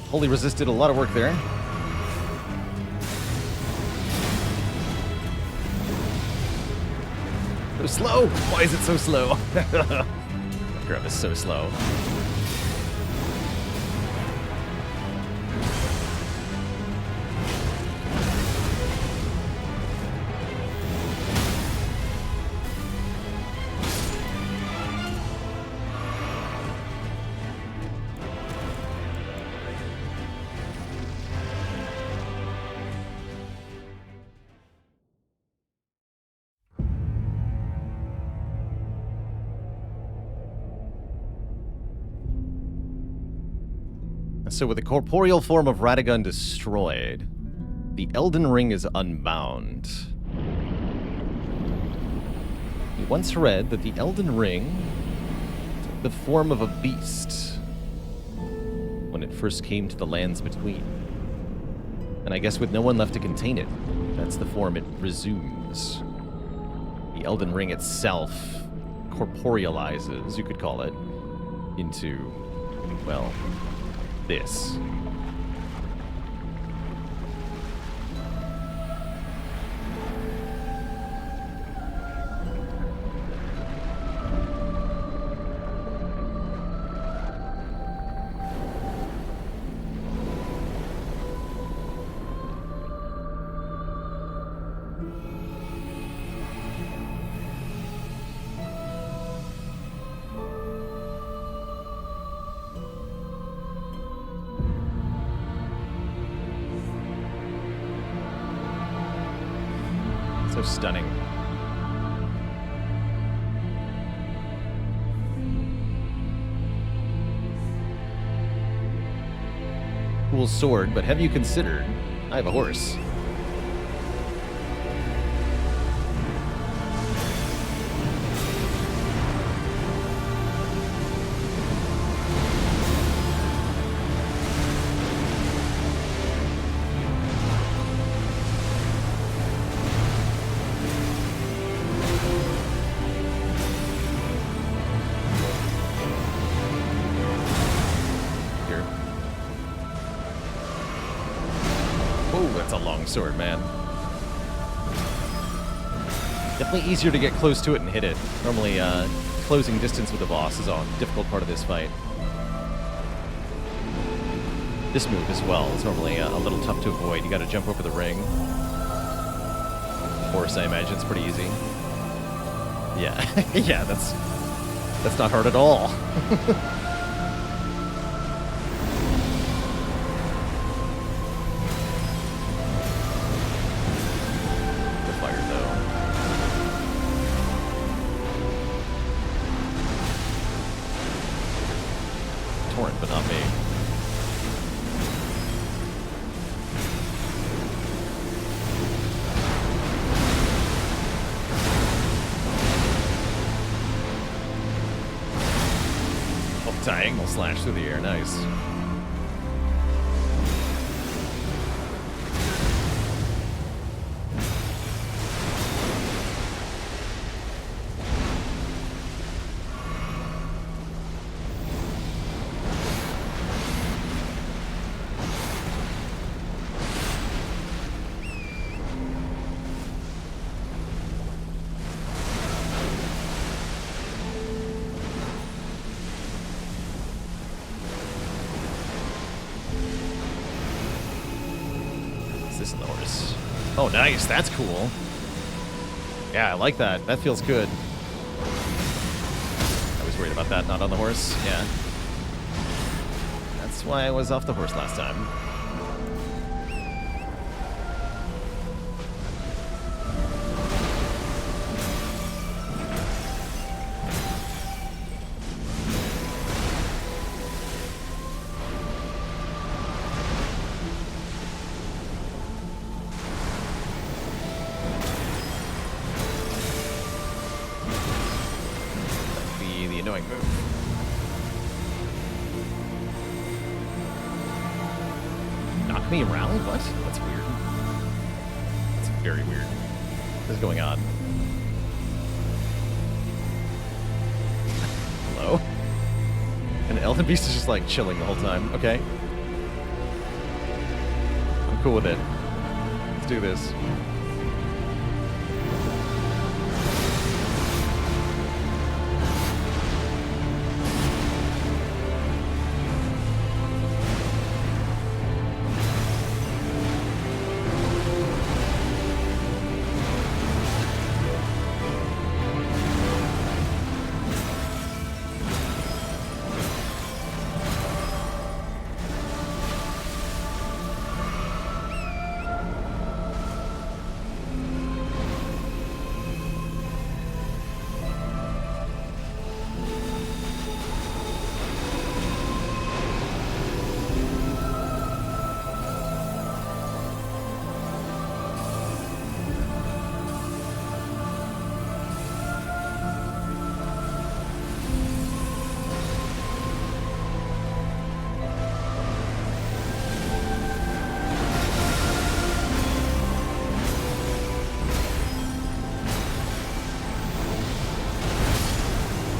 Fully resisted a lot of work there. So slow! Why is it so slow? Grab is so slow. So with the corporeal form of Radahn destroyed, the Elden Ring is unbound. We once read that the Elden Ring took the form of a beast when it first came to the lands between. And I guess with no one left to contain it, that's the form it resumes. The Elden Ring itself corporealizes, you could call it, into, well, this. So stunning. Cool sword, but have you considered I have a horse? Sword, man. Definitely easier to get close to it and hit it. Normally, closing distance with the boss is a difficult part of this fight. This move as well is normally a little tough to avoid. You gotta jump over the ring. Of course, I imagine it's pretty easy. Yeah, yeah, that's not hard at all. But not me. Oh, diagonal slash through the air, nice. Oh, nice. That's cool. Yeah, I like that. That feels good. I was worried about that not on the horse. Yeah. That's why I was off the horse last time. Me around? What? That's weird. That's very weird. What is going on? Hello? And Elden Beast is just like chilling the whole time. Okay. cool with it. Let's do this.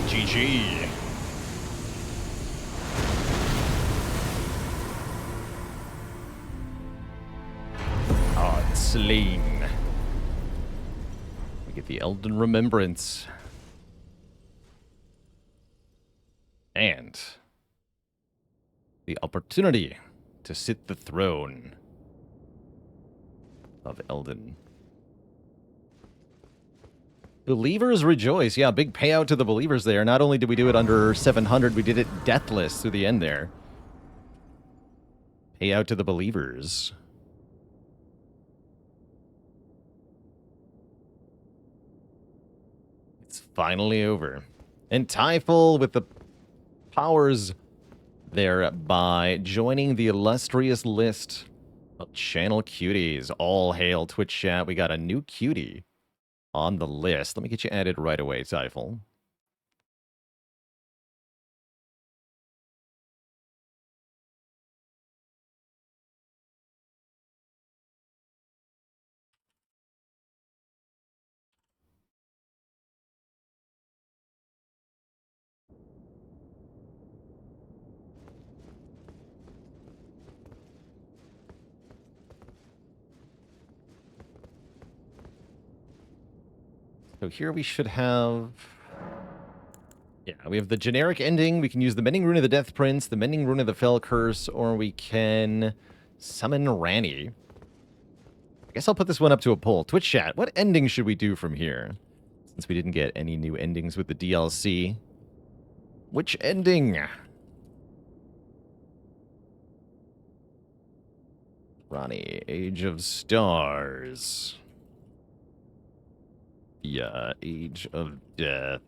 GG. Slain. We get the Elden Remembrance. And the opportunity to sit the throne of Elden. Believers rejoice. Yeah, big payout to the believers there. Not only did we do it under 700, we did it deathless through the end there. Payout to the believers. It's finally over. And Typhul with the powers there by joining the illustrious list of channel cuties. All hail Twitch chat. We got a new cutie on the list. Let me get you added right away, Typhul. So here we should have... Yeah, we have the generic ending. We can use the Mending Rune of the Death Prince, the Mending Rune of the Fell Curse, or we can summon Ranni. I guess I'll put this one up to a poll. Twitch chat, what ending should we do from here? Since we didn't get any new endings with the DLC. Which ending? Ranni, Age of Stars. Yeah, Age of Death.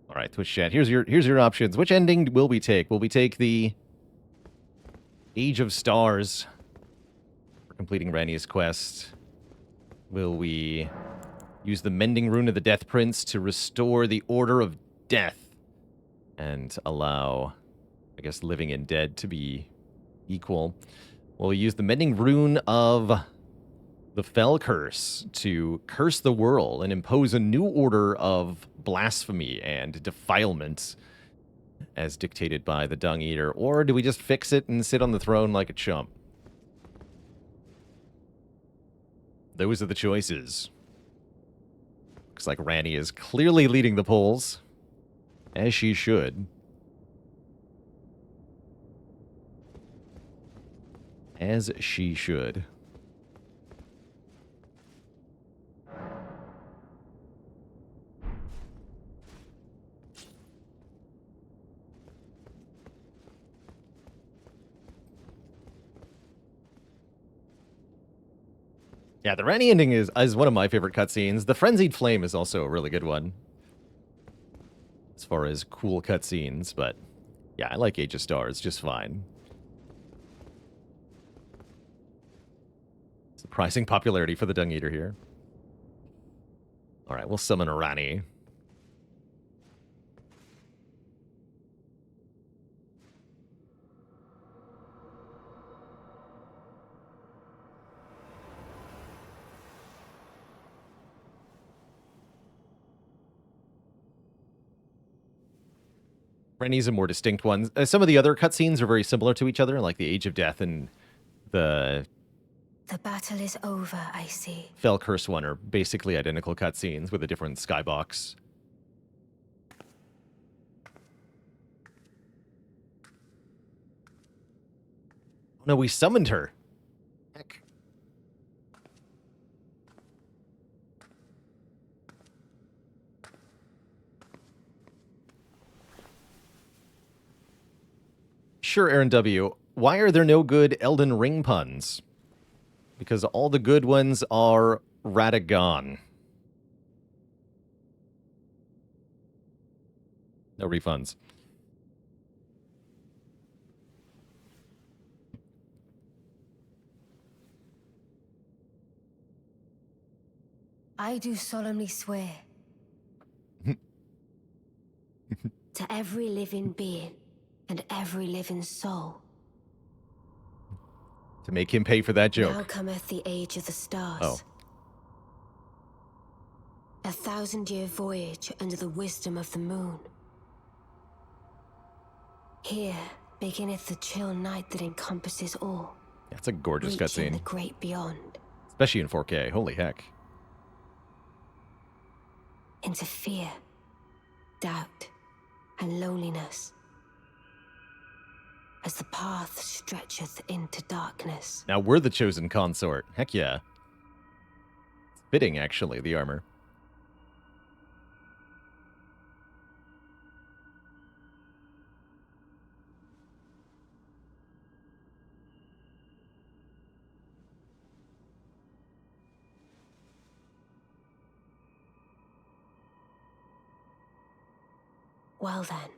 All right, Twitch chat. Here's your options. Which ending will we take? Will we take the Age of Stars for completing Ranni's quest? Will we use the Mending Rune of the Death Prince to restore the Order of Death and allow, I guess, living and dead to be equal? Will we use the Mending Rune of the Fell Curse to curse the world and impose a new order of blasphemy and defilement as dictated by the Dung Eater? Or do we just fix it and sit on the throne like a chump? Those are the choices. Looks like Ranni is clearly leading the polls, as she should. As she should. Yeah, the Ranni ending is one of my favorite cutscenes. The Frenzied Flame is also a really good one, as far as cool cutscenes, but yeah, I like Age of Stars just fine. Surprising popularity for the Dung Eater here. Alright, we'll summon a Ranni. Rennie's a more distinct one. Some of the other cutscenes are very similar to each other, like the Age of Death and the The battle is over, I see. Fell Curse one are basically identical cutscenes with a different skybox. Oh, no, we summoned her. Heck. Sure, Aaron W. Why are there no good Elden Ring puns? Because all the good ones are Radahn. No refunds. I do solemnly swear to every living being and every living soul. To make him pay for that joke. Now cometh the age of the stars. Oh. 1,000-year voyage under the wisdom of the moon. Here beginneth the chill night that encompasses all. That's a gorgeous reaching the cutscene. great beyond. Especially in 4K. Holy heck. Into fear, doubt, and loneliness. As the path stretcheth into darkness. Now we're the chosen consort. Heck yeah. It's fitting, actually, the armor. Well then,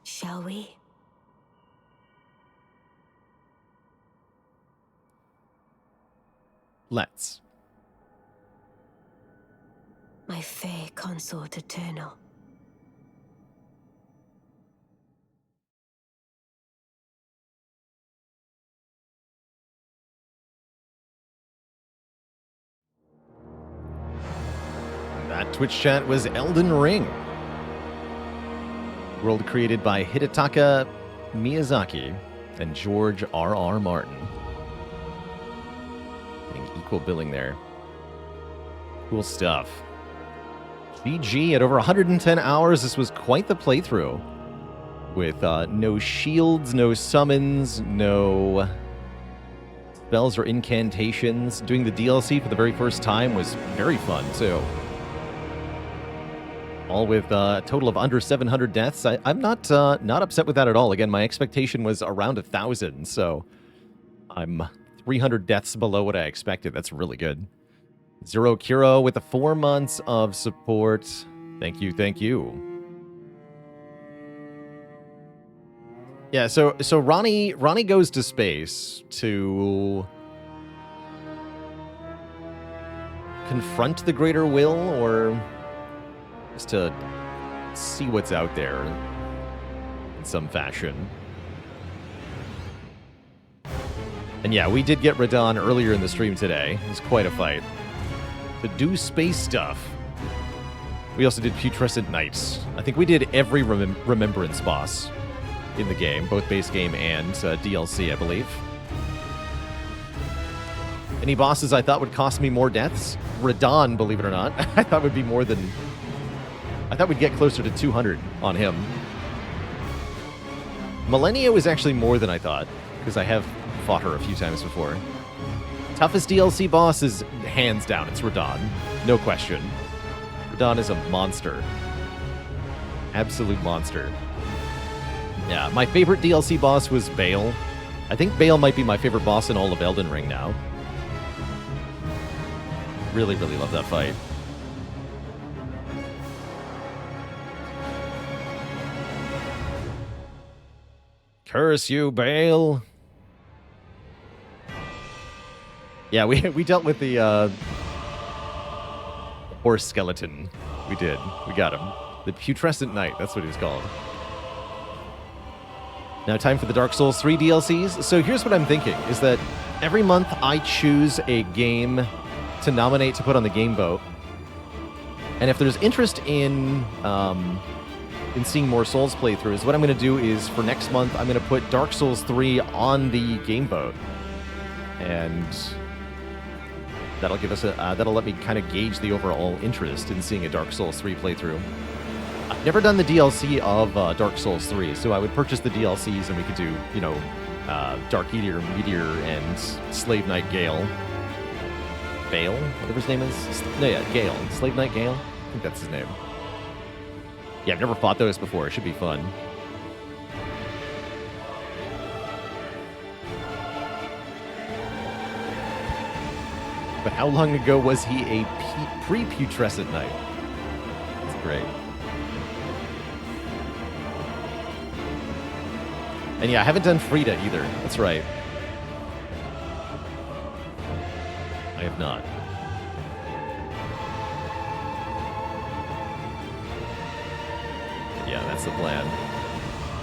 shall we? Let's. My fair consort eternal. That Twitch chat was Elden Ring. World created by Hidetaka Miyazaki and George R.R. Martin. Getting equal billing there. Cool stuff. GG at over 110 hours. This was quite the playthrough. With no shields, no summons, no spells or incantations. Doing the DLC for the very first time was very fun, too. All with a total of under 700 deaths. I'm not upset with that at all. Again, my expectation was around 1,000, so I'm 300 deaths below what I expected. That's really good. Zero Kuro with the 4 months of support. Thank you, thank you. Yeah, so Ronnie goes to space to confront the greater will, or just to see what's out there in some fashion. And yeah, we did get Radahn earlier in the stream today. It was quite a fight. To do space stuff. We also did Putrescent Knights. I think we did every remembrance boss in the game, both base game and DLC, I believe. Any bosses I thought would cost me more deaths? Radahn, believe it or not. I thought would be more than... I thought we'd get closer to 200 on him. Millennia was actually more than I thought, because I have fought her a few times before. Toughest DLC boss is hands down, it's Radahn. No question. Radahn is a monster. Absolute monster. Yeah, my favorite DLC boss was Bale. I think Bale might be my favorite boss in all of Elden Ring now. Really, really love that fight. Curse you, Bale. Yeah, we dealt with the horse skeleton. We did. We got him. The Putrescent Knight, that's what he's called. Now time for the Dark Souls 3 DLCs. So here's what I'm thinking, is that every month I choose a game to nominate to put on the game vote. And if there's interest in in seeing more Souls playthroughs, what I'm going to do is, for next month, I'm going to put Dark Souls 3 on the game vote. And that'll give us that'll let me kind of gauge the overall interest in seeing a Dark Souls 3 playthrough. I've never done the DLC of Dark Souls 3, so I would purchase the DLCs and we could do, you know, Dark Eater, Meteor, and Slave Knight Gale. Bale? Whatever his name is? No, yeah, Gale. Slave Knight Gale? I think that's his name. Yeah, I've never fought those before. It should be fun. But how long ago was he a pre-putrescent knight? That's great. And yeah, I haven't done Frida either. That's right. I have not. Yeah, that's the plan.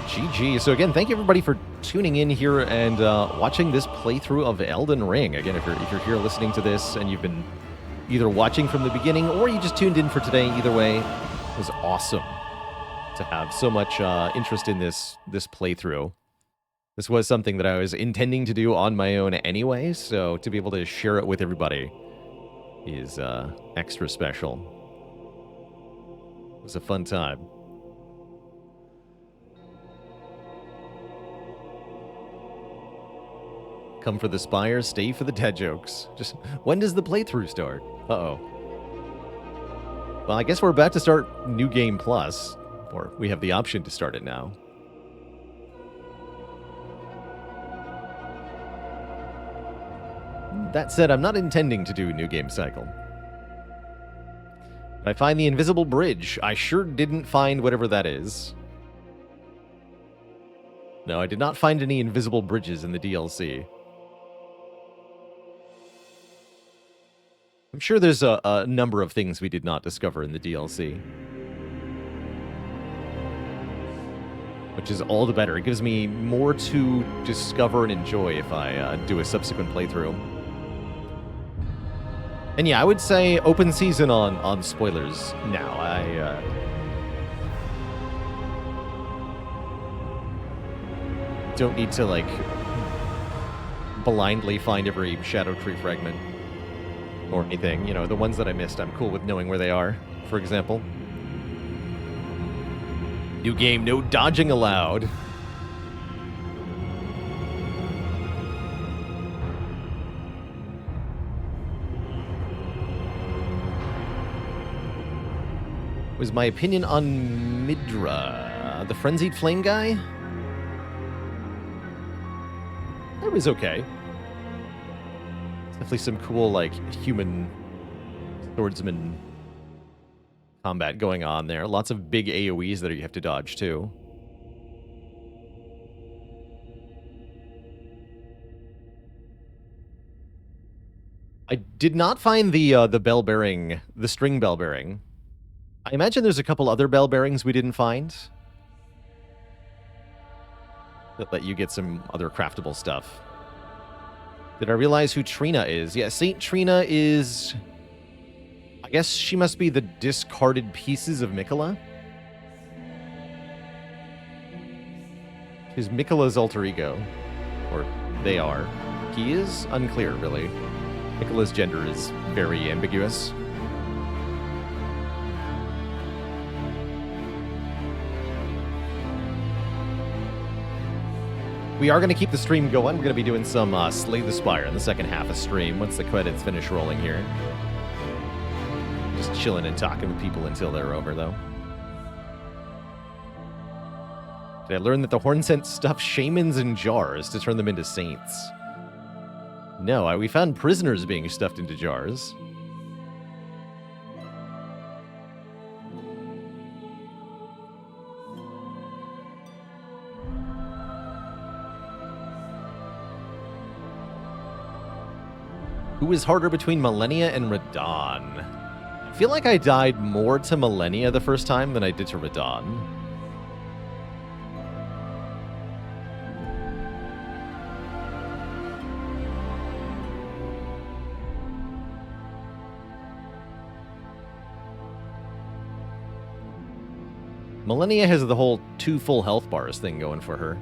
GG. So again, thank you everybody for tuning in here and watching this playthrough of Elden Ring. Again, if you're here listening to this and you've been either watching from the beginning or you just tuned in for today, either way, it was awesome to have so much interest in this playthrough. This was something that I was intending to do on my own anyway, so to be able to share it with everybody is extra special. It was a fun time. Come for the spires, stay for the dead jokes. Just, when does the playthrough start? Uh-oh. Well, I guess we're about to start New Game Plus, or we have the option to start it now. That said, I'm not intending to do New Game Cycle. If I find the invisible bridge, I sure didn't find whatever that is. No, I did not find any invisible bridges in the DLC. I'm sure there's a number of things we did not discover in the DLC. Which is all the better. It gives me more to discover and enjoy if I do a subsequent playthrough. And yeah, I would say open season on spoilers now. I don't need to, like, blindly find every Shadow Tree fragment or anything. You know, the ones that I missed, I'm cool with knowing where they are, for example. New game, no dodging allowed. Was my opinion on Midra, the Frenzied Flame guy? That was okay. Definitely some cool, like, human swordsman combat going on there. Lots of big AoEs that you have to dodge, too. I did not find the bell bearing, the string bell bearing. I imagine there's a couple other bell bearings we didn't find that let you get some other craftable stuff. Did I realize who Trina is? Yeah, Saint Trina is... I guess she must be the discarded pieces of Mikola. She's Mikola's alter ego. Or they are. He is? Unclear, really. Mikola's gender is very ambiguous. We are going to keep the stream going. We're going to be doing some Slay the Spire in the second half of stream once the credits finish rolling here. Just chilling and talking with people until they're over, though. Did I learn that the Horn Scent stuffed shamans in jars to turn them into saints? No, we found prisoners being stuffed into jars. Who is harder between Millennia and Radahn? I feel like I died more to Millennia the first time than I did to Radahn. Millennia has the whole 2 full health bars thing going for her.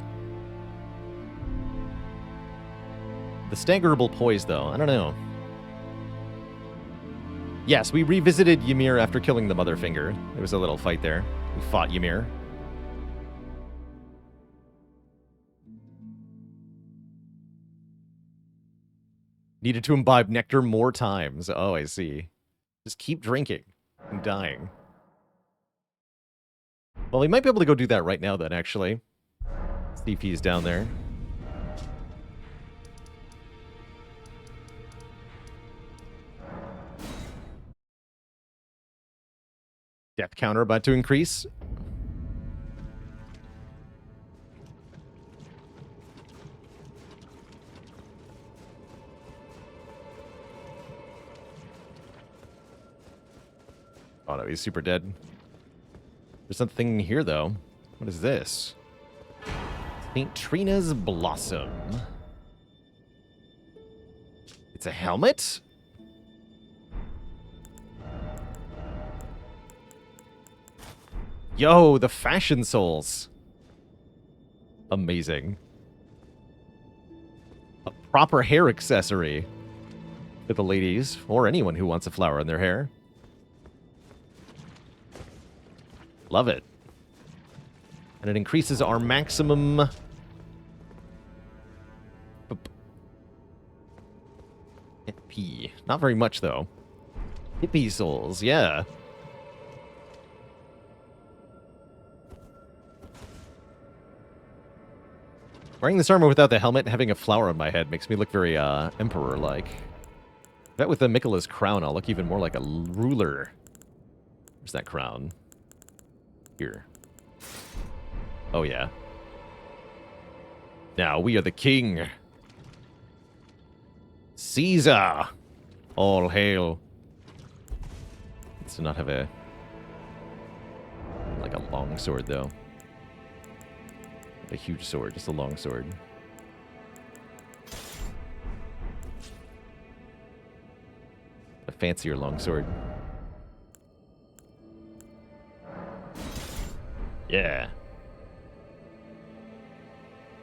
The staggerable poise, though. I don't know. Yes, we revisited Ymir after killing the Motherfinger. There was a little fight there. We fought Ymir. Needed to imbibe nectar more times. Oh, I see. Just keep drinking and dying. Well, we might be able to go do that right now, then, actually. See if he's down there. Death counter about to increase. Oh no, he's super dead. There's something here, though. What is this? St. Trina's Blossom. It's a helmet? Yo, the fashion souls. Amazing. A proper hair accessory for the ladies, or anyone who wants a flower in their hair. Love it. And it increases our maximum... P. Not very much, though. Hippie souls, yeah. Wearing this armor without the helmet and having a flower on my head makes me look very, Emperor-like. Bet with the Miquella's crown, I'll look even more like a ruler. Where's that crown? Here. Oh, yeah. Now we are the king. Caesar! All hail. Let's not have a... like a long sword, though. A huge sword, just a long sword. A fancier long sword. Yeah.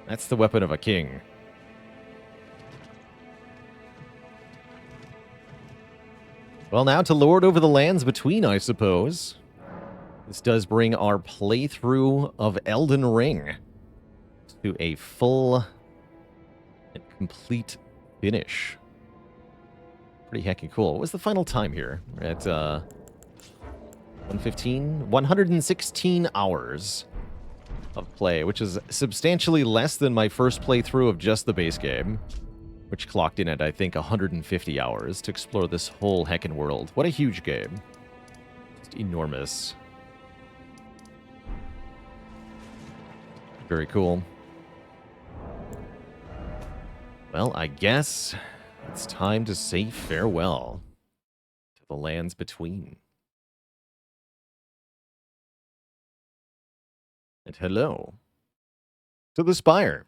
That's the weapon of a king. Well, now to lord over the lands between, I suppose. This does bring our playthrough of Elden Ring to a full and complete finish. Pretty heckin' cool. What was the final time here? We're at, 115? 116 hours of play, which is substantially less than my first playthrough of just the base game, which clocked in at, I think, 150 hours to explore this whole heckin' world. What a huge game. Just enormous. Very cool. Well, I guess it's time to say farewell to the lands between. And hello to the Spire.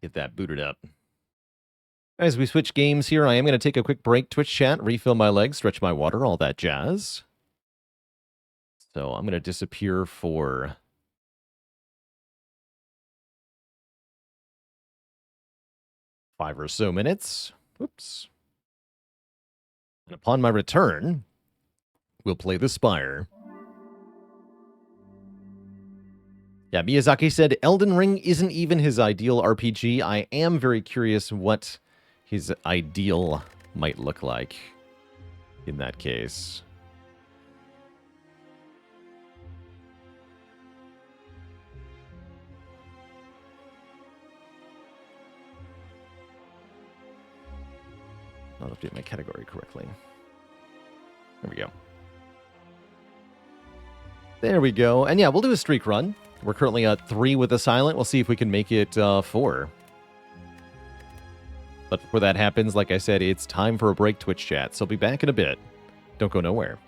Get that booted up. As we switch games here, I am going to take a quick break, Twitch chat, refill my legs, stretch my water, all that jazz. So I'm going to disappear for 5 or so minutes. Oops. And upon my return, we'll play the Spire. Yeah, Miyazaki said Elden Ring isn't even his ideal RPG. I am very curious what his ideal might look like in that case. Not update my category correctly. There we go. There we go. And yeah, we'll do a streak run. We're currently at 3 with the silent. We'll see if we can make it 4. But before that happens, like I said, it's time for a break, Twitch chat. So I'll be back in a bit. Don't go nowhere.